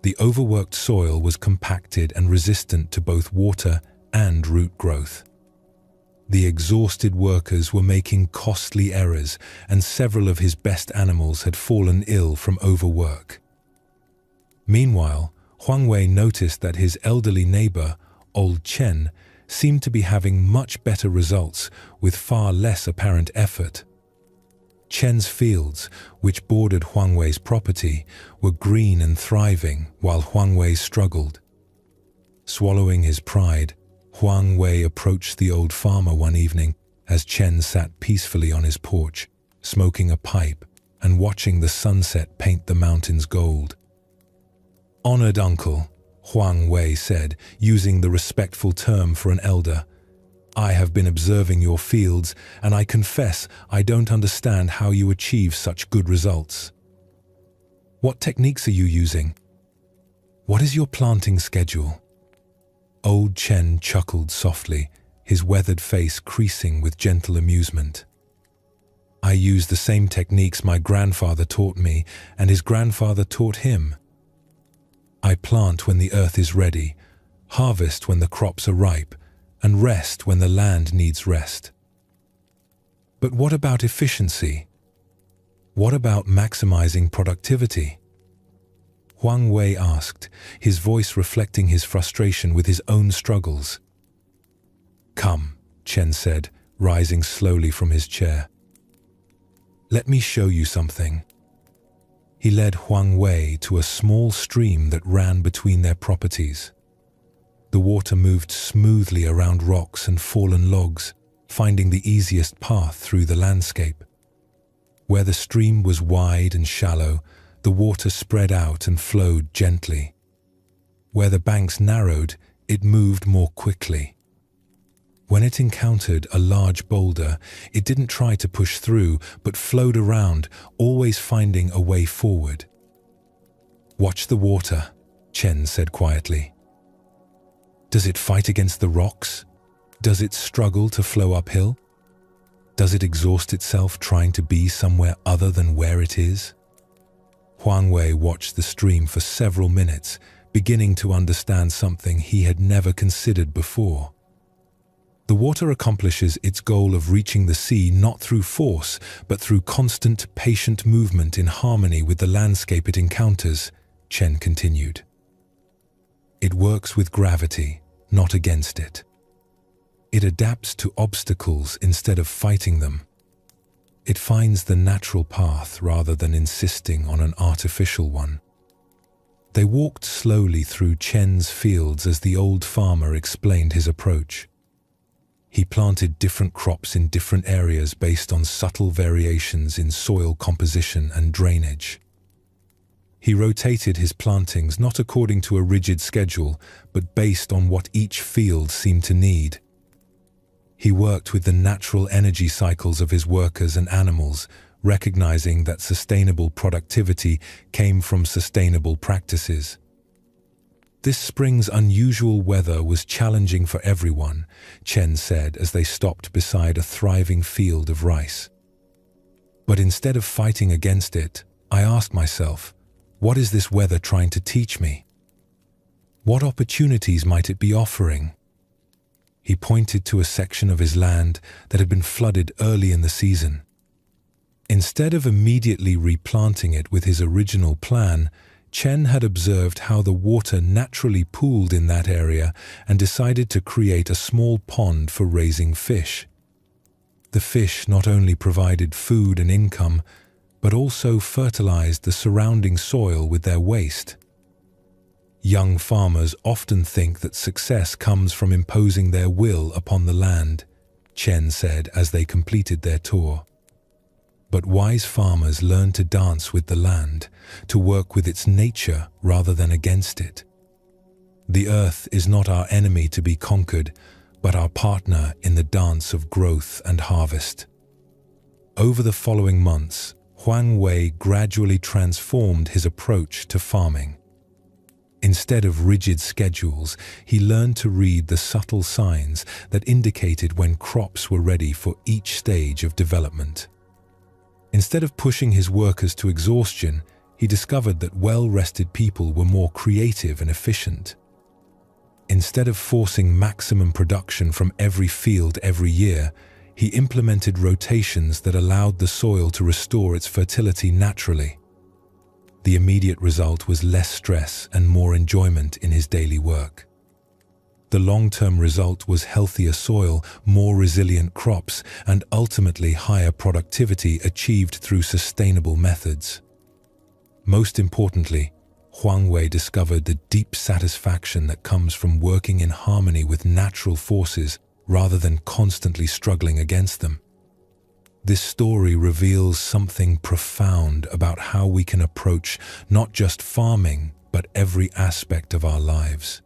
[SPEAKER 1] The overworked soil was compacted and resistant to both water and root growth. The exhausted workers were making costly errors, and several of his best animals had fallen ill from overwork. Meanwhile, Huang Wei noticed that his elderly neighbor, Old Chen, seemed to be having much better results with far less apparent effort. Chen's fields, which bordered Huang Wei's property, were green and thriving while Huang Wei struggled. Swallowing his pride, Huang Wei approached the old farmer one evening as Chen sat peacefully on his porch, smoking a pipe and watching the sunset paint the mountains gold. "Honored uncle," Huang Wei said, using the respectful term for an elder, "I have been observing your fields, and I confess I don't understand how you achieve such good results. What techniques are you using? What is your planting schedule?" Old Chen chuckled softly, his weathered face creasing with gentle amusement. "I use the same techniques my grandfather taught me, and his grandfather taught him. I plant when the earth is ready, harvest when the crops are ripe, and rest when the land needs rest." "But what about efficiency? What about maximizing productivity?" Huang Wei asked, his voice reflecting his frustration with his own struggles. "Come," Chen said, rising slowly from his chair. "Let me show you something." He led Huang Wei to a small stream that ran between their properties. The water moved smoothly around rocks and fallen logs, finding the easiest path through the landscape. Where the stream was wide and shallow, the water spread out and flowed gently. Where the banks narrowed, it moved more quickly. When it encountered a large boulder, it didn't try to push through, but flowed around, always finding a way forward. "Watch the water," Chen said quietly. "Does it fight against the rocks? Does it struggle to flow uphill? Does it exhaust itself trying to be somewhere other than where it is?" Huang Wei watched the stream for several minutes, beginning to understand something he had never considered before. The water accomplishes its goal of reaching the sea not through force, but through constant, patient movement in harmony with the landscape it encounters, Chen continued. It works with gravity, not against it. It adapts to obstacles instead of fighting them. It finds the natural path rather than insisting on an artificial one. They walked slowly through Chen's fields as the old farmer explained his approach. He planted different crops in different areas based on subtle variations in soil composition and drainage. He rotated his plantings not according to a rigid schedule, but based on what each field seemed to need. He worked with the natural energy cycles of his workers and animals, recognizing that sustainable productivity came from sustainable practices. This spring's unusual weather was challenging for everyone, Chen said as they stopped beside a thriving field of rice. But instead of fighting against it, I asked myself, what is this weather trying to teach me? What opportunities might it be offering? He pointed to a section of his land that had been flooded early in the season. Instead of immediately replanting it with his original plan, Chen had observed how the water naturally pooled in that area and decided to create a small pond for raising fish. The fish not only provided food and income, but also fertilized the surrounding soil with their waste. Young farmers often think that success comes from imposing their will upon the land, Chen said as they completed their tour. But wise farmers learn to dance with the land, to work with its nature rather than against it. The earth is not our enemy to be conquered, but our partner in the dance of growth and harvest. Over the following months, Huang Wei gradually transformed his approach to farming. Instead of rigid schedules, he learned to read the subtle signs that indicated when crops were ready for each stage of development. Instead of pushing his workers to exhaustion, he discovered that well-rested people were more creative and efficient. Instead of forcing maximum production from every field every year, he implemented rotations that allowed the soil to restore its fertility naturally. The immediate result was less stress and more enjoyment in his daily work. The long-term result was healthier soil, more resilient crops, and ultimately higher productivity achieved through sustainable methods. Most importantly, Huang Wei discovered the deep satisfaction that comes from working in harmony with natural forces rather than constantly struggling against them. This story reveals something profound about how we can approach not just farming, but every aspect of our lives.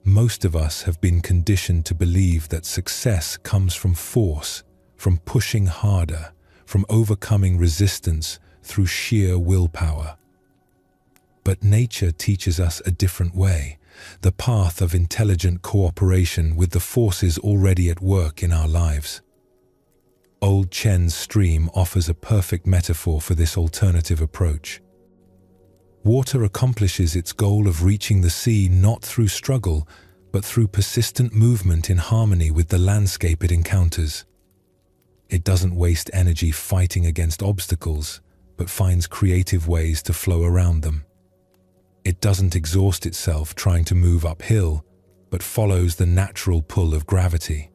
[SPEAKER 1] Most of us have been conditioned to believe that success comes from force, from pushing harder, from overcoming resistance through sheer willpower. But nature teaches us a different way, the path of intelligent cooperation with the forces already at work in our lives. Old Chen's stream offers a perfect metaphor for this alternative approach. Water accomplishes its goal of reaching the sea not through struggle, but through persistent movement in harmony with the landscape it encounters. It doesn't waste energy fighting against obstacles, but finds creative ways to flow around them. It doesn't exhaust itself trying to move uphill, but follows the natural pull of gravity.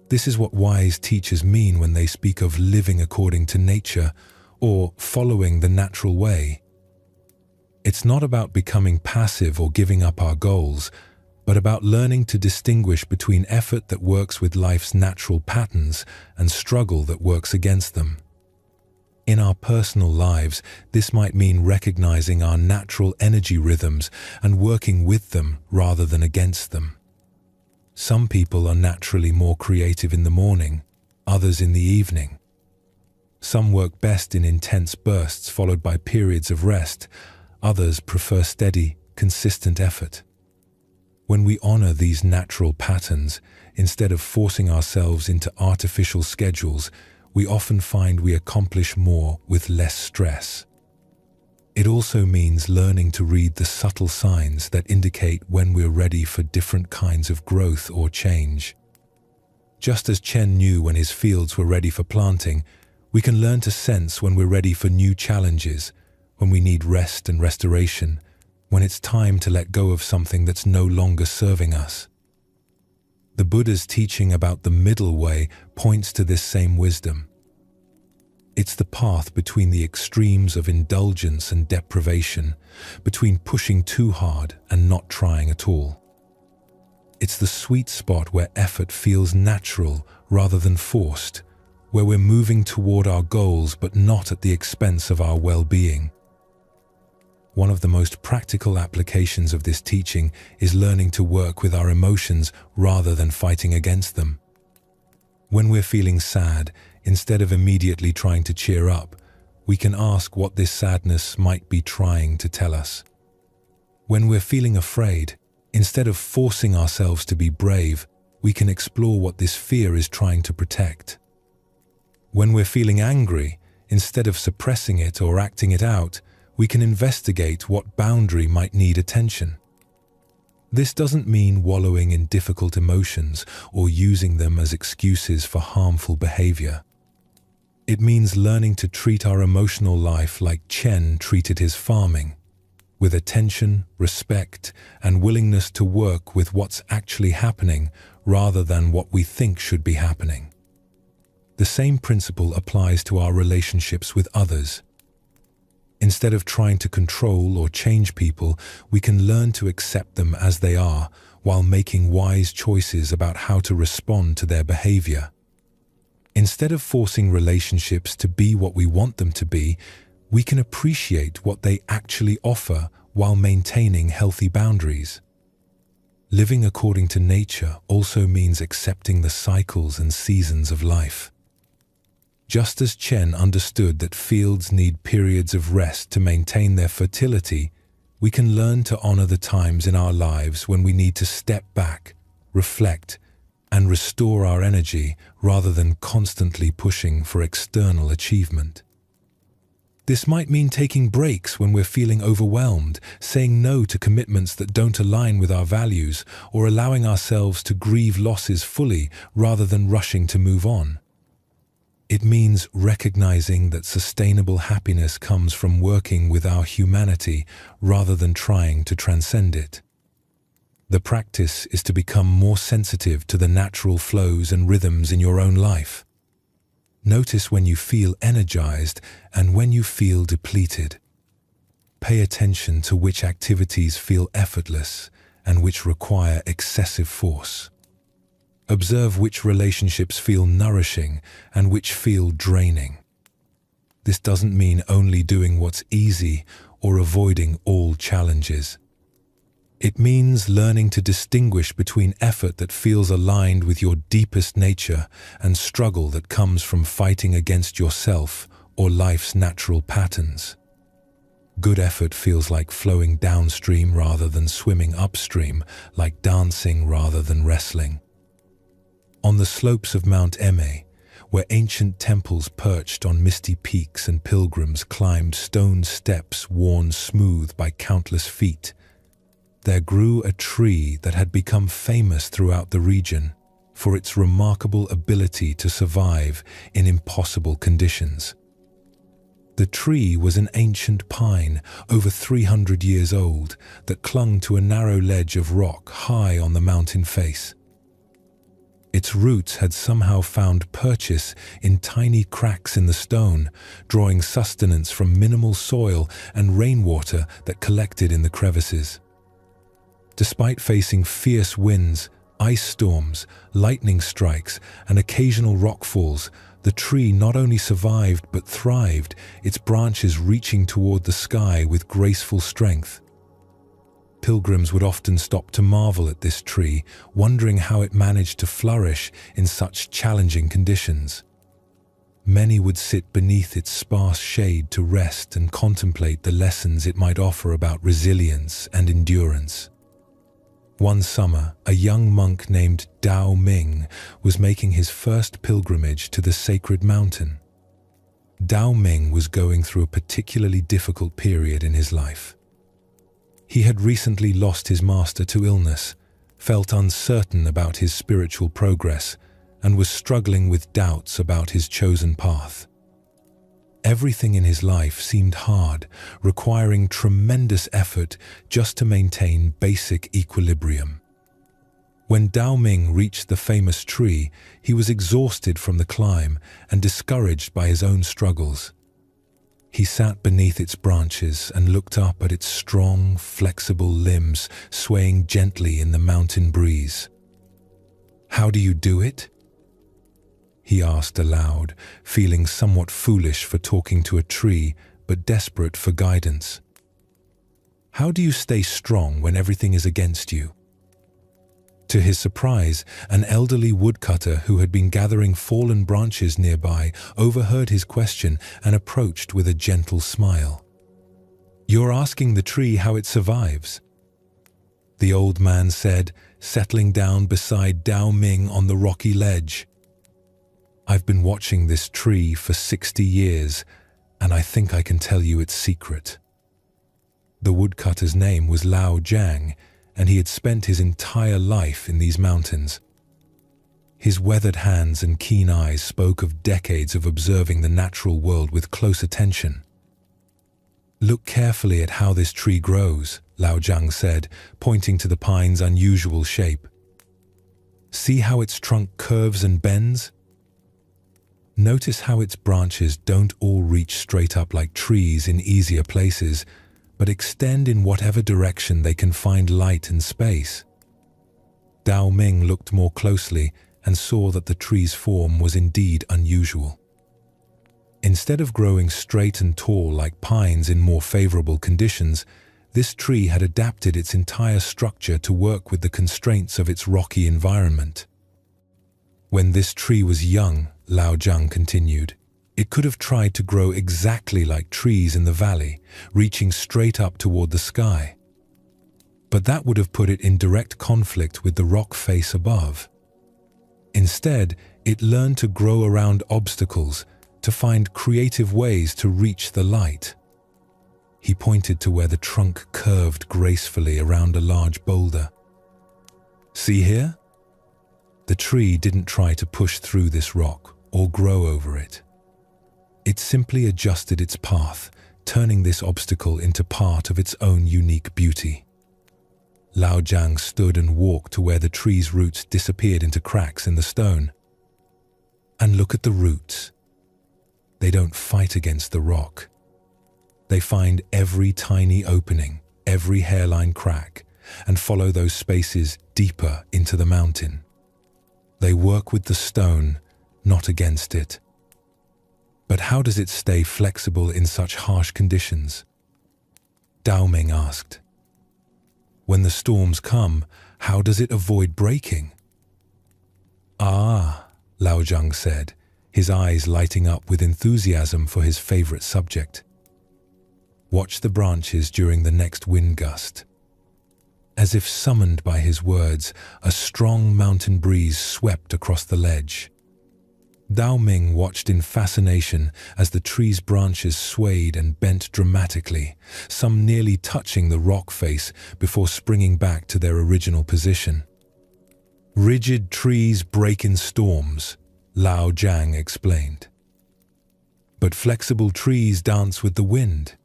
[SPEAKER 1] This is what wise teachers mean when they speak of living according to nature or following the natural way. It's not about becoming passive or giving up our goals, but about learning to distinguish between effort that works with life's natural patterns and struggle that works against them. In our personal lives, this might mean recognizing our natural energy rhythms and working with them rather than against them. Some people are naturally more creative in the morning, others in the evening. Some work best in intense bursts followed by periods of rest. Others prefer steady, consistent effort. When we honor these natural patterns, instead of forcing ourselves into artificial schedules, we often find we accomplish more with less stress. It also means learning to read the subtle signs that indicate when we're ready for different kinds of growth or change. Just as Chen knew when his fields were ready for planting, we can learn to sense when we're ready for new challenges, when we need rest and restoration, when it's time to let go of something that's no longer serving us. The Buddha's teaching about the middle way points to this same wisdom. It's the path between the extremes of indulgence and deprivation, between pushing too hard and not trying at all. It's the sweet spot where effort feels natural rather than forced, where we're moving toward our goals but not at the expense of our well-being. One of the most practical applications of this teaching is learning to work with our emotions rather than fighting against them. When we're feeling sad, instead of immediately trying to cheer up, we can ask what this sadness might be trying to tell us. When we're feeling afraid, instead of forcing ourselves to be brave, we can explore what this fear is trying to protect. When we're feeling angry, instead of suppressing it or acting it out, we can investigate what boundary might need attention. This doesn't mean wallowing in difficult emotions or using them as excuses for harmful behavior. It means learning to treat our emotional life like Chen treated his farming, with attention, respect, and willingness to work with what's actually happening rather than what we think should be happening. The same principle applies to our relationships with others. Instead of trying to control or change people, we can learn to accept them as they are while making wise choices about how to respond to their behavior. Instead of forcing relationships to be what we want them to be, we can appreciate what they actually offer while maintaining healthy boundaries. Living according to nature also means accepting the cycles and seasons of life. Just as Chen understood that fields need periods of rest to maintain their fertility, we can learn to honor the times in our lives when we need to step back, reflect, and restore our energy rather than constantly pushing for external achievement. This might mean taking breaks when we're feeling overwhelmed, saying no to commitments that don't align with our values, or allowing ourselves to grieve losses fully rather than rushing to move on. It means recognizing that sustainable happiness comes from working with our humanity rather than trying to transcend it. The practice is to become more sensitive to the natural flows and rhythms in your own life. Notice when you feel energized and when you feel depleted. Pay attention to which activities feel effortless and which require excessive force. Observe which relationships feel nourishing and which feel draining. This doesn't mean only doing what's easy or avoiding all challenges. It means learning to distinguish between effort that feels aligned with your deepest nature and struggle that comes from fighting against yourself or life's natural patterns. Good effort feels like flowing downstream rather than swimming upstream, like dancing rather than wrestling. On the slopes of Mount Eme, where ancient temples perched on misty peaks and pilgrims climbed stone steps worn smooth by countless feet, there grew a tree that had become famous throughout the region for its remarkable ability to survive in impossible conditions. The tree was an ancient pine, over 300 years old, that clung to a narrow ledge of rock high on the mountain face. Its roots had somehow found purchase in tiny cracks in the stone, drawing sustenance from minimal soil and rainwater that collected in the crevices. Despite facing fierce winds, ice storms, lightning strikes, and occasional rockfalls, the tree not only survived but thrived, its branches reaching toward the sky with graceful strength. Pilgrims would often stop to marvel at this tree, wondering how it managed to flourish in such challenging conditions. Many would sit beneath its sparse shade to rest and contemplate the lessons it might offer about resilience and endurance. One summer, a young monk named Dao Ming was making his first pilgrimage to the sacred mountain. Dao Ming was going through a particularly difficult period in his life. He had recently lost his master to illness, felt uncertain about his spiritual progress, and was struggling with doubts about his chosen path. Everything in his life seemed hard, requiring tremendous effort just to maintain basic equilibrium. When Dao Ming reached the famous tree, he was exhausted from the climb and discouraged by his own struggles. He sat beneath its branches and looked up at its strong, flexible limbs swaying gently in the mountain breeze. "How do you do it?" he asked aloud, feeling somewhat foolish for talking to a tree, but desperate for guidance. "How do you stay strong when everything is against you?" To his surprise, an elderly woodcutter who had been gathering fallen branches nearby overheard his question and approached with a gentle smile. "You're asking the tree how it survives," the old man said, settling down beside Dao Ming on the rocky ledge. "I've been watching this tree for 60 years, and I think I can tell you its secret." The woodcutter's name was Lao Jiang, and he had spent his entire life in these mountains. His weathered hands and keen eyes spoke of decades of observing the natural world with close attention. "Look carefully at how this tree grows," Lao Jiang said, pointing to the pine's unusual shape. "See how its trunk curves and bends? Notice how its branches don't all reach straight up like trees in easier places, but extend in whatever direction they can find light and space." Dao Ming looked more closely and saw that the tree's form was indeed unusual. Instead of growing straight and tall like pines in more favorable conditions, this tree had adapted its entire structure to work with the constraints of its rocky environment. "When this tree was young," Lao Jiang continued, "it could have tried to grow exactly like trees in the valley, reaching straight up toward the sky. But that would have put it in direct conflict with the rock face above. Instead, it learned to grow around obstacles, to find creative ways to reach the light." He pointed to where the trunk curved gracefully around a large boulder. "See here? The tree didn't try to push through this rock or grow over it. It simply adjusted its path, turning this obstacle into part of its own unique beauty." Lao Jiang stood and walked to where the tree's roots disappeared into cracks in the stone. "And look at the roots. They don't fight against the rock. They find every tiny opening, every hairline crack, and follow those spaces deeper into the mountain. They work with the stone, not against it." "But how does it stay flexible in such harsh conditions?" Dao Ming asked. "When the storms come, how does it avoid breaking?" "Ah," Lao Jiang said, his eyes lighting up with enthusiasm for his favorite subject. "Watch the branches during the next wind gust." As if summoned by his words, a strong mountain breeze swept across the ledge. Dao Ming watched in fascination as the tree's branches swayed and bent dramatically, some nearly touching the rock face before springing back to their original position. "Rigid trees break in storms," Lao Jiang explained. "But flexible trees dance with the wind.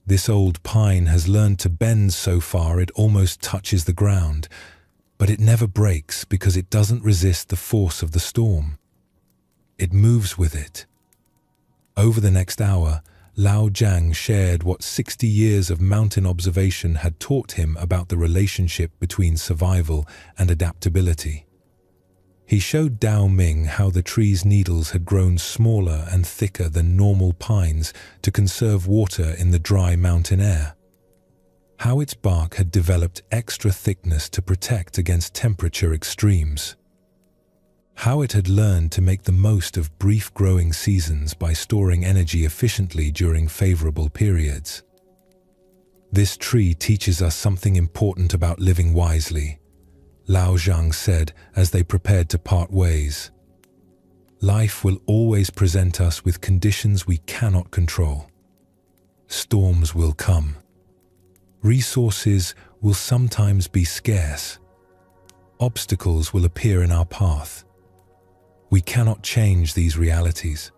[SPEAKER 1] This old pine has learned to bend so far it almost touches the ground, but it never breaks because it doesn't resist the force of the storm. It moves with it." Over the next hour, Lao Jiang shared what 60 years of mountain observation had taught him about the relationship between survival and adaptability. He showed Dao Ming how the tree's needles had grown smaller and thicker than normal pines to conserve water in the dry mountain air. how its bark had developed extra thickness to protect against temperature extremes, how it had learned to make the most of brief growing seasons by storing energy efficiently during favorable periods. This tree teaches us something important about living wisely, Lao Zhang said as they prepared to part ways. Life will always present us with conditions we cannot control. Storms will come. Resources will sometimes be scarce. Obstacles will appear in our path. We cannot change these realities.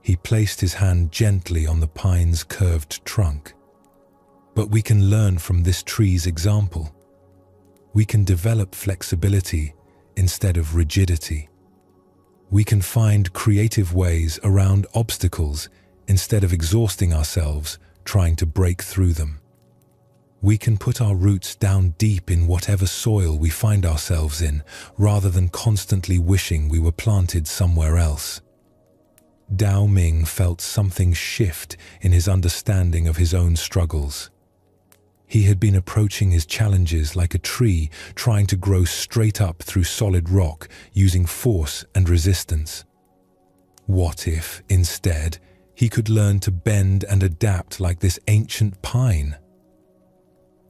[SPEAKER 1] He placed his hand gently on the pine's curved trunk. But we can learn from this tree's example. We can develop flexibility instead of rigidity. We can find creative ways around obstacles instead of exhausting ourselves trying to break through them. We can put our roots down deep in whatever soil we find ourselves in, rather than constantly wishing we were planted somewhere else. Dao Ming felt something shift in his understanding of his own struggles. He had been approaching his challenges like a tree trying to grow straight up through solid rock using force and resistance. What if, instead, he could learn to bend and adapt like this ancient pine?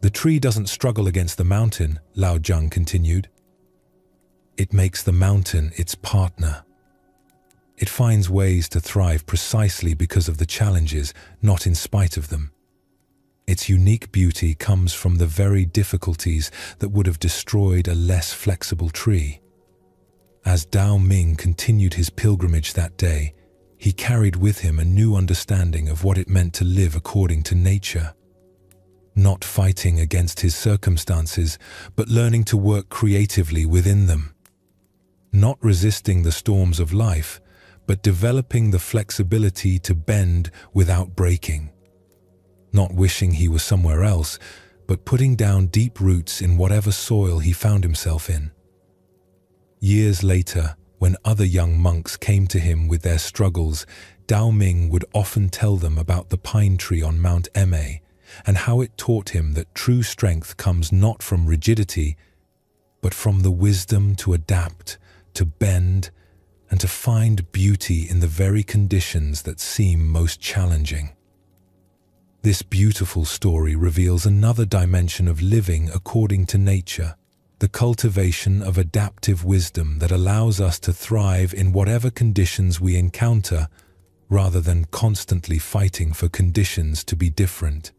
[SPEAKER 1] The tree doesn't struggle against the mountain, Lao Zhang continued. It makes the mountain its partner. It finds ways to thrive precisely because of the challenges, not in spite of them. Its unique beauty comes from the very difficulties that would have destroyed a less flexible tree. As Dao Ming continued his pilgrimage that day, he carried with him a new understanding of what it meant to live according to nature. Not fighting against his circumstances, but learning to work creatively within them. Not resisting the storms of life, but developing the flexibility to bend without breaking. Not wishing he was somewhere else, but putting down deep roots in whatever soil he found himself in. Years later, when other young monks came to him with their struggles, Dao Ming would often tell them about the pine tree on Mount Ma and how it taught him that true strength comes not from rigidity, but from the wisdom to adapt, to bend, and to find beauty in the very conditions that seem most challenging. This beautiful story reveals another dimension of living according to nature, the cultivation of adaptive wisdom that allows us to thrive in whatever conditions we encounter, rather than constantly fighting for conditions to be different.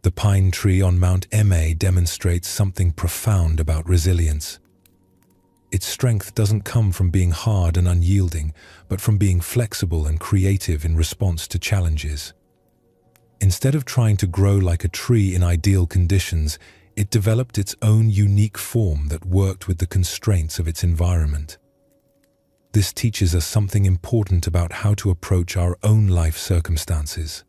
[SPEAKER 1] The pine tree on Mount Ma demonstrates something profound about resilience. Its strength doesn't come from being hard and unyielding, but from being flexible and creative in response to challenges. Instead of trying to grow like a tree in ideal conditions, it developed its own unique form that worked with the constraints of its environment. This teaches us something important about how to approach our own life circumstances.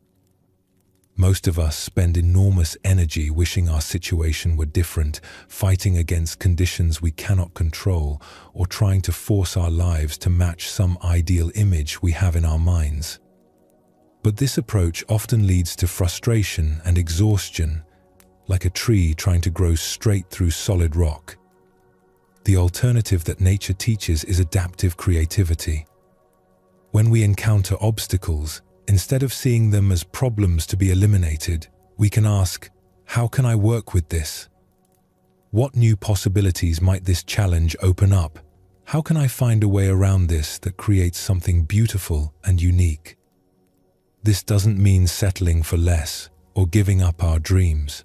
[SPEAKER 1] Most of us spend enormous energy wishing our situation were different, fighting against conditions we cannot control, or trying to force our lives to match some ideal image we have in our minds. But this approach often leads to frustration and exhaustion, like a tree trying to grow straight through solid rock. The alternative that nature teaches is adaptive creativity. When we encounter obstacles, instead of seeing them as problems to be eliminated, we can ask, how can I work with this? What new possibilities might this challenge open up? How can I find a way around this that creates something beautiful and unique? This doesn't mean settling for less or giving up our dreams.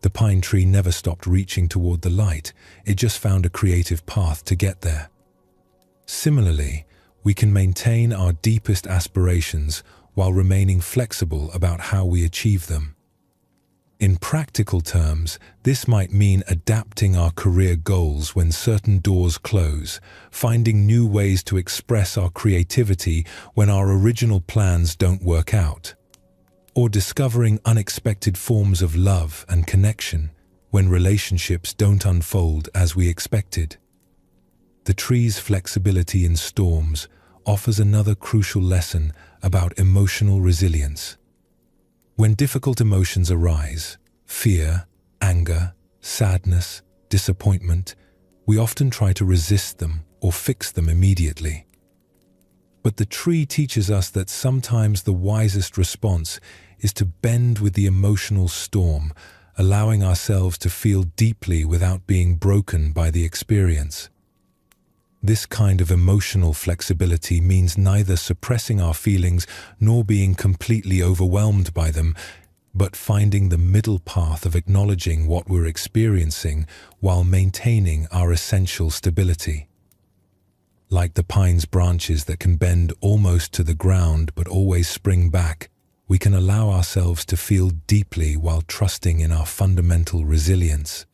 [SPEAKER 1] The pine tree never stopped reaching toward the light, it just found a creative path to get there. Similarly, we can maintain our deepest aspirations while remaining flexible about how we achieve them. In practical terms, this might mean adapting our career goals when certain doors close, finding new ways to express our creativity when our original plans don't work out, or discovering unexpected forms of love and connection when relationships don't unfold as we expected. The tree's flexibility in storms offers another crucial lesson about emotional resilience. When difficult emotions arise, fear, anger, sadness, disappointment, we often try to resist them or fix them immediately. But the tree teaches us that sometimes the wisest response is to bend with the emotional storm, allowing ourselves to feel deeply without being broken by the experience. This kind of emotional flexibility means neither suppressing our feelings nor being completely overwhelmed by them, but finding the middle path of acknowledging what we're experiencing while maintaining our essential stability. Like the pine's branches that can bend almost to the ground but always spring back, we can allow ourselves to feel deeply while trusting in our fundamental resilience.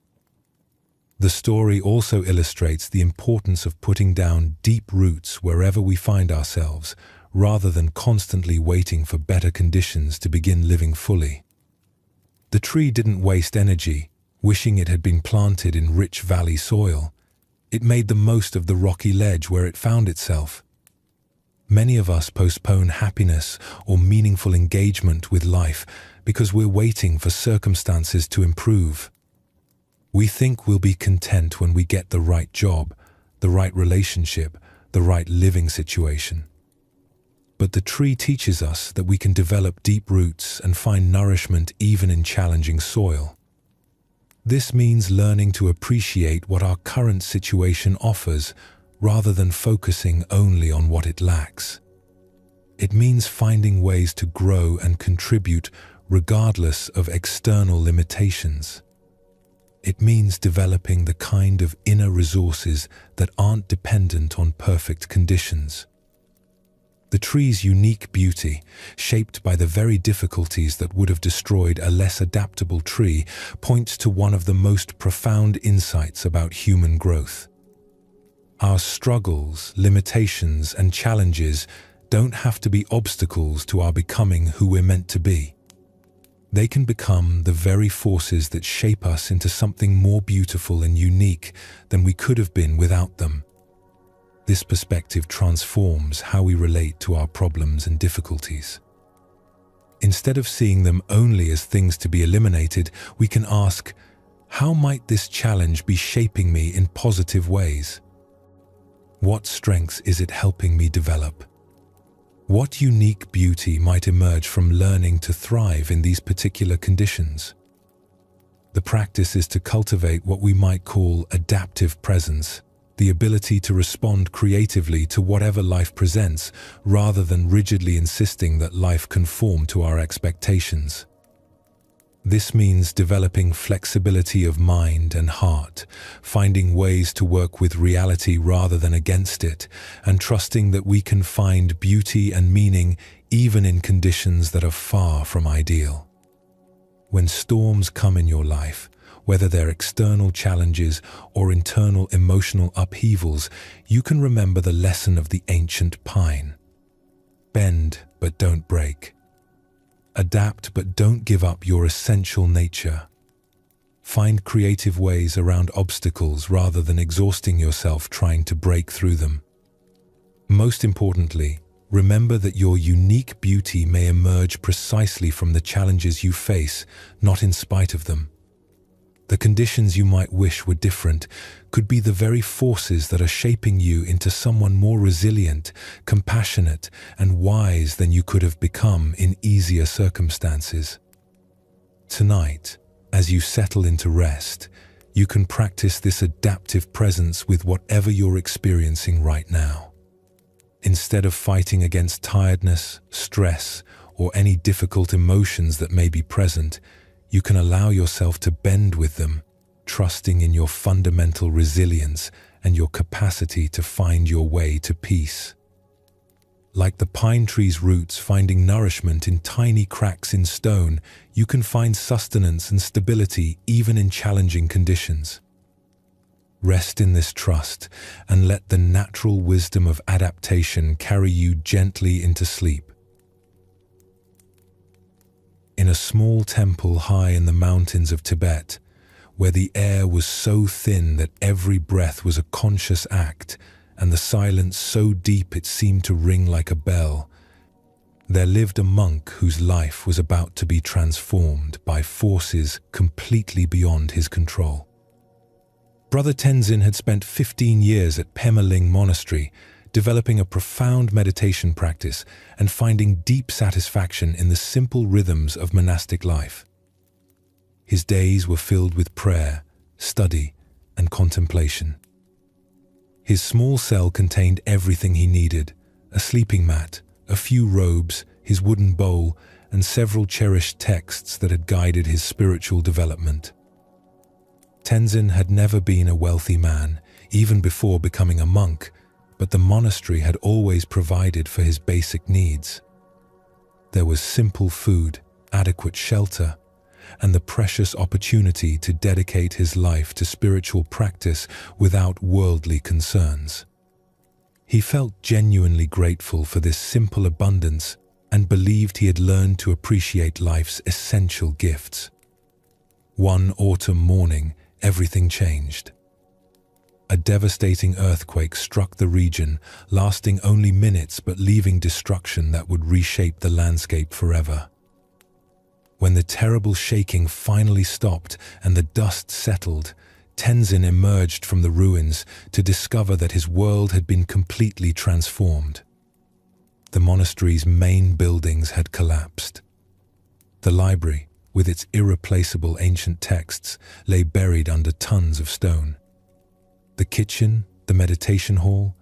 [SPEAKER 1] The story also illustrates the importance of putting down deep roots wherever we find ourselves, rather than constantly waiting for better conditions to begin living fully. The tree didn't waste energy, wishing it had been planted in rich valley soil. It made the most of the rocky ledge where it found itself. Many of us postpone happiness or meaningful engagement with life because we're waiting for circumstances to improve. We think we'll be content when we get the right job, the right relationship, the right living situation. But the tree teaches us that we can develop deep roots and find nourishment even in challenging soil. This means learning to appreciate what our current situation offers rather than focusing only on what it lacks. It means finding ways to grow and contribute regardless of external limitations. It means developing the kind of inner resources that aren't dependent on perfect conditions. The tree's unique beauty, shaped by the very difficulties that would have destroyed a less adaptable tree, points to one of the most profound insights about human growth. Our struggles, limitations, and challenges don't have to be obstacles to our becoming who we're meant to be. They can become the very forces that shape us into something more beautiful and unique than we could have been without them. This perspective transforms how we relate to our problems and difficulties. Instead of seeing them only as things to be eliminated, we can ask, how might this challenge be shaping me in positive ways? What strengths is it helping me develop? What unique beauty might emerge from learning to thrive in these particular conditions? The practice is to cultivate what we might call adaptive presence, the ability to respond creatively to whatever life presents, rather than rigidly insisting that life conform to our expectations. This means developing flexibility of mind and heart, finding ways to work with reality rather than against it, and trusting that we can find beauty and meaning even in conditions that are far from ideal. When storms come in your life, whether they're external challenges or internal emotional upheavals, you can remember the lesson of the ancient pine. Bend, but don't break. Adapt, but don't give up your essential nature. Find creative ways around obstacles rather than exhausting yourself trying to break through them. Most importantly, remember that your unique beauty may emerge precisely from the challenges you face, not in spite of them. The conditions you might wish were different could be the very forces that are shaping you into someone more resilient, compassionate, and wise than you could have become in easier circumstances. Tonight, as you settle into rest, you can practice this adaptive presence with whatever you're experiencing right now. Instead of fighting against tiredness, stress, or any difficult emotions that may be present, you can allow yourself to bend with them, trusting in your fundamental resilience and your capacity to find your way to peace. Like the pine tree's roots finding nourishment in tiny cracks in stone, you can find sustenance and stability even in challenging conditions. Rest in this trust and let the natural wisdom of adaptation carry you gently into sleep. In a small temple high in the mountains of Tibet, where the air was so thin that every breath was a conscious act, and the silence so deep it seemed to ring like a bell, there lived a monk whose life was about to be transformed by forces completely beyond his control. Brother Tenzin had spent 15 years at Pemaling Monastery, developing a profound meditation practice and finding deep satisfaction in the simple rhythms of monastic life. His days were filled with prayer, study, and contemplation. His small cell contained everything he needed: a sleeping mat, a few robes, his wooden bowl, and several cherished texts that had guided his spiritual development. Tenzin had never been a wealthy man, even before becoming a monk, but the monastery had always provided for his basic needs. There was simple food, adequate shelter, and the precious opportunity to dedicate his life to spiritual practice without worldly concerns. He felt genuinely grateful for this simple abundance and believed he had learned to appreciate life's essential gifts. One autumn morning, everything changed. A devastating earthquake struck the region, lasting only minutes but leaving destruction that would reshape the landscape forever. When the terrible shaking finally stopped and the dust settled, Tenzin emerged from the ruins to discover that his world had been completely transformed. The monastery's main buildings had collapsed. The library, with its irreplaceable ancient texts, lay buried under tons of stone. The kitchen, the meditation hall,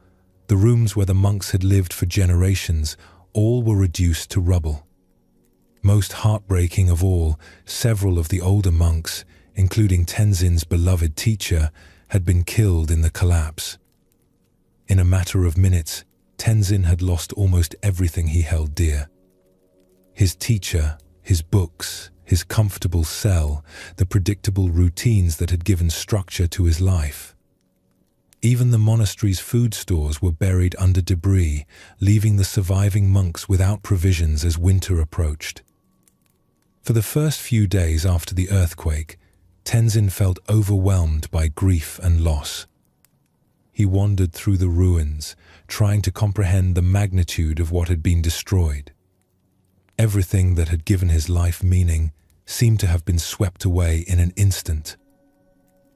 [SPEAKER 1] the rooms where the monks had lived for generations, all were reduced to rubble. Most heartbreaking of all, several of the older monks, including Tenzin's beloved teacher, had been killed in the collapse. In a matter of minutes, Tenzin had lost almost everything he held dear. His teacher, his books, his comfortable cell, the predictable routines that had given structure to his life. Even the monastery's food stores were buried under debris, leaving the surviving monks without provisions as winter approached. For the first few days after the earthquake, Tenzin felt overwhelmed by grief and loss. He wandered through the ruins, trying to comprehend the magnitude of what had been destroyed. Everything that had given his life meaning seemed to have been swept away in an instant.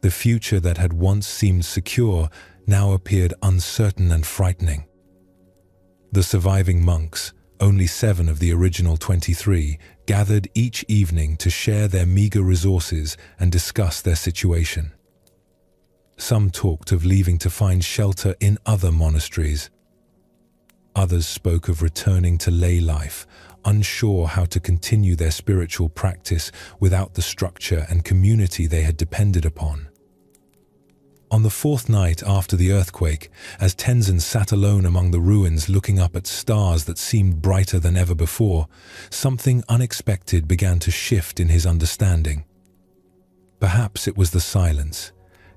[SPEAKER 1] The future that had once seemed secure now appeared uncertain and frightening. The surviving monks, only 7 of the original 23, gathered each evening to share their meager resources and discuss their situation. Some talked of leaving to find shelter in other monasteries. Others spoke of returning to lay life, unsure how to continue their spiritual practice without the structure and community they had depended upon. On the 4th night after the earthquake, as Tenzin sat alone among the ruins looking up at stars that seemed brighter than ever before, something unexpected began to shift in his understanding. Perhaps it was the silence,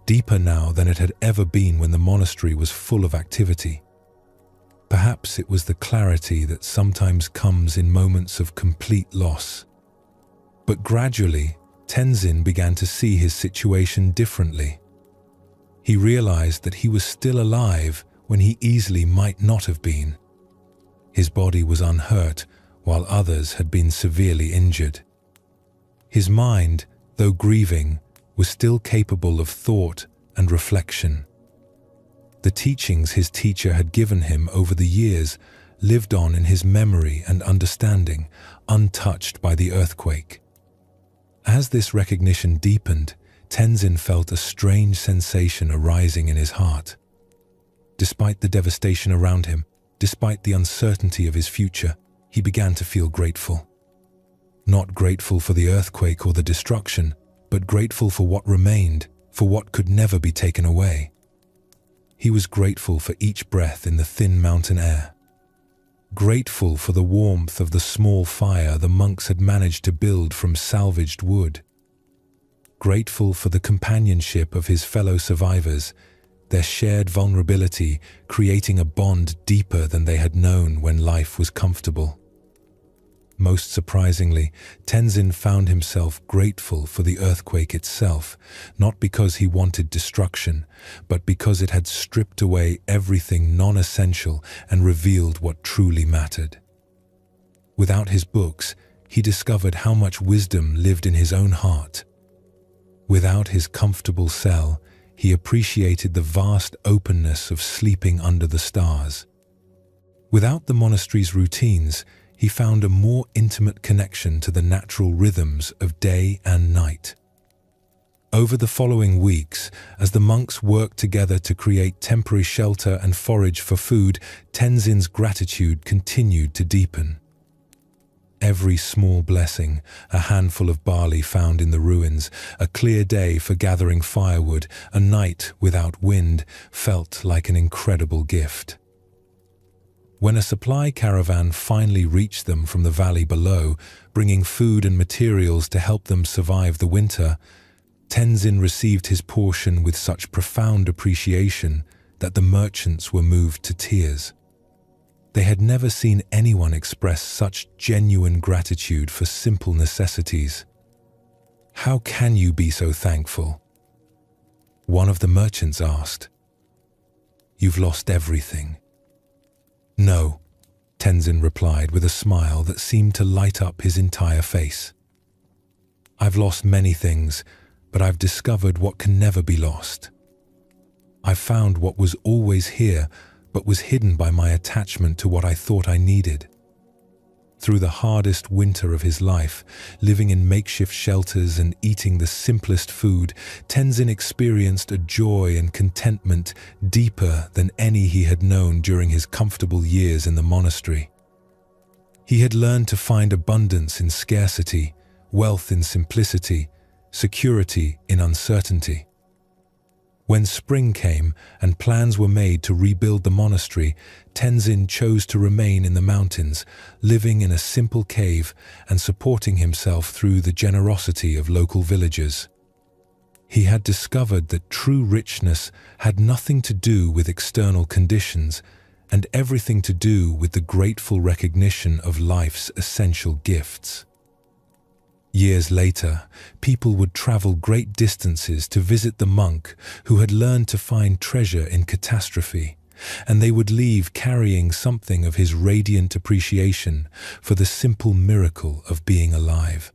[SPEAKER 1] deeper now than it had ever been when the monastery was full of activity. Perhaps it was the clarity that sometimes comes in moments of complete loss. But gradually, Tenzin began to see his situation differently. He realized that he was still alive when he easily might not have been. His body was unhurt, while others had been severely injured. His mind, though grieving, was still capable of thought and reflection. The teachings his teacher had given him over the years lived on in his memory and understanding, untouched by the earthquake. As this recognition deepened, Tenzin felt a strange sensation arising in his heart. Despite the devastation around him, despite the uncertainty of his future, he began to feel grateful. Not grateful for the earthquake or the destruction, but grateful for what remained, for what could never be taken away. He was grateful for each breath in the thin mountain air. Grateful for the warmth of the small fire the monks had managed to build from salvaged wood. Grateful for the companionship of his fellow survivors, their shared vulnerability creating a bond deeper than they had known when life was comfortable. Most surprisingly, Tenzin found himself grateful for the earthquake itself, not because he wanted destruction, but because it had stripped away everything non-essential and revealed what truly mattered. Without his books, he discovered how much wisdom lived in his own heart. Without his comfortable cell, he appreciated the vast openness of sleeping under the stars. Without the monastery's routines, he found a more intimate connection to the natural rhythms of day and night. Over the following weeks, as the monks worked together to create temporary shelter and forage for food, Tenzin's gratitude continued to deepen. Every small blessing, a handful of barley found in the ruins, a clear day for gathering firewood, a night without wind, felt like an incredible gift. When a supply caravan finally reached them from the valley below, bringing food and materials to help them survive the winter, Tenzin received his portion with such profound appreciation that the merchants were moved to tears. They had never seen anyone express such genuine gratitude for simple necessities. "How can you be so thankful?" one of the merchants asked. "You've lost everything." "No," Tenzin replied with a smile that seemed to light up his entire face. "I've lost many things, but I've discovered what can never be lost. I've found what was always here, but was hidden by my attachment to what I thought I needed." Through the hardest winter of his life, living in makeshift shelters and eating the simplest food, Tenzin experienced a joy and contentment deeper than any he had known during his comfortable years in the monastery. He had learned to find abundance in scarcity, wealth in simplicity, security in uncertainty. When spring came and plans were made to rebuild the monastery, Tenzin chose to remain in the mountains, living in a simple cave and supporting himself through the generosity of local villagers. He had discovered that true richness had nothing to do with external conditions and everything to do with the grateful recognition of life's essential gifts. Years later, people would travel great distances to visit the monk who had learned to find treasure in catastrophe, and they would leave carrying something of his radiant appreciation for the simple miracle of being alive.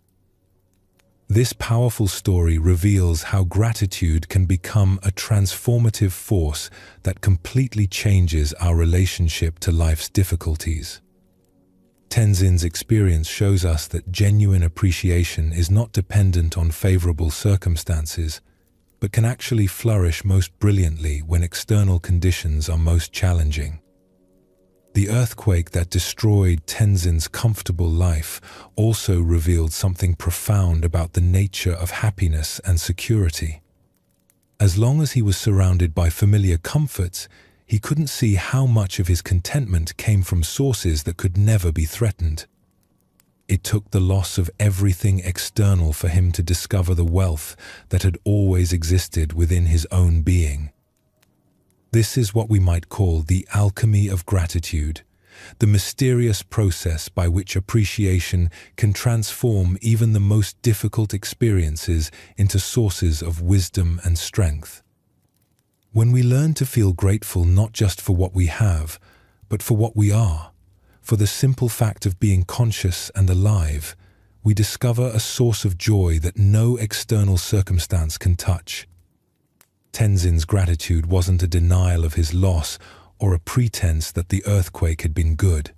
[SPEAKER 1] This powerful story reveals how gratitude can become a transformative force that completely changes our relationship to life's difficulties. Tenzin's experience shows us that genuine appreciation is not dependent on favorable circumstances, but can actually flourish most brilliantly when external conditions are most challenging. The earthquake that destroyed Tenzin's comfortable life also revealed something profound about the nature of happiness and security. As long as he was surrounded by familiar comforts, he couldn't see how much of his contentment came from sources that could never be threatened. It took the loss of everything external for him to discover the wealth that had always existed within his own being. This is what we might call the alchemy of gratitude, the mysterious process by which appreciation can transform even the most difficult experiences into sources of wisdom and strength. When we learn to feel grateful not just for what we have, but for what we are, for the simple fact of being conscious and alive, we discover a source of joy that no external circumstance can touch. Tenzin's gratitude wasn't a denial of his loss or a pretense that the earthquake had been good.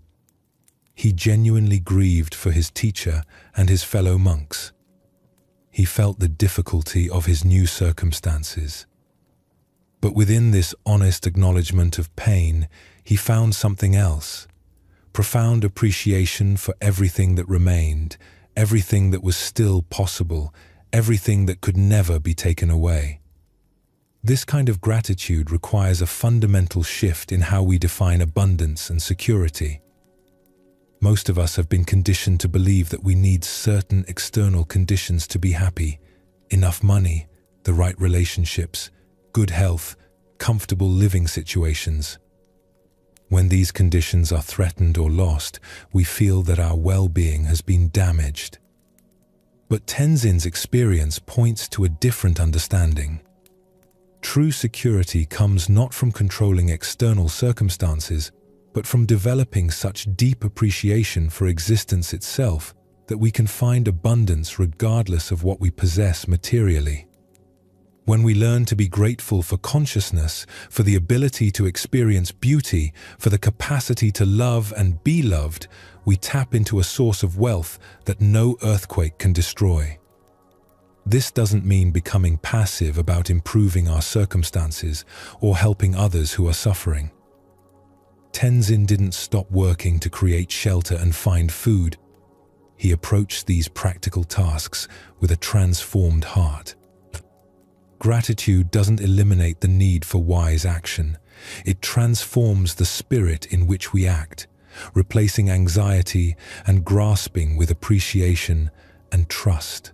[SPEAKER 1] He genuinely grieved for his teacher and his fellow monks. He felt the difficulty of his new circumstances. But within this honest acknowledgement of pain, he found something else: profound appreciation for everything that remained, everything that was still possible, everything that could never be taken away. This kind of gratitude requires a fundamental shift in how we define abundance and security. Most of us have been conditioned to believe that we need certain external conditions to be happy: enough money, the right relationships, good health, comfortable living situations. When these conditions are threatened or lost, we feel that our well-being has been damaged. But Tenzin's experience points to a different understanding. True security comes not from controlling external circumstances, but from developing such deep appreciation for existence itself that we can find abundance regardless of what we possess materially. When we learn to be grateful for consciousness, for the ability to experience beauty, for the capacity to love and be loved, we tap into a source of wealth that no earthquake can destroy. This doesn't mean becoming passive about improving our circumstances or helping others who are suffering. Tenzin didn't stop working to create shelter and find food. He approached these practical tasks with a transformed heart. Gratitude doesn't eliminate the need for wise action. It transforms the spirit in which we act, replacing anxiety and grasping with appreciation and trust.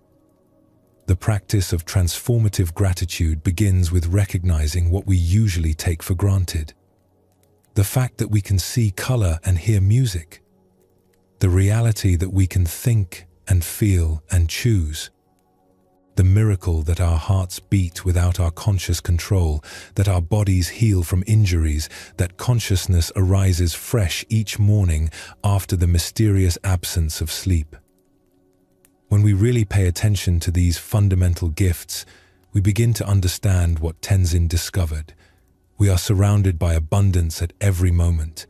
[SPEAKER 1] The practice of transformative gratitude begins with recognizing what we usually take for granted. The fact that we can see color and hear music. The reality that we can think and feel and choose. The miracle that our hearts beat without our conscious control, that our bodies heal from injuries, that consciousness arises fresh each morning after the mysterious absence of sleep. When we really pay attention to these fundamental gifts, we begin to understand what Tenzin discovered. We are surrounded by abundance at every moment,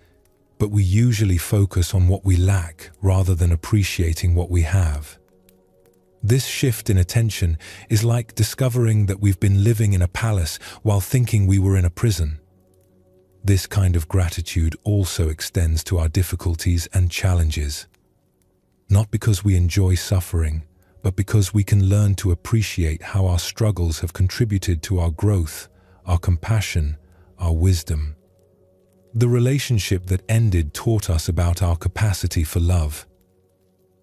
[SPEAKER 1] but we usually focus on what we lack rather than appreciating what we have. This shift in attention is like discovering that we've been living in a palace while thinking we were in a prison. This kind of gratitude also extends to our difficulties and challenges. Not because we enjoy suffering, but because we can learn to appreciate how our struggles have contributed to our growth, our compassion, our wisdom. The relationship that ended taught us about our capacity for love.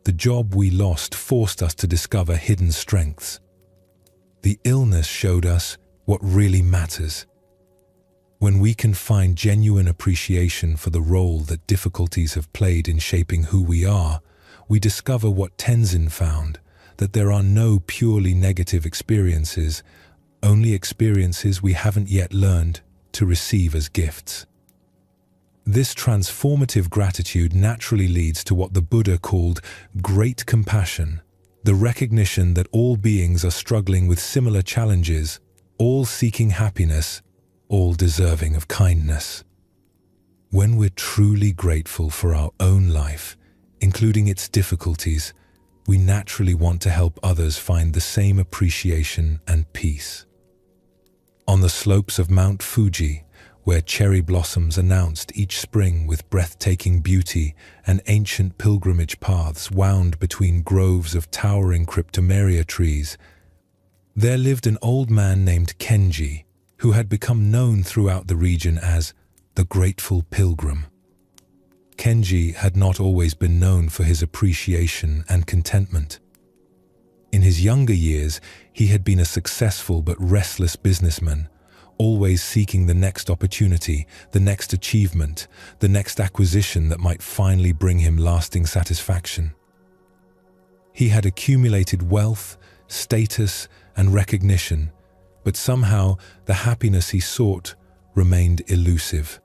[SPEAKER 1] The job we lost forced us to discover hidden strengths. The illness showed us what really matters. When we can find genuine appreciation for the role that difficulties have played in shaping who we are, we discover what Tenzin found, that there are no purely negative experiences, only experiences we haven't yet learned to receive as gifts. This transformative gratitude naturally leads to what the Buddha called great compassion, the recognition that all beings are struggling with similar challenges, all seeking happiness, all deserving of kindness. When we're truly grateful for our own life, including its difficulties, we naturally want to help others find the same appreciation and peace. On the slopes of Mount Fuji, where cherry blossoms announced each spring with breathtaking beauty and ancient pilgrimage paths wound between groves of towering cryptomeria trees, there lived an old man named Kenji, who had become known throughout the region as the Grateful Pilgrim. Kenji had not always been known for his appreciation and contentment. In his younger years, he had been a successful but restless businessman, always seeking the next opportunity, the next achievement, the next acquisition that might finally bring him lasting satisfaction. He had accumulated wealth, status, and recognition, but somehow the happiness he sought remained elusive.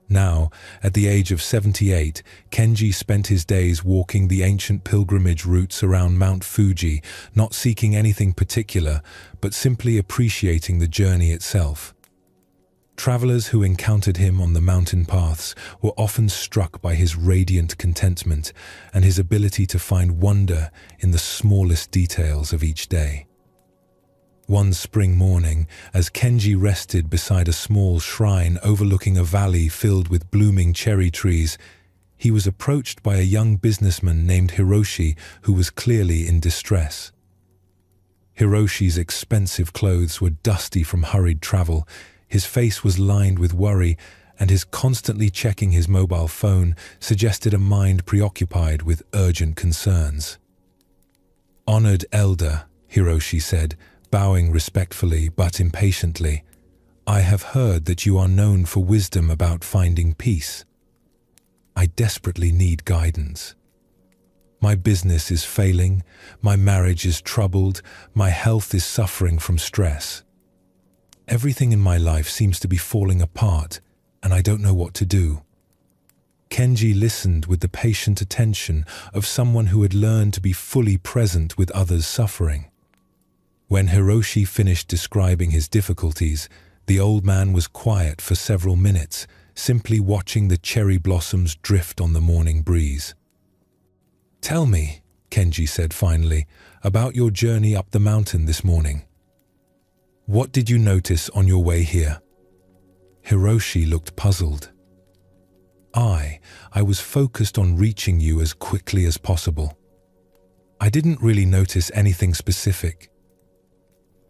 [SPEAKER 1] Now, at the age of 78, Kenji spent his days walking the ancient pilgrimage routes around Mount Fuji, not seeking anything particular, but simply appreciating the journey itself. Travelers who encountered him on the mountain paths were often struck by his radiant contentment and his ability to find wonder in the smallest details of each day. One spring morning, as Kenji rested beside a small shrine overlooking a valley filled with blooming cherry trees, he was approached by a young businessman named Hiroshi who was clearly in distress. Hiroshi's expensive clothes were dusty from hurried travel, his face was lined with worry, and his constantly checking his mobile phone suggested a mind preoccupied with urgent concerns. "Honored elder," Hiroshi said, bowing respectfully but impatiently, "I have heard that you are known for wisdom about finding peace. I desperately need guidance. My business is failing, my marriage is troubled, my health is suffering from stress. Everything in my life seems to be falling apart, and I don't know what to do." Kenji listened with the patient attention of someone who had learned to be fully present with others' suffering. When Hiroshi finished describing his difficulties, the old man was quiet for several minutes, simply watching the cherry blossoms drift on the morning breeze. "Tell me," Kenji said finally, "about your journey up the mountain this morning. What did you notice on your way here?" Hiroshi looked puzzled. I was focused on reaching you as quickly as possible. I didn't really notice anything specific."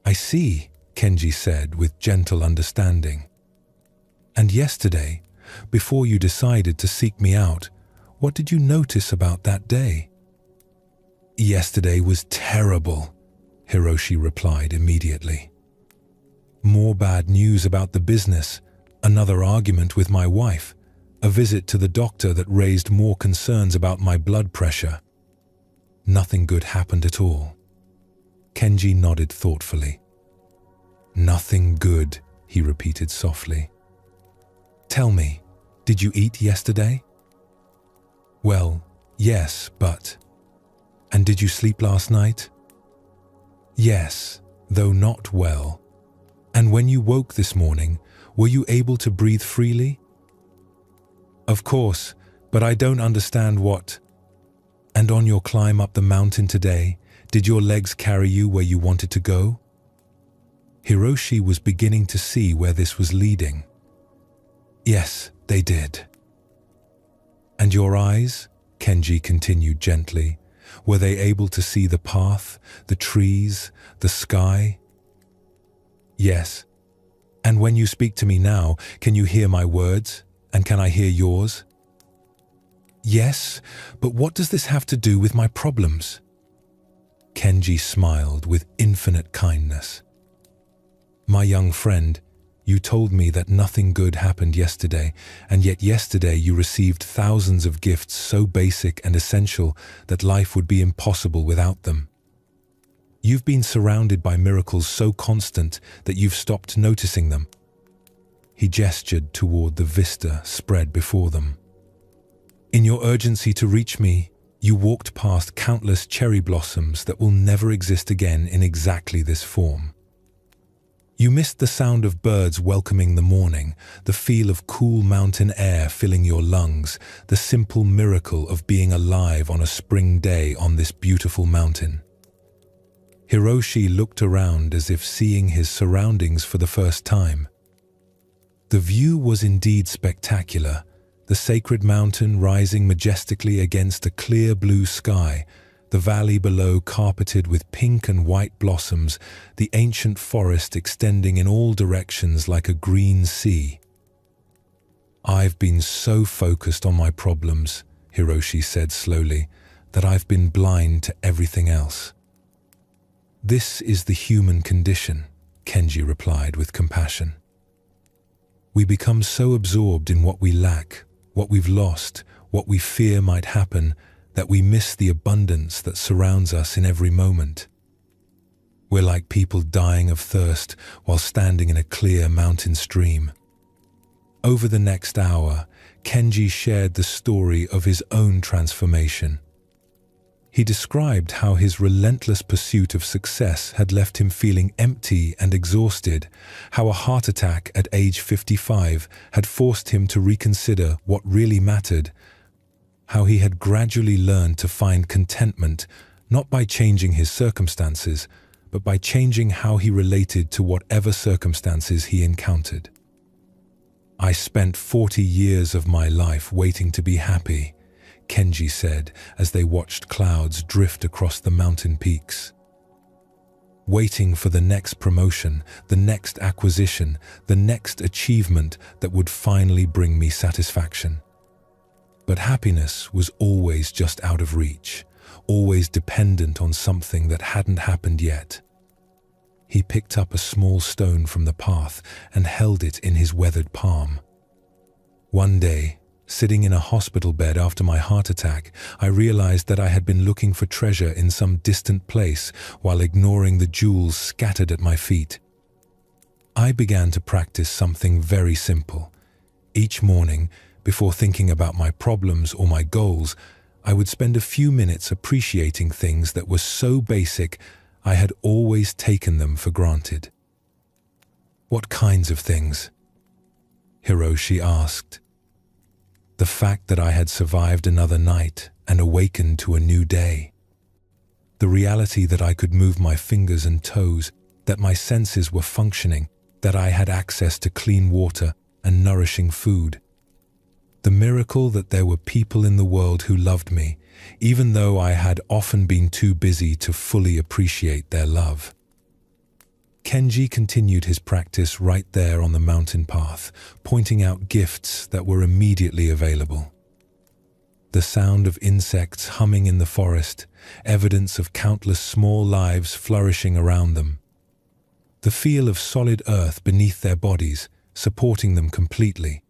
[SPEAKER 1] "I see," Kenji said with gentle understanding. "And yesterday, before you decided to seek me out, what did you notice about that day?" "Yesterday was terrible," Hiroshi replied immediately. "More bad news about the business, another argument with my wife, a visit to the doctor that raised more concerns about my blood pressure. Nothing good happened at all." Kenji nodded thoughtfully. "Nothing good," he repeated softly. "Tell me, did you eat yesterday?" "Well, yes, but..." "And did you sleep last night?" "Yes, though not well." "And when you woke this morning, were you able to breathe freely?" "Of course, but I don't understand what..." "And on your climb up the mountain today, did your legs carry you where you wanted to go?" Hiroshi was beginning to see where this was leading. "Yes, they did." "And your eyes?" Kenji continued gently. "Were they able to see the path, the trees, the sky?" "Yes." "And when you speak to me now, can you hear my words? And can I hear yours?" "Yes, but what does this have to do with my problems?" Kenji smiled with infinite kindness. "My young friend, you told me that nothing good happened yesterday, and yet yesterday you received thousands of gifts so basic and essential that life would be impossible without them. You've been surrounded by miracles so constant that you've stopped noticing them." He gestured toward the vista spread before them. "In your urgency to reach me, you walked past countless cherry blossoms that will never exist again in exactly this form. You missed the sound of birds welcoming the morning, the feel of cool mountain air filling your lungs, the simple miracle of being alive on a spring day on this beautiful mountain." Hiroshi looked around as if seeing his surroundings for the first time. The view was indeed spectacular, the sacred mountain rising majestically against a clear blue sky, the valley below carpeted with pink and white blossoms, the ancient forest extending in all directions like a green sea. "I've been so focused on my problems," Hiroshi said slowly, "that I've been blind to everything else." "This is the human condition," Kenji replied with compassion. "We become so absorbed in what we lack, what we've lost, what we fear might happen, that we miss the abundance that surrounds us in every moment. We're like people dying of thirst while standing in a clear mountain stream." Over the next hour, Kenji shared the story of his own transformation. He described how his relentless pursuit of success had left him feeling empty and exhausted, how a heart attack at age 55 had forced him to reconsider what really mattered, how he had gradually learned to find contentment not by changing his circumstances, but by changing how he related to whatever circumstances he encountered. "I spent 40 years of my life waiting to be happy," Kenji said as they watched clouds drift across the mountain peaks. "Waiting for the next promotion, the next acquisition, the next achievement that would finally bring me satisfaction. But happiness was always just out of reach, always dependent on something that hadn't happened yet." He picked up a small stone from the path and held it in his weathered palm. "One day, sitting in a hospital bed after my heart attack, I realized that I had been looking for treasure in some distant place while ignoring the jewels scattered at my feet. I began to practice something very simple: Each morning, before thinking about my problems or my goals, I would spend a few minutes appreciating things that were so basic I had always taken them for granted. "What kinds of things?" Hiroshi asked. "The fact that I had survived another night and awakened to a new day. The reality that I could move my fingers and toes, that my senses were functioning, that I had access to clean water and nourishing food. The miracle that there were people in the world who loved me, even though I had often been too busy to fully appreciate their love." Kenji continued his practice right there on the mountain path, pointing out gifts that were immediately available. The sound of insects humming in the forest, evidence of countless small lives flourishing around them. The feel of solid earth beneath their bodies, supporting them completely.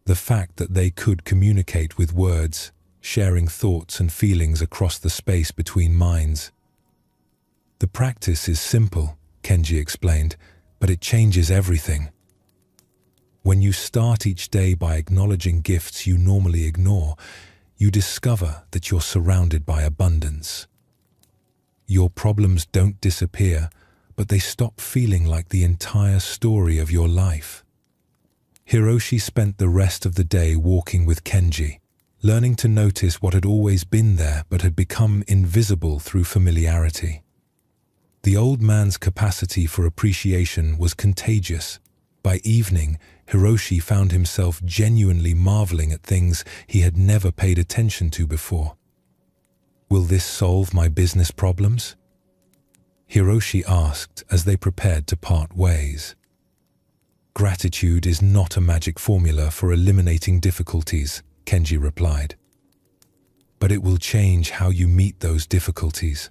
[SPEAKER 1] The fact that they could communicate with words, sharing thoughts and feelings across the space between minds. "The practice is simple," Kenji explained, "but it changes everything. When you start each day by acknowledging gifts you normally ignore, you discover that you're surrounded by abundance. Your problems don't disappear, but they stop feeling like the entire story of your life." Hiroshi spent the rest of the day walking with Kenji, learning to notice what had always been there but had become invisible through familiarity. The old man's capacity for appreciation was contagious. By evening, Hiroshi found himself genuinely marveling at things he had never paid attention to before. "Will this solve my business problems?" Hiroshi asked as they prepared to part ways. "Gratitude is not a magic formula for eliminating difficulties," Kenji replied. "But it will change how you meet those difficulties.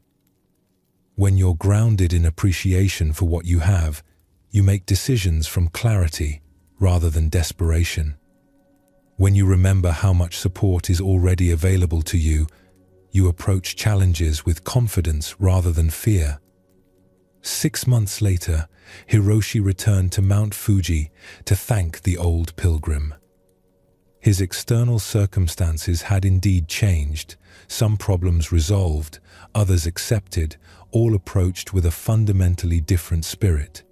[SPEAKER 1] When you're grounded in appreciation for what you have, you make decisions from clarity rather than desperation. When you remember how much support is already available to you, you approach challenges with confidence rather than fear." 6 months later, Hiroshi returned to Mount Fuji to thank the old pilgrim. His external circumstances had indeed changed, some problems resolved, others accepted, all approached with a fundamentally different spirit.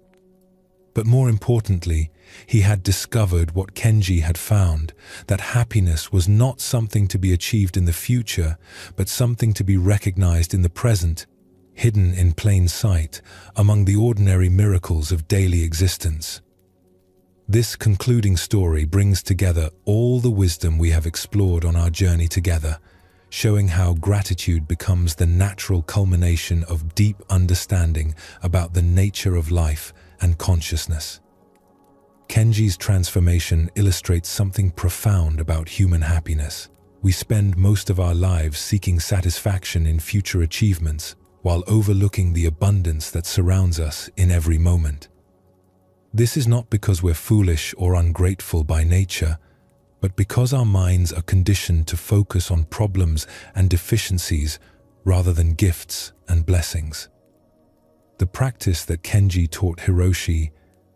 [SPEAKER 1] But more importantly, he had discovered what Kenji had found, that happiness was not something to be achieved in the future, but something to be recognized in the present, hidden in plain sight among the ordinary miracles of daily existence. This concluding story brings together all the wisdom we have explored on our journey together, showing how gratitude becomes the natural culmination of deep understanding about the nature of life and consciousness. Kenji's transformation illustrates something profound about human happiness. We spend most of our lives seeking satisfaction in future achievements, while overlooking the abundance that surrounds us in every moment. This is not because we're foolish or ungrateful by nature, but because our minds are conditioned to focus on problems and deficiencies rather than gifts and blessings. The practice that Kenji taught Hiroshi,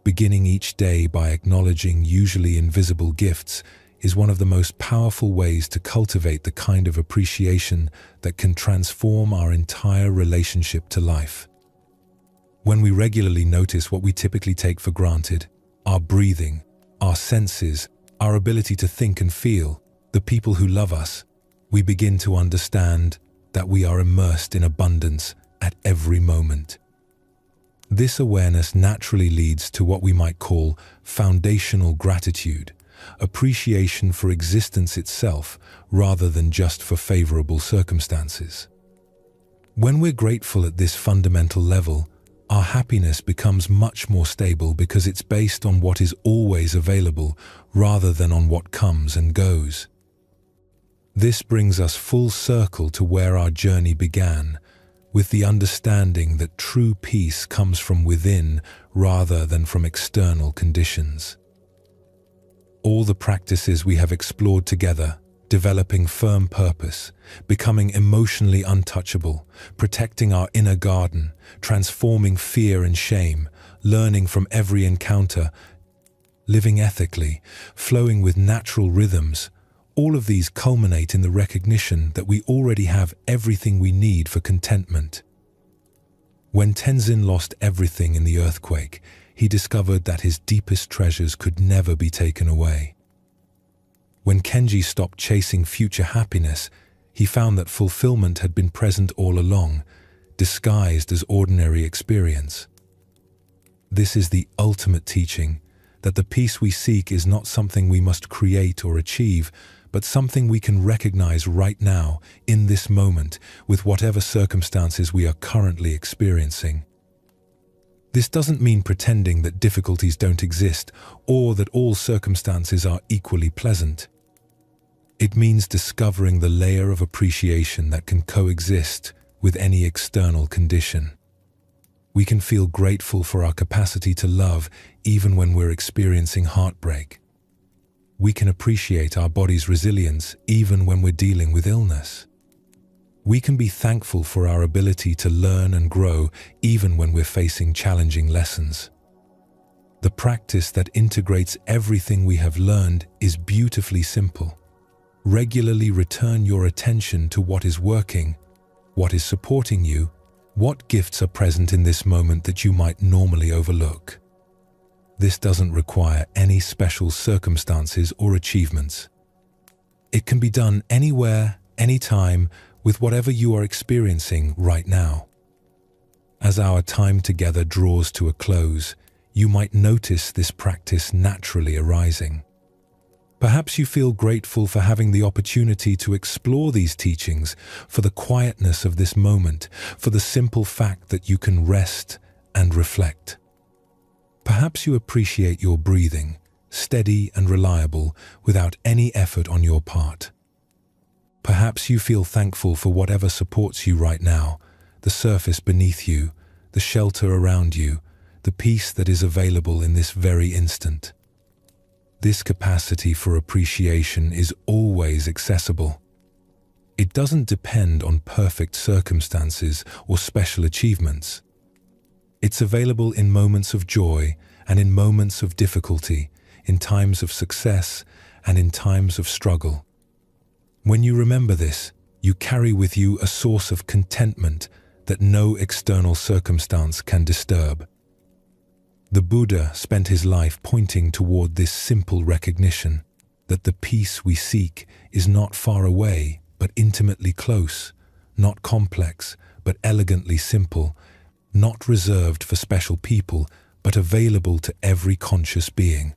[SPEAKER 1] beginning each day by acknowledging usually invisible gifts, is one of the most powerful ways to cultivate the kind of appreciation that can transform our entire relationship to life. When we regularly notice what we typically take for granted, our breathing, our senses, our ability to think and feel, the people who love us, we begin to understand that we are immersed in abundance at every moment. This awareness naturally leads to what we might call foundational gratitude, appreciation for existence itself rather than just for favorable circumstances. When we're grateful at this fundamental level, our happiness becomes much more stable because it's based on what is always available rather than on what comes and goes. This brings us full circle to where our journey began, with the understanding that true peace comes from within rather than from external conditions. All the practices we have explored together, developing firm purpose, becoming emotionally untouchable, protecting our inner garden, transforming fear and shame, learning from every encounter, living ethically, flowing with natural rhythms, all of these culminate in the recognition that we already have everything we need for contentment. When Tenzin lost everything in the earthquake, he discovered that his deepest treasures could never be taken away. When Kenji stopped chasing future happiness, he found that fulfillment had been present all along, disguised as ordinary experience. This is the ultimate teaching, that the peace we seek is not something we must create or achieve, but something we can recognize right now, in this moment, with whatever circumstances we are currently experiencing. This doesn't mean pretending that difficulties don't exist or that all circumstances are equally pleasant. It means discovering the layer of appreciation that can coexist with any external condition. We can feel grateful for our capacity to love even when we're experiencing heartbreak. We can appreciate our body's resilience even when we're dealing with illness. We can be thankful for our ability to learn and grow even when we're facing challenging lessons. The practice that integrates everything we have learned is beautifully simple. Regularly return your attention to what is working, what is supporting you, what gifts are present in this moment that you might normally overlook. This doesn't require any special circumstances or achievements. It can be done anywhere, anytime, with whatever you are experiencing right now. As our time together draws to a close, you might notice this practice naturally arising. Perhaps you feel grateful for having the opportunity to explore these teachings, for the quietness of this moment, for the simple fact that you can rest and reflect. Perhaps you appreciate your breathing, steady and reliable, without any effort on your part. Perhaps you feel thankful for whatever supports you right now, the surface beneath you, the shelter around you, the peace that is available in this very instant. This capacity for appreciation is always accessible. It doesn't depend on perfect circumstances or special achievements. It's available in moments of joy and in moments of difficulty, in times of success and in times of struggle. When you remember this, you carry with you a source of contentment that no external circumstance can disturb. The Buddha spent his life pointing toward this simple recognition, that the peace we seek is not far away but intimately close, not complex but elegantly simple, not reserved for special people, but available to every conscious being.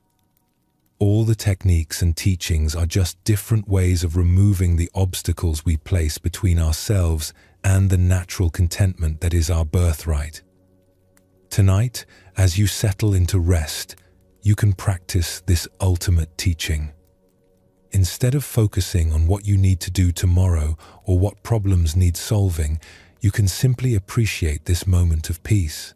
[SPEAKER 1] All the techniques and teachings are just different ways of removing the obstacles we place between ourselves and the natural contentment that is our birthright. Tonight, as you settle into rest, you can practice this ultimate teaching. Instead of focusing on what you need to do tomorrow or what problems need solving, you can simply appreciate this moment of peace.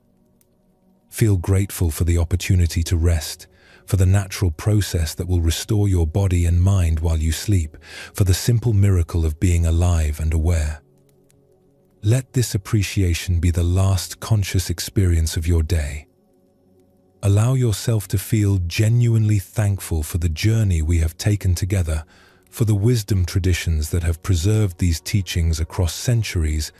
[SPEAKER 1] Feel grateful for the opportunity to rest, for the natural process that will restore your body and mind while you sleep, for the simple miracle of being alive and aware. Let this appreciation be the last conscious experience of your day. Allow yourself to feel genuinely thankful for the journey we have taken together, for the wisdom traditions that have preserved these teachings across centuries,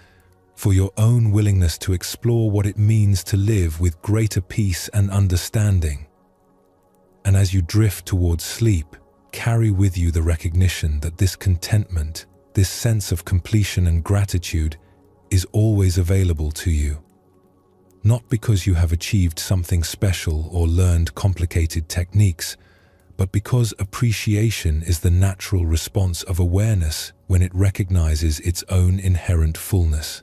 [SPEAKER 1] for your own willingness to explore what it means to live with greater peace and understanding. And as you drift towards sleep, carry with you the recognition that this contentment, this sense of completion and gratitude, is always available to you. Not because you have achieved something special or learned complicated techniques, but because appreciation is the natural response of awareness when it recognizes its own inherent fullness.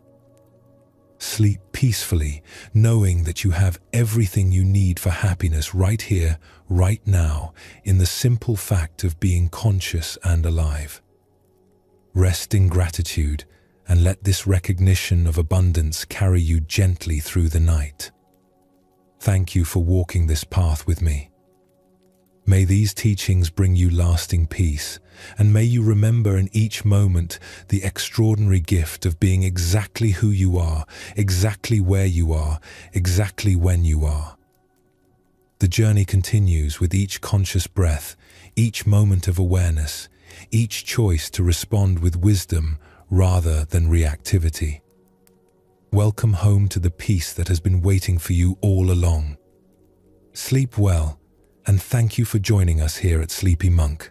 [SPEAKER 1] Sleep peacefully, knowing that you have everything you need for happiness right here, right now, in the simple fact of being conscious and alive. Rest in gratitude, and let this recognition of abundance carry you gently through the night. Thank you for walking this path with me. May these teachings bring you lasting peace, and may you remember in each moment the extraordinary gift of being exactly who you are, exactly where you are, exactly when you are. The journey continues with each conscious breath, each moment of awareness, each choice to respond with wisdom rather than reactivity. Welcome home to the peace that has been waiting for you all along. Sleep well, and thank you for joining us here at Sleepy Monk.